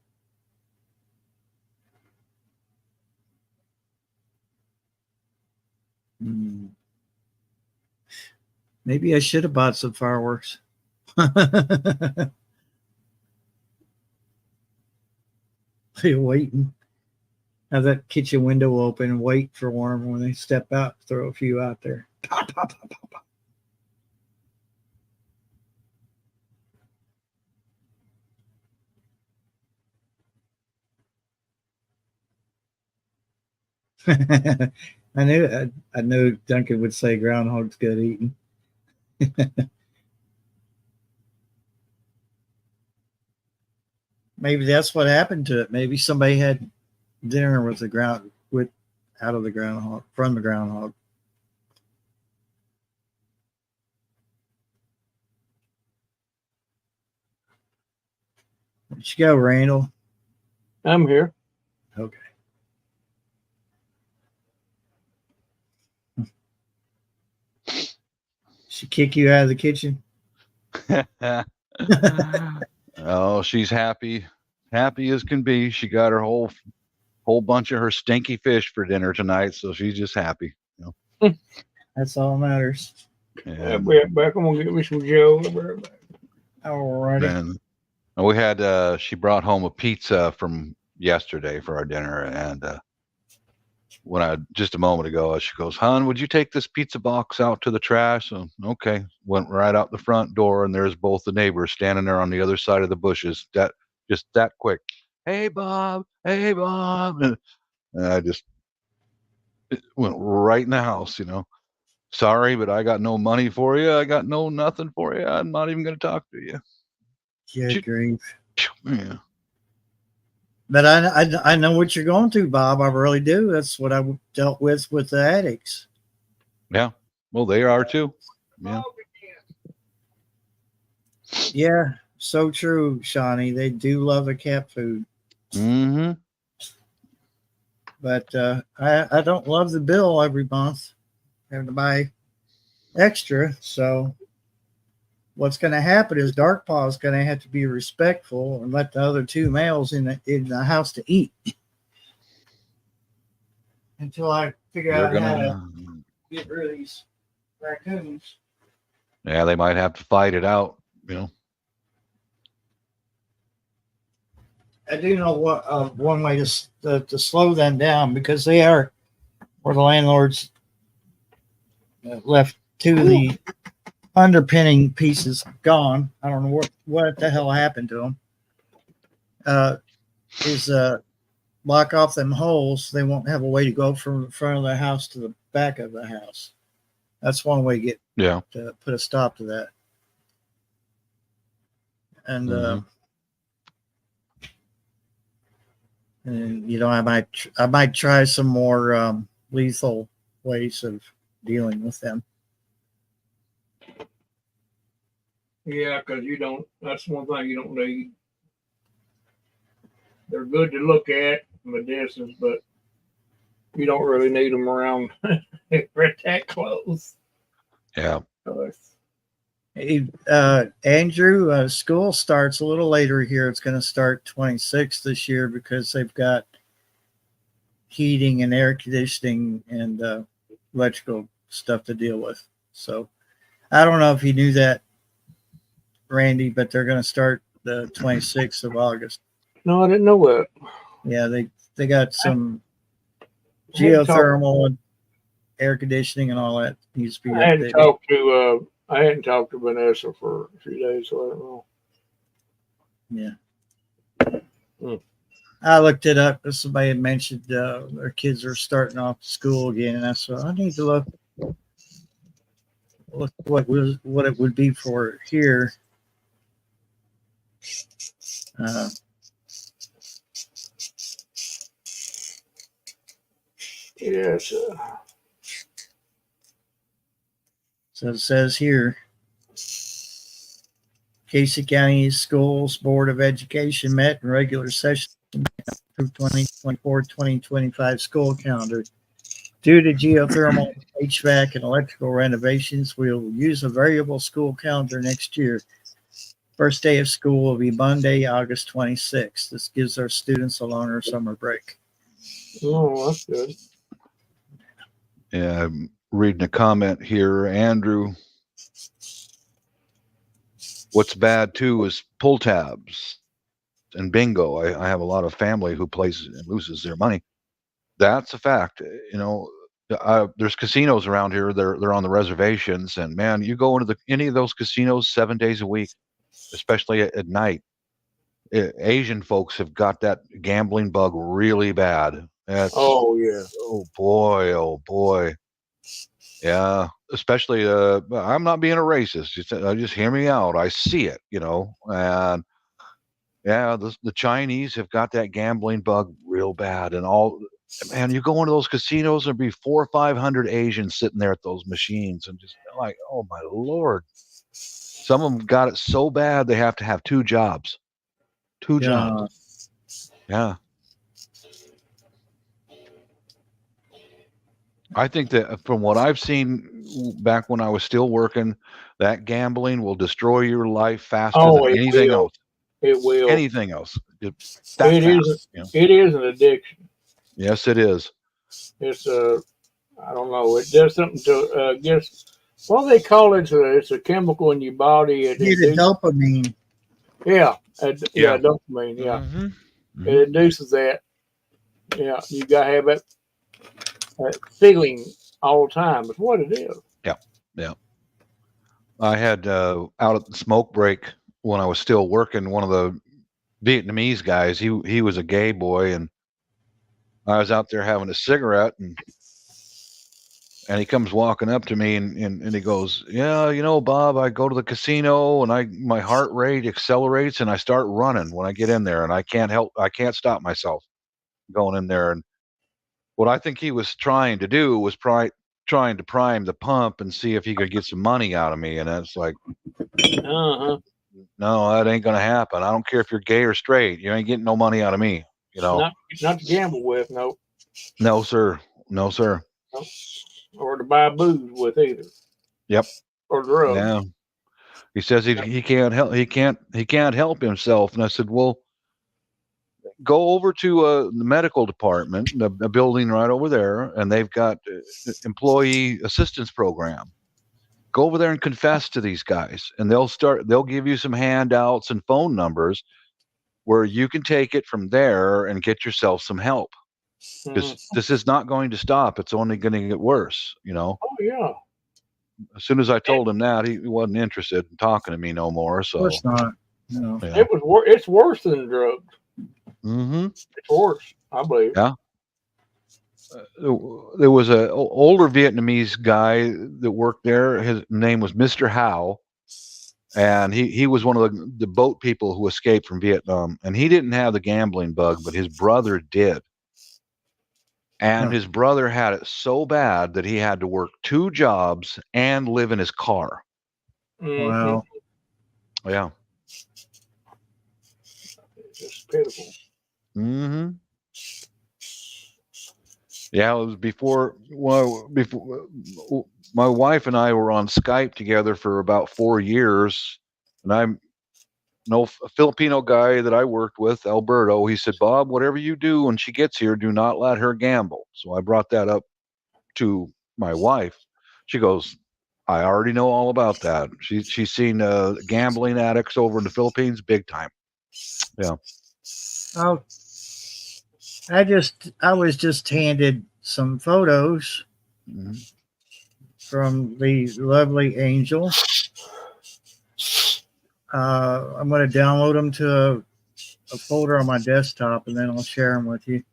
Maybe I should have bought some fireworks. You're waiting. Have that kitchen window open and wait for them when they step out. Throw a few out there. Pop, pop, pop, pop, pop. I knew Duncan would say groundhog's good eating. Maybe that's what happened to it. Maybe somebody had dinner with the groundhog from the groundhog. Where'd you go, Randall? I'm here. Okay. She kick you out of the kitchen? Oh, she's happy as can be. She got her whole bunch of her stinky fish for dinner tonight, so she's just happy. That's all that matters. Yeah, back. I'm gonna get me some Joe. All righty. And we had she brought home a pizza from yesterday for our dinner, and just a moment ago, she goes, "Hon, would you take this pizza box out to the trash?" So, okay, went right out the front door, and there's both the neighbors standing there on the other side of the bushes. Just that quick. Hey, Bob. Hey, Bob. And I just went right in the house. Sorry, but I got no money for you. I got no nothing for you. I'm not even going to talk to you. Good grief. Yeah. But I know what you're going through, Bob. I really do. That's what I dealt with the addicts. Yeah. Well, they are too. Yeah. Yeah. So true, Shawnee. They do love the cat food. Mm-hmm. But I don't love the bill every month. Having to buy extra. So what's going to happen is Dark Paw is going to have to be respectful and let the other two males in the house to eat until I figure out how to get rid of these raccoons. Yeah, they might have to fight it out. I do know what one way to slow them down, because they are where the landlords left two of the underpinning pieces gone. I don't know what the hell happened to them. Is block off them holes. They won't have a way to go from the front of the house to the back of the house. That's one way to put a stop to that. And and I might try some more lethal ways of dealing with them. Yeah, because that's one thing you don't need. They're good to look at from a distance, but you don't really need them around that close. Yeah. Hey, Andrew, school starts a little later here. It's going to start 26th this year because they've got heating and air conditioning and electrical stuff to deal with. So I don't know if you knew that, Randy, but they're going to start the 26th of August. No, I didn't know that. Yeah, they got some I hadn't talked- geothermal and air conditioning and all that needs to be I hadn't updated. talked to I hadn't talked to Vanessa for a few days, so I don't know. Yeah. Hmm. I looked it up. Somebody had mentioned their kids are starting off school again, and I said I need to look what it would be for here. Yes. So it says here, Casey County Schools Board of Education met in regular session through 2024-2025 school calendar. Due to geothermal, HVAC, and electrical renovations, we will use a variable school calendar next year. First day of school will be Monday, August 26th. This gives our students a longer summer break. Oh, that's good. Yeah, I'm reading a comment here, Andrew. What's bad too is pull tabs and bingo. I have a lot of family who plays and loses their money. That's a fact. You know, there's casinos around here. They're on the reservations, and man, you go into any of those casinos 7 days a week, especially at night. Asian folks have got that gambling bug really bad. That's Oh yeah. oh boy, oh boy. Yeah, especially I'm not being a racist. Just hear me out. I see it, and yeah, the Chinese have got that gambling bug real bad, and all. Man, you go into those casinos, there'd be 400 or 500 Asians sitting there at those machines, and just like, oh my lord. Some of them got it so bad they have to have two jobs. Two jobs. Yeah. I think that from what I've seen back when I was still working, that gambling will destroy your life faster Oh, than it anything will. else. It will. Anything else. It's that It fast. is. It is an addiction. Yes, it is. It's I don't know. It does something to what do they call it? It's a chemical in your body. It Need a dopamine. Yeah, Yeah. dopamine. Yeah, Mm-hmm. it induces that. Yeah, you gotta have that feeling all the time. It's what it is. Yeah. I had out at the smoke break when I was still working, one of the Vietnamese guys, he was a gay boy, and I was out there having a cigarette, and he comes walking up to me and he goes, yeah, Bob, I go to the casino and my heart rate accelerates and I start running when I get in there, and I can't stop myself going in there. And what I think he was trying to do was trying to prime the pump and see if he could get some money out of me. And it's like, Uh-huh. no, that ain't gonna happen. I don't care if you're gay or straight. You ain't getting no money out of me. Not to gamble with, no. No, sir. No, sir. Or to buy booze with either. Yep. Or drugs. Yeah. He says he can't help himself. And I said, well, go over to the medical department, a building right over there, and they've got employee assistance program. Go over there and confess to these guys, and they'll give you some handouts and phone numbers where you can take it from there and get yourself some help. Because this is not going to stop. It's only going to get worse, Oh yeah. As soon as I told him that, he wasn't interested in talking to me no more. So Of course not. No. yeah. It's worse than drugs. Mm-hmm. It's worse, I believe. Yeah. There was a older Vietnamese guy that worked there. His name was Mr. Howe, and he was one of the boat people who escaped from Vietnam. And he didn't have the gambling bug, but his brother did. And his brother had it so bad that he had to work two jobs and live in his car. Wow. Yeah. It's just pitiful. Mm-hmm. Yeah, it was before. Well, before my wife and I were on Skype together for about 4 years, and I'm no a Filipino guy that I worked with, Alberto. He said, "Bob, whatever you do when she gets here, do not let her gamble." So I brought that up to my wife. She goes, "I already know all about that. She's seen gambling addicts over in the Philippines, big time." Yeah. Oh, I was just handed some photos Mhm. from the lovely Angel. I'm going to download them to a folder on my desktop, and then I'll share them with you.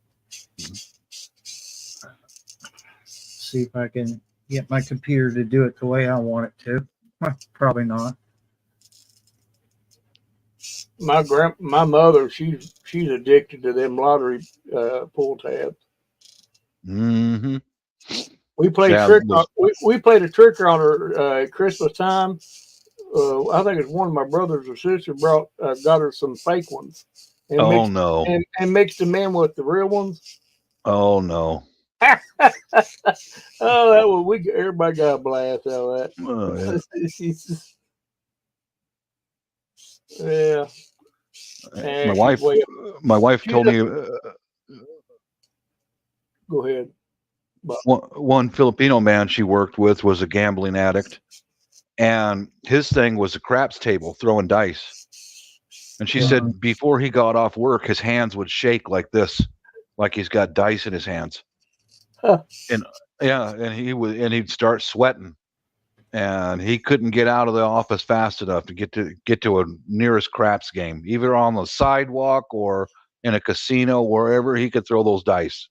See if I can get my computer to do it the way I want it to. Probably not. My mother, she's addicted to them lottery pull tabs. Mm-hmm. We played Yeah, we played a trick on her at Christmas time. I think it's one of my brothers or sisters got her some fake ones and oh no. mixed them in with the real ones. Oh no. Oh, that was everybody got a blast out of that. Oh, yeah. Yeah. And My wife told me go ahead. one Filipino man she worked with was a gambling addict, and his thing was a craps table throwing dice. And she said before he got off work, his hands would shake like this, like he's got dice in his hands. Huh. And yeah, and he'd start sweating, and he couldn't get out of the office fast enough to get to a nearest craps game, either on the sidewalk or in a casino, wherever he could throw those dice.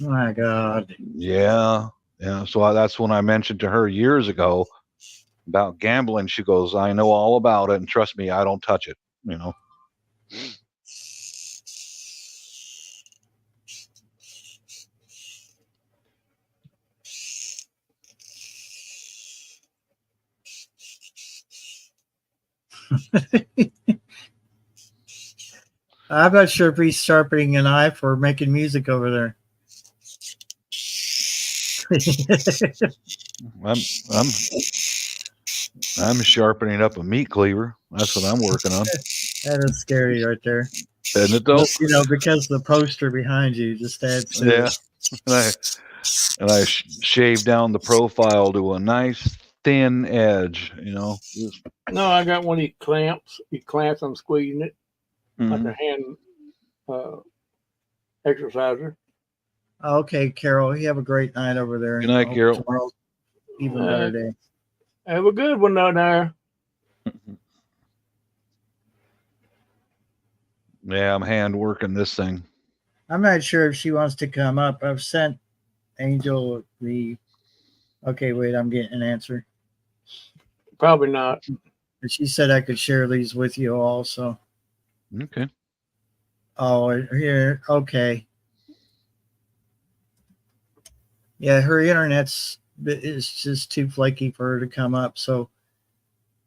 My God. Yeah. So that's when I mentioned to her years ago about gambling. She goes, "I know all about it, and trust me, I don't touch it." I'm not sure if he's sharpening a knife or making music over there. I'm sharpening up a meat cleaver. That's what I'm working on. That is scary right there. Isn't it though? Because the poster behind you just adds to it. And I shaved down the profile to a nice thin edge. No, I got one of these clamps. These clamps, I'm squeezing it like a hand exerciser. Okay, Carol, you have a great night over there. Good night, Carol. Tomorrow's even better day. Have a good one down there. Yeah, I'm hand working this thing. I'm not sure if she wants to come up. I've sent Angel the. Okay, wait, I'm getting an answer. Probably not. But she said I could share these with you also. Okay. Oh, here. Okay. Yeah, her internet's is just too flaky for her to come up. So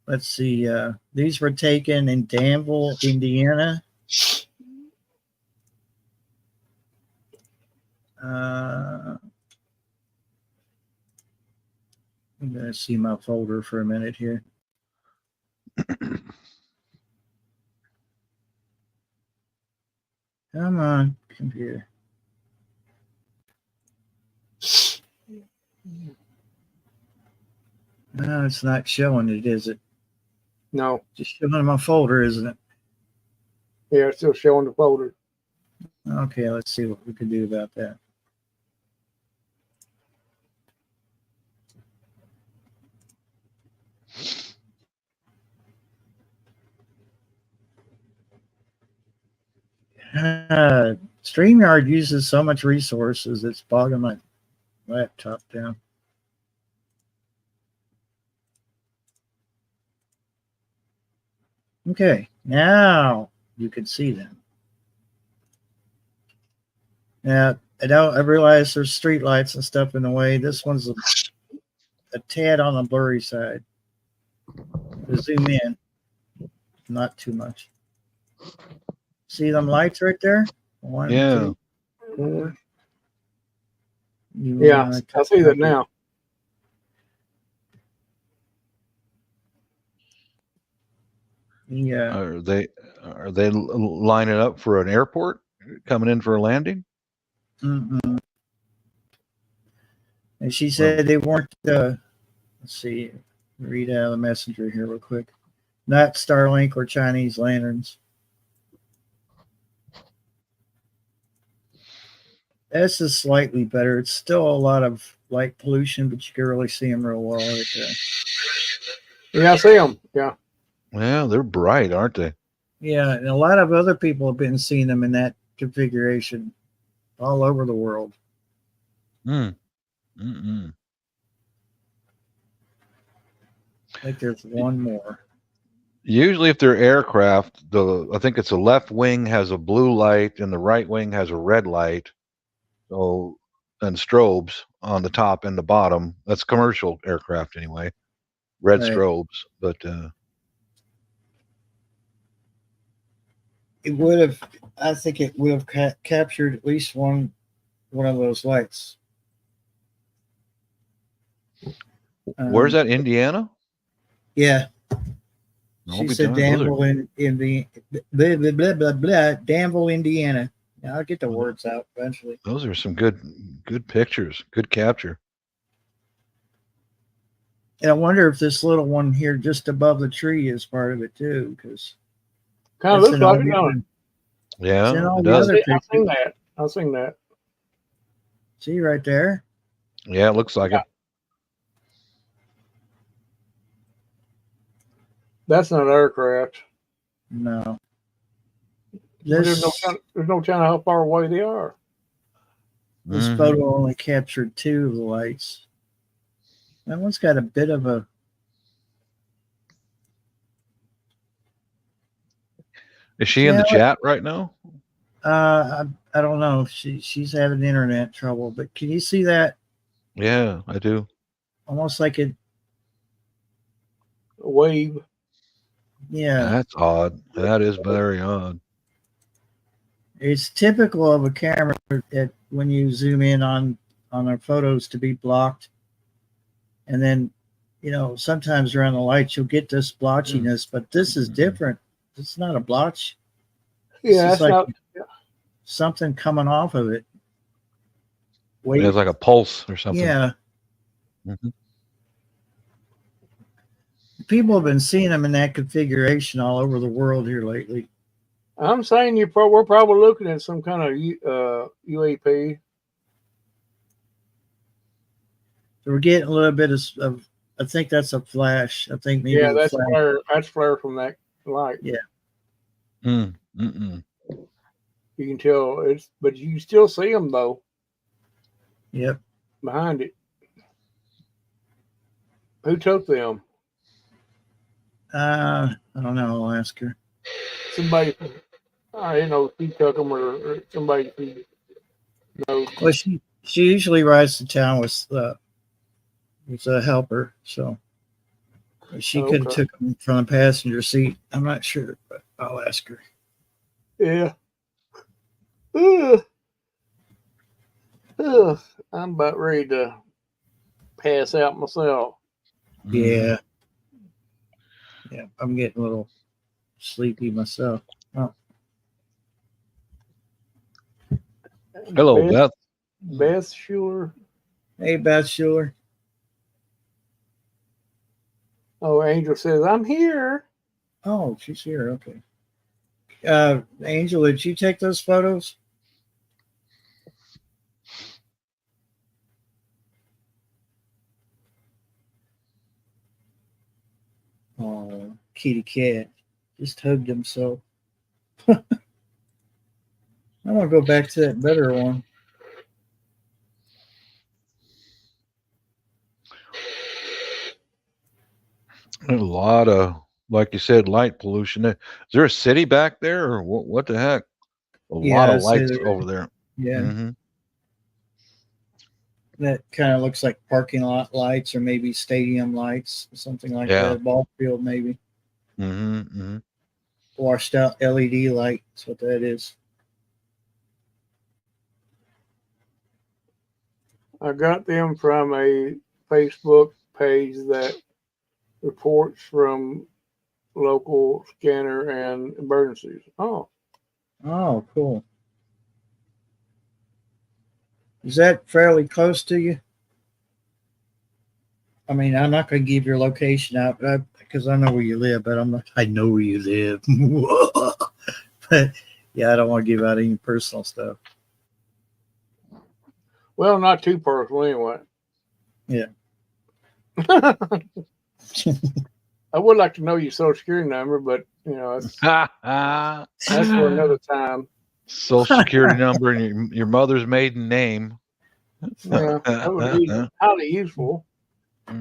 let's see. These were taken in Danville, Indiana. I'm going to see my folder for a minute here. Come on, computer. No, it's not showing it, is it? No. Just showing my folder, isn't it? Yeah, it's still showing the folder. Okay, let's see what we can do about that. StreamYard uses so much resources, it's bogging my laptop down. Okay, now you can see them. Now, I realize there's street lights and stuff in the way. This one's a tad on the blurry side. To zoom in, not too much. See them lights right there? 1, 2, 4. Yeah, I see that now. Yeah. Are they lining up for an airport coming in for a landing? Mm-mm. And she said they weren't. Let's see. Read out of the messenger here real quick. Not Starlink or Chinese lanterns. This is slightly better. It's still a lot of light pollution, but you can really see them real well right there. Yeah, I see them. Yeah. Yeah, they're bright, aren't they? Yeah, and a lot of other people have been seeing them in that configuration all over the world. Mm. Mm-mm. I think there's one more. Usually, if they're aircraft, I think it's the left wing has a blue light and the right wing has a red light. So, and strobes on the top and the bottom. That's commercial aircraft anyway. Red Right. strobes, but It would have. I think it would have captured at least one of those lights. where's that? Indiana? Yeah. I'll She be said darned, those are- Danville in the blah, blah, blah, blah, blah, Danville, Indiana. Now I'll get the words out eventually. Those are some good pictures. Good capture. And I wonder if this little one here just above the tree is part of it too, because Kind of looks like it, don't it? Yeah, It's in all it the does. other I've seen that. I've seen that. See right there? Yeah, it looks like it. That's not aircraft. No. There's This no telling how far away they are. Mhm. photo only captured two of the lights. That one's got a bit of a Is she in the chat right now? I don't know. She's having internet trouble, but can you see that? Yeah, I do. Almost like it. A wave. Yeah, That's odd. That is very odd. it's typical of a camera that when you zoom in on our photos to be blocked, and then sometimes around the lights you'll get this blotchiness, but this is different. It's not a blotch. Yeah, It's that's not. something coming off of it. Wait, It's like a pulse or something. yeah. Mhm. People have been seeing them in that configuration all over the world here lately. I'm saying we're probably looking at some kind of UAP. So we're getting a little bit of I think that's a flash. I think maybe Yeah, the that's flash. flare. That's flare from that light. Yeah. Mm-mm. You can tell it's, but you still see them though Yep. behind it. Who took them? I don't know. I'll ask her. Somebody. I didn't know if he took them or somebody who knows. Well, she usually rides to town with a helper, so she could have Okay. took them from the passenger seat. I'm not sure, but I'll ask her. Yeah. Ugh. Ugh. I'm about ready to pass out myself. Yeah. Yeah, I'm getting a little sleepy myself. Oh, Hello, Beth. Beth Schuler. hey, Beth Schuler. Oh, Angel says, I'm here. Oh, she's here. Okay. Angel, did you take those photos? Oh, kitty cat just hugged himself. I want to go back to that better one. There's a lot of, like you said, light pollution. Is there a city back there, or what the heck? A lot I of see lights there. over there. Yeah, Mm-hmm. that kind of looks like parking lot lights or maybe stadium lights, something like Yeah. that. Ball field, maybe. Mm-hmm. Mm-hmm. Washed out LED light. That's what that is. I got them from a Facebook page that reports from local scanner and emergencies. Oh, Oh, cool. Is that fairly close to you? I mean, I'm not going to give your location out because I know where you live, but I know where you live. But yeah, I don't want to give out any personal stuff. well, not too personal anyway. Yeah. I would like to know your social security number, but that's for another time. Social security number and your mother's maiden name. Yeah, that would be highly useful.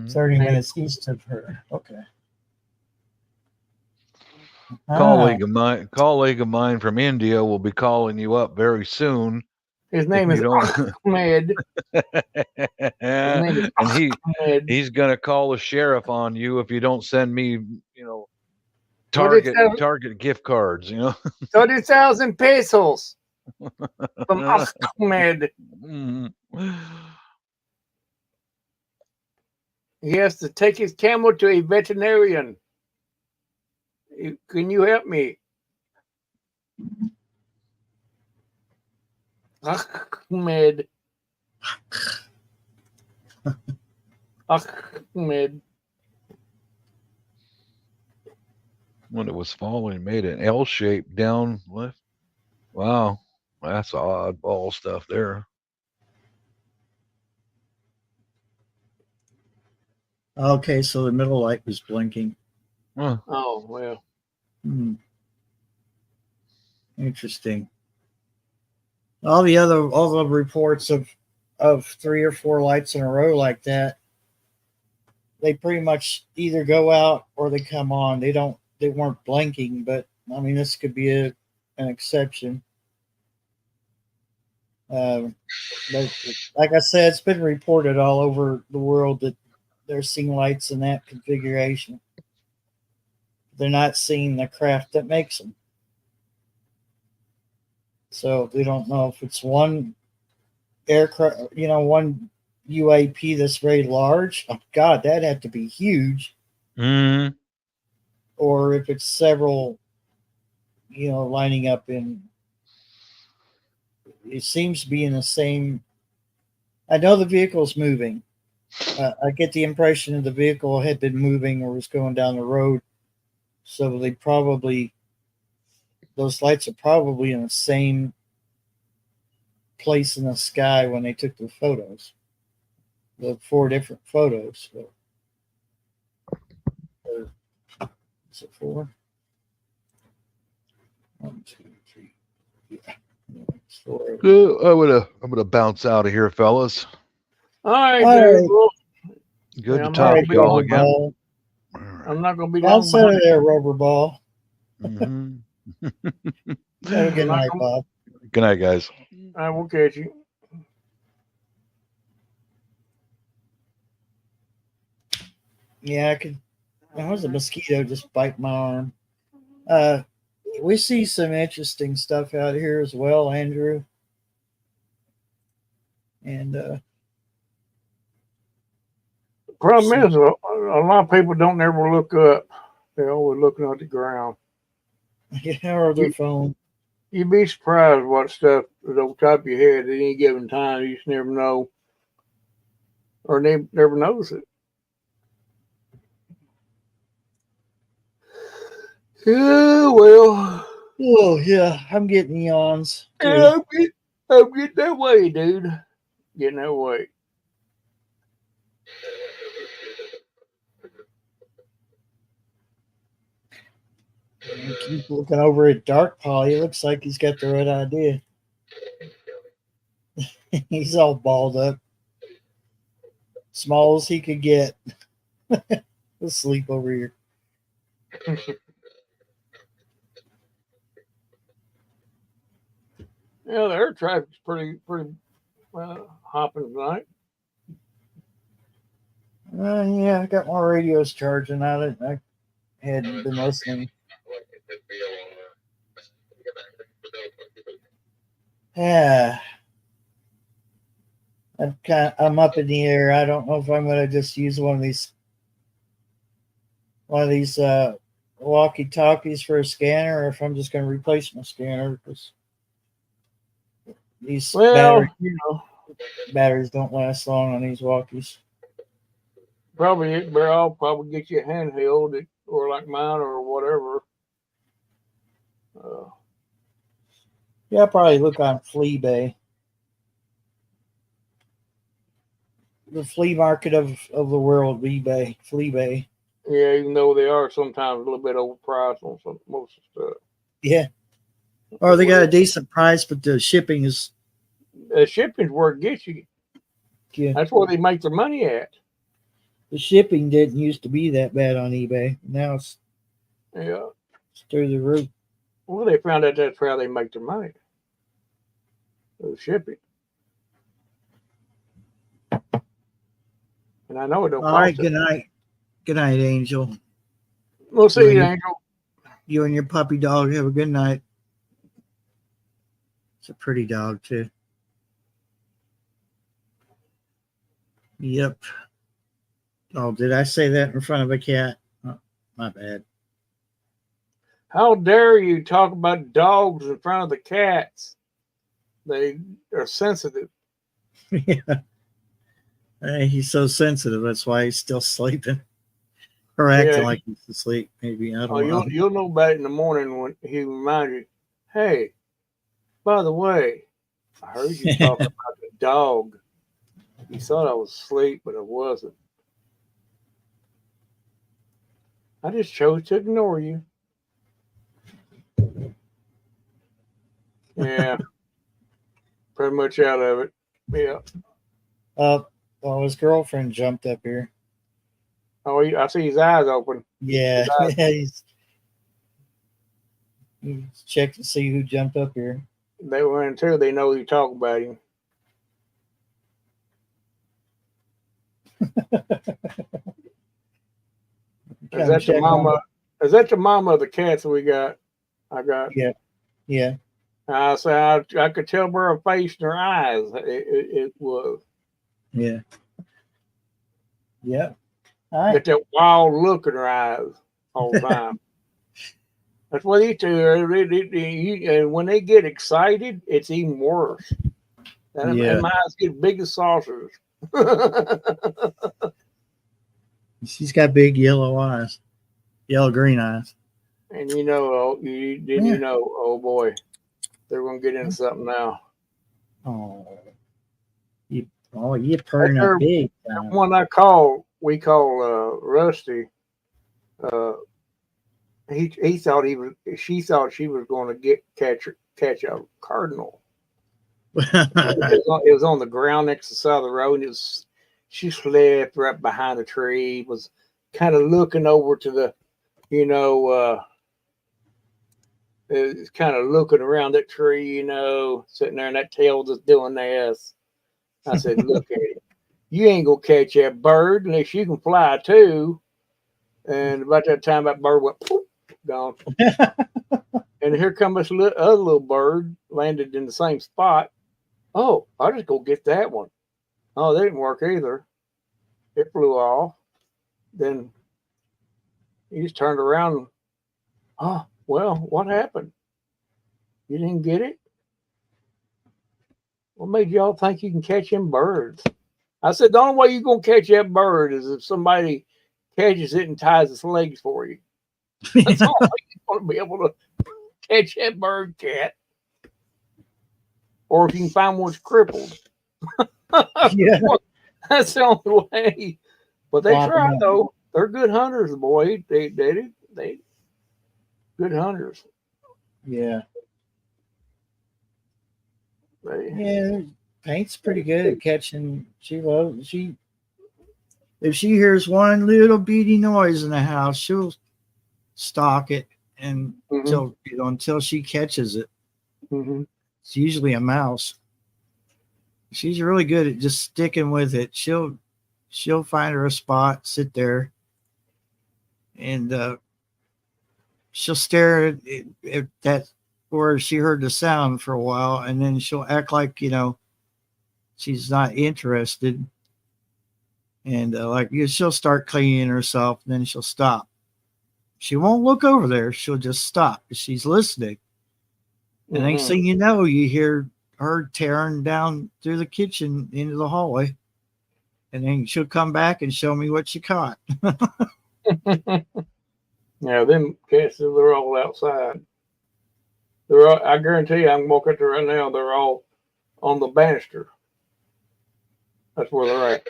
30 minutes east of her. Okay. Colleague of mine from India will be calling you up very soon. His name is Ahmed. And he's gonna call the sheriff on you if you don't send me, Target gift cards, 30,000 pesos from Ahmed. He has to take his camel to a veterinarian. Can you help me? Ahmed. Ahmed. When it was falling, it made an L shape down left. Wow, that's oddball stuff there. Okay, so the middle light was blinking. Huh. Oh, well. Interesting. All the reports of 3 or 4 lights in a row like that, they pretty much either go out or they come on. They weren't blinking, but I mean, this could be an exception. But like I said, it's been reported all over the world that they're seeing lights in that configuration. They're not seeing the craft that makes them. So we don't know if it's one aircraft, one UAP that's very large. Oh, God, that'd have to be huge. Mm-hmm. Or if it's several, lining up in. It seems to be in the same. I know the vehicle's moving. I get the impression that the vehicle had been moving or was going down the road. So those lights are probably in the same place in the sky when they took the photos. The 4 different photos. So, is it 4? 1, 2, 3. Yeah. It's 4. I'm gonna bounce out of here, fellas. All right, Good to talk to y'all again. Ball. I'm not going to be Bounce out of there, rubber ball. Mm-hmm. Have a good night, Bob. Good night, guys. I will catch you. Yeah, there was a mosquito just bite my arm. We see some interesting stuff out here as well, Andrew. And the problem is, a lot of people don't ever look up. They're always looking at the ground. Yeah, or their phone. You'd be surprised what stuff is on top of your head at any given time. You just never know, or never notice it. Yeah, well. Oh, yeah, I'm getting yawns. Yeah, I'm getting that way, dude. Getting that way. I keep looking over at Dark Polly. It looks like he's got the right idea. He's all balled up. Small as he could get. He'll sleep over here. Yeah, the air traffic's pretty hopping tonight. Yeah, I got my radios charging on it. I hadn't been listening. Yeah. I'm up in the air. I don't know if I'm gonna just use one of these walkie talkies for a scanner, or if I'm just gonna replace my scanner because these Well, you know, batteries don't last long on these walkies. I'll probably get you a handheld or like mine or whatever. Yeah, I'll probably look on Fleabay. The flea market of the world, eBay, Fleabay. Yeah, even though they are sometimes a little bit overpriced on most stuff. Yeah. Or they got a decent price, but the shipping is. The shipping's where it gets you. Yeah. That's where they make their money at. The shipping didn't used to be that bad on eBay. Now it's through the roof. Well, they found out that's how they make their money. The shipping. And I know it don't All cost right, it. good night. Good night, Angel. We'll see you, Good. Angel. You and your puppy dog have a good night. It's a pretty dog, too. Yep. Oh, did I say that in front of a cat? Oh, my bad. How dare you talk about dogs in front of the cats? They are sensitive. Yeah. Hey, he's so sensitive. That's why he's still sleeping. Or acting like he's asleep, maybe. I don't know. You'll know about it in the morning when he reminds you, hey, by the way, I heard you talk about the dog. You thought I was asleep, but I wasn't. I just chose to ignore you. Yeah. Pretty much out of it. Yeah. Well, his girlfriend jumped up here. Oh, I see his eyes open. Yeah. He's checked to see who jumped up here. They went until they know you talk about him. Is that the mama? Is that the mama of the cats we got? I got. Yeah. Yeah. I said I could tell by her face and her eyes. It was. Yeah. Yeah. All right. Get that wild look in her eyes all the time. That's what they do. And when they get excited, it's even worse. And my eyes get big as saucers. She's got big yellow eyes, yellow-green eyes. And you know, oh boy, they're going to get into something now. Oh, you're purring up big time. That one we call Rusty. She thought she was going to catch a cardinal. It was on the ground next to the side of the road, and she slept right behind a tree. Was kind of looking over to the, kind of looking around that tree, sitting there, and that tail just doing this. I said, "Look at it. You ain't gonna catch that bird unless you can fly too." And about that time, that bird went poof, gone. And here comes this other little bird, landed in the same spot. Oh, I'll just go get that one. Oh, that didn't work either. It flew off. Then he just turned around and, oh, well, what happened? You didn't get it? What made y'all think you can catch them birds? I said, the only way you're going to catch that bird is if somebody catches it and ties its legs for you. That's the only way you're going to be able to catch that bird, cat. Or if you can find one that's crippled. Yeah. That's the only way. But they try, though. They're good hunters, boy. They good hunters. Yeah. Paint's pretty good at catching. If she hears one little beady noise in the house, she'll stalk it and until she catches it. Mm-hmm. It's usually a mouse. She's really good at just sticking with it. She'll find her a spot, sit there, and she'll stare at that where she heard the sound for a while, and then she'll act like she's not interested. And she'll start cleaning herself, and then she'll stop. She won't look over there. She'll just stop. She's listening. And next thing you know, you hear her tearing down through the kitchen into the hallway. And then she'll come back and show me what she caught. Yeah, them cats, they're all outside. They're all, I guarantee you, I can walk out there right now, they're all on the banister. That's where they're at.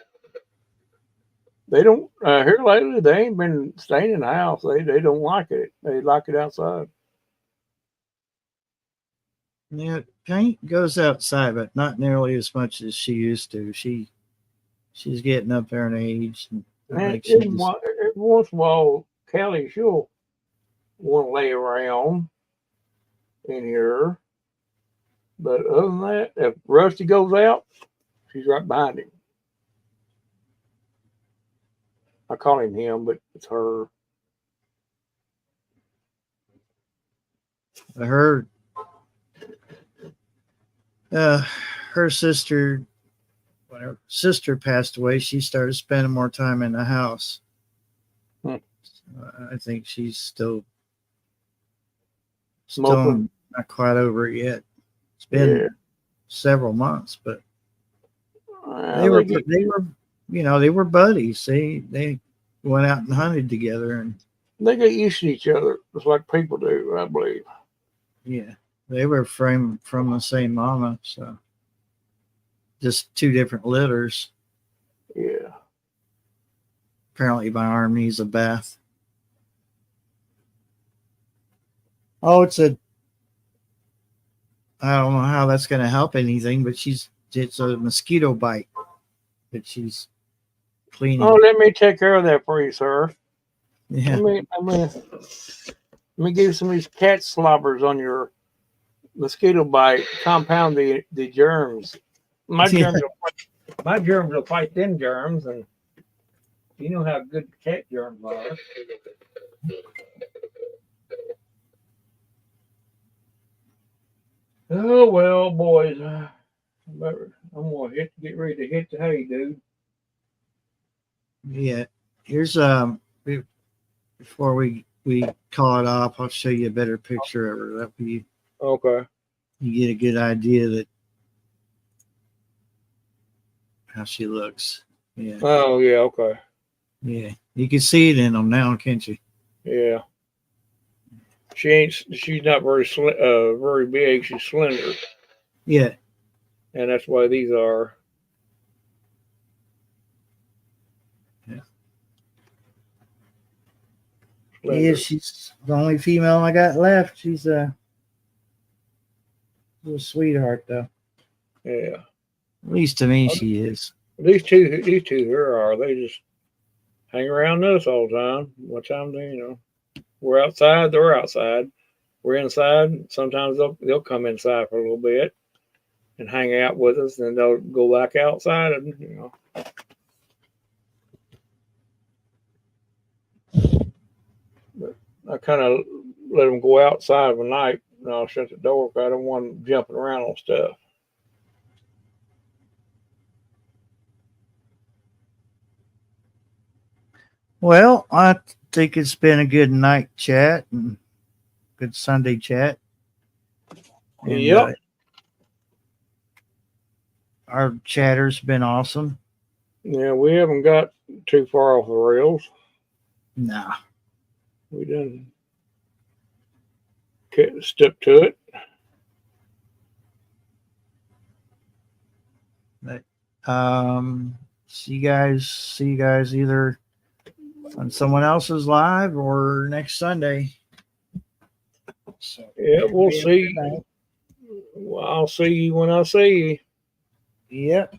They don't, here lately, they ain't been staying in the house. They don't like it. They like it outside. Yeah, Paint goes outside, but not nearly as much as she used to. She's getting up there in age. And And every once in a while, Kelly, she'll want to lay around in here. But other than that, if Rusty goes out, she's right behind him. I call him, but it's her. Her sister, when her sister passed away, she started spending more time in the house. So I think she's still not quite over it yet. It's been several months, but they were buddies. They went out and hunted together, and they get used to each other just like people do, I believe. Yeah, they were from the same mama, so just two different litters. Yeah. Apparently, my arm needs a bath. Oh, I don't know how that's going to help anything, but it's a mosquito bite that she's cleaning. Oh, let me take care of that for you, sir. Yeah. Let me give you some of these cat slobbers on your mosquito bite, compound the germs. My germs will fight them germs, and you know how good cat germs are. Oh well, boys, I'm gonna get ready to hit the hay, dude. Yeah. Here's before we call it off, I'll show you a better picture of her. That way Okay. you get a good idea that how she looks. Yeah. Oh yeah. Okay. Yeah. You can see it in them now, can't you? Yeah. She's not very big. She's slender, Yeah. and that's why these are. Yeah. Slender. Yeah, she's the only female I got left. She's a sweetheart, though. Yeah. At least to me, she is. These two here are. They just hang around us all the time. What time we're outside, they're outside. We're inside. Sometimes they'll come inside for a little bit and hang out with us, and they'll go back outside and But I kind of let them go outside of the night, and I'll shut the door because I don't want them jumping around on stuff. Well, I think it's been a good night chat and good Sunday chat. And, Yep. Our chatter's been awesome. Yeah, we haven't got too far off the rails. Nah. We done stuck to it. But, see you guys either on someone else's live or next Sunday. So, Yeah, we'll see. Well, I'll see you when I see you. Yep.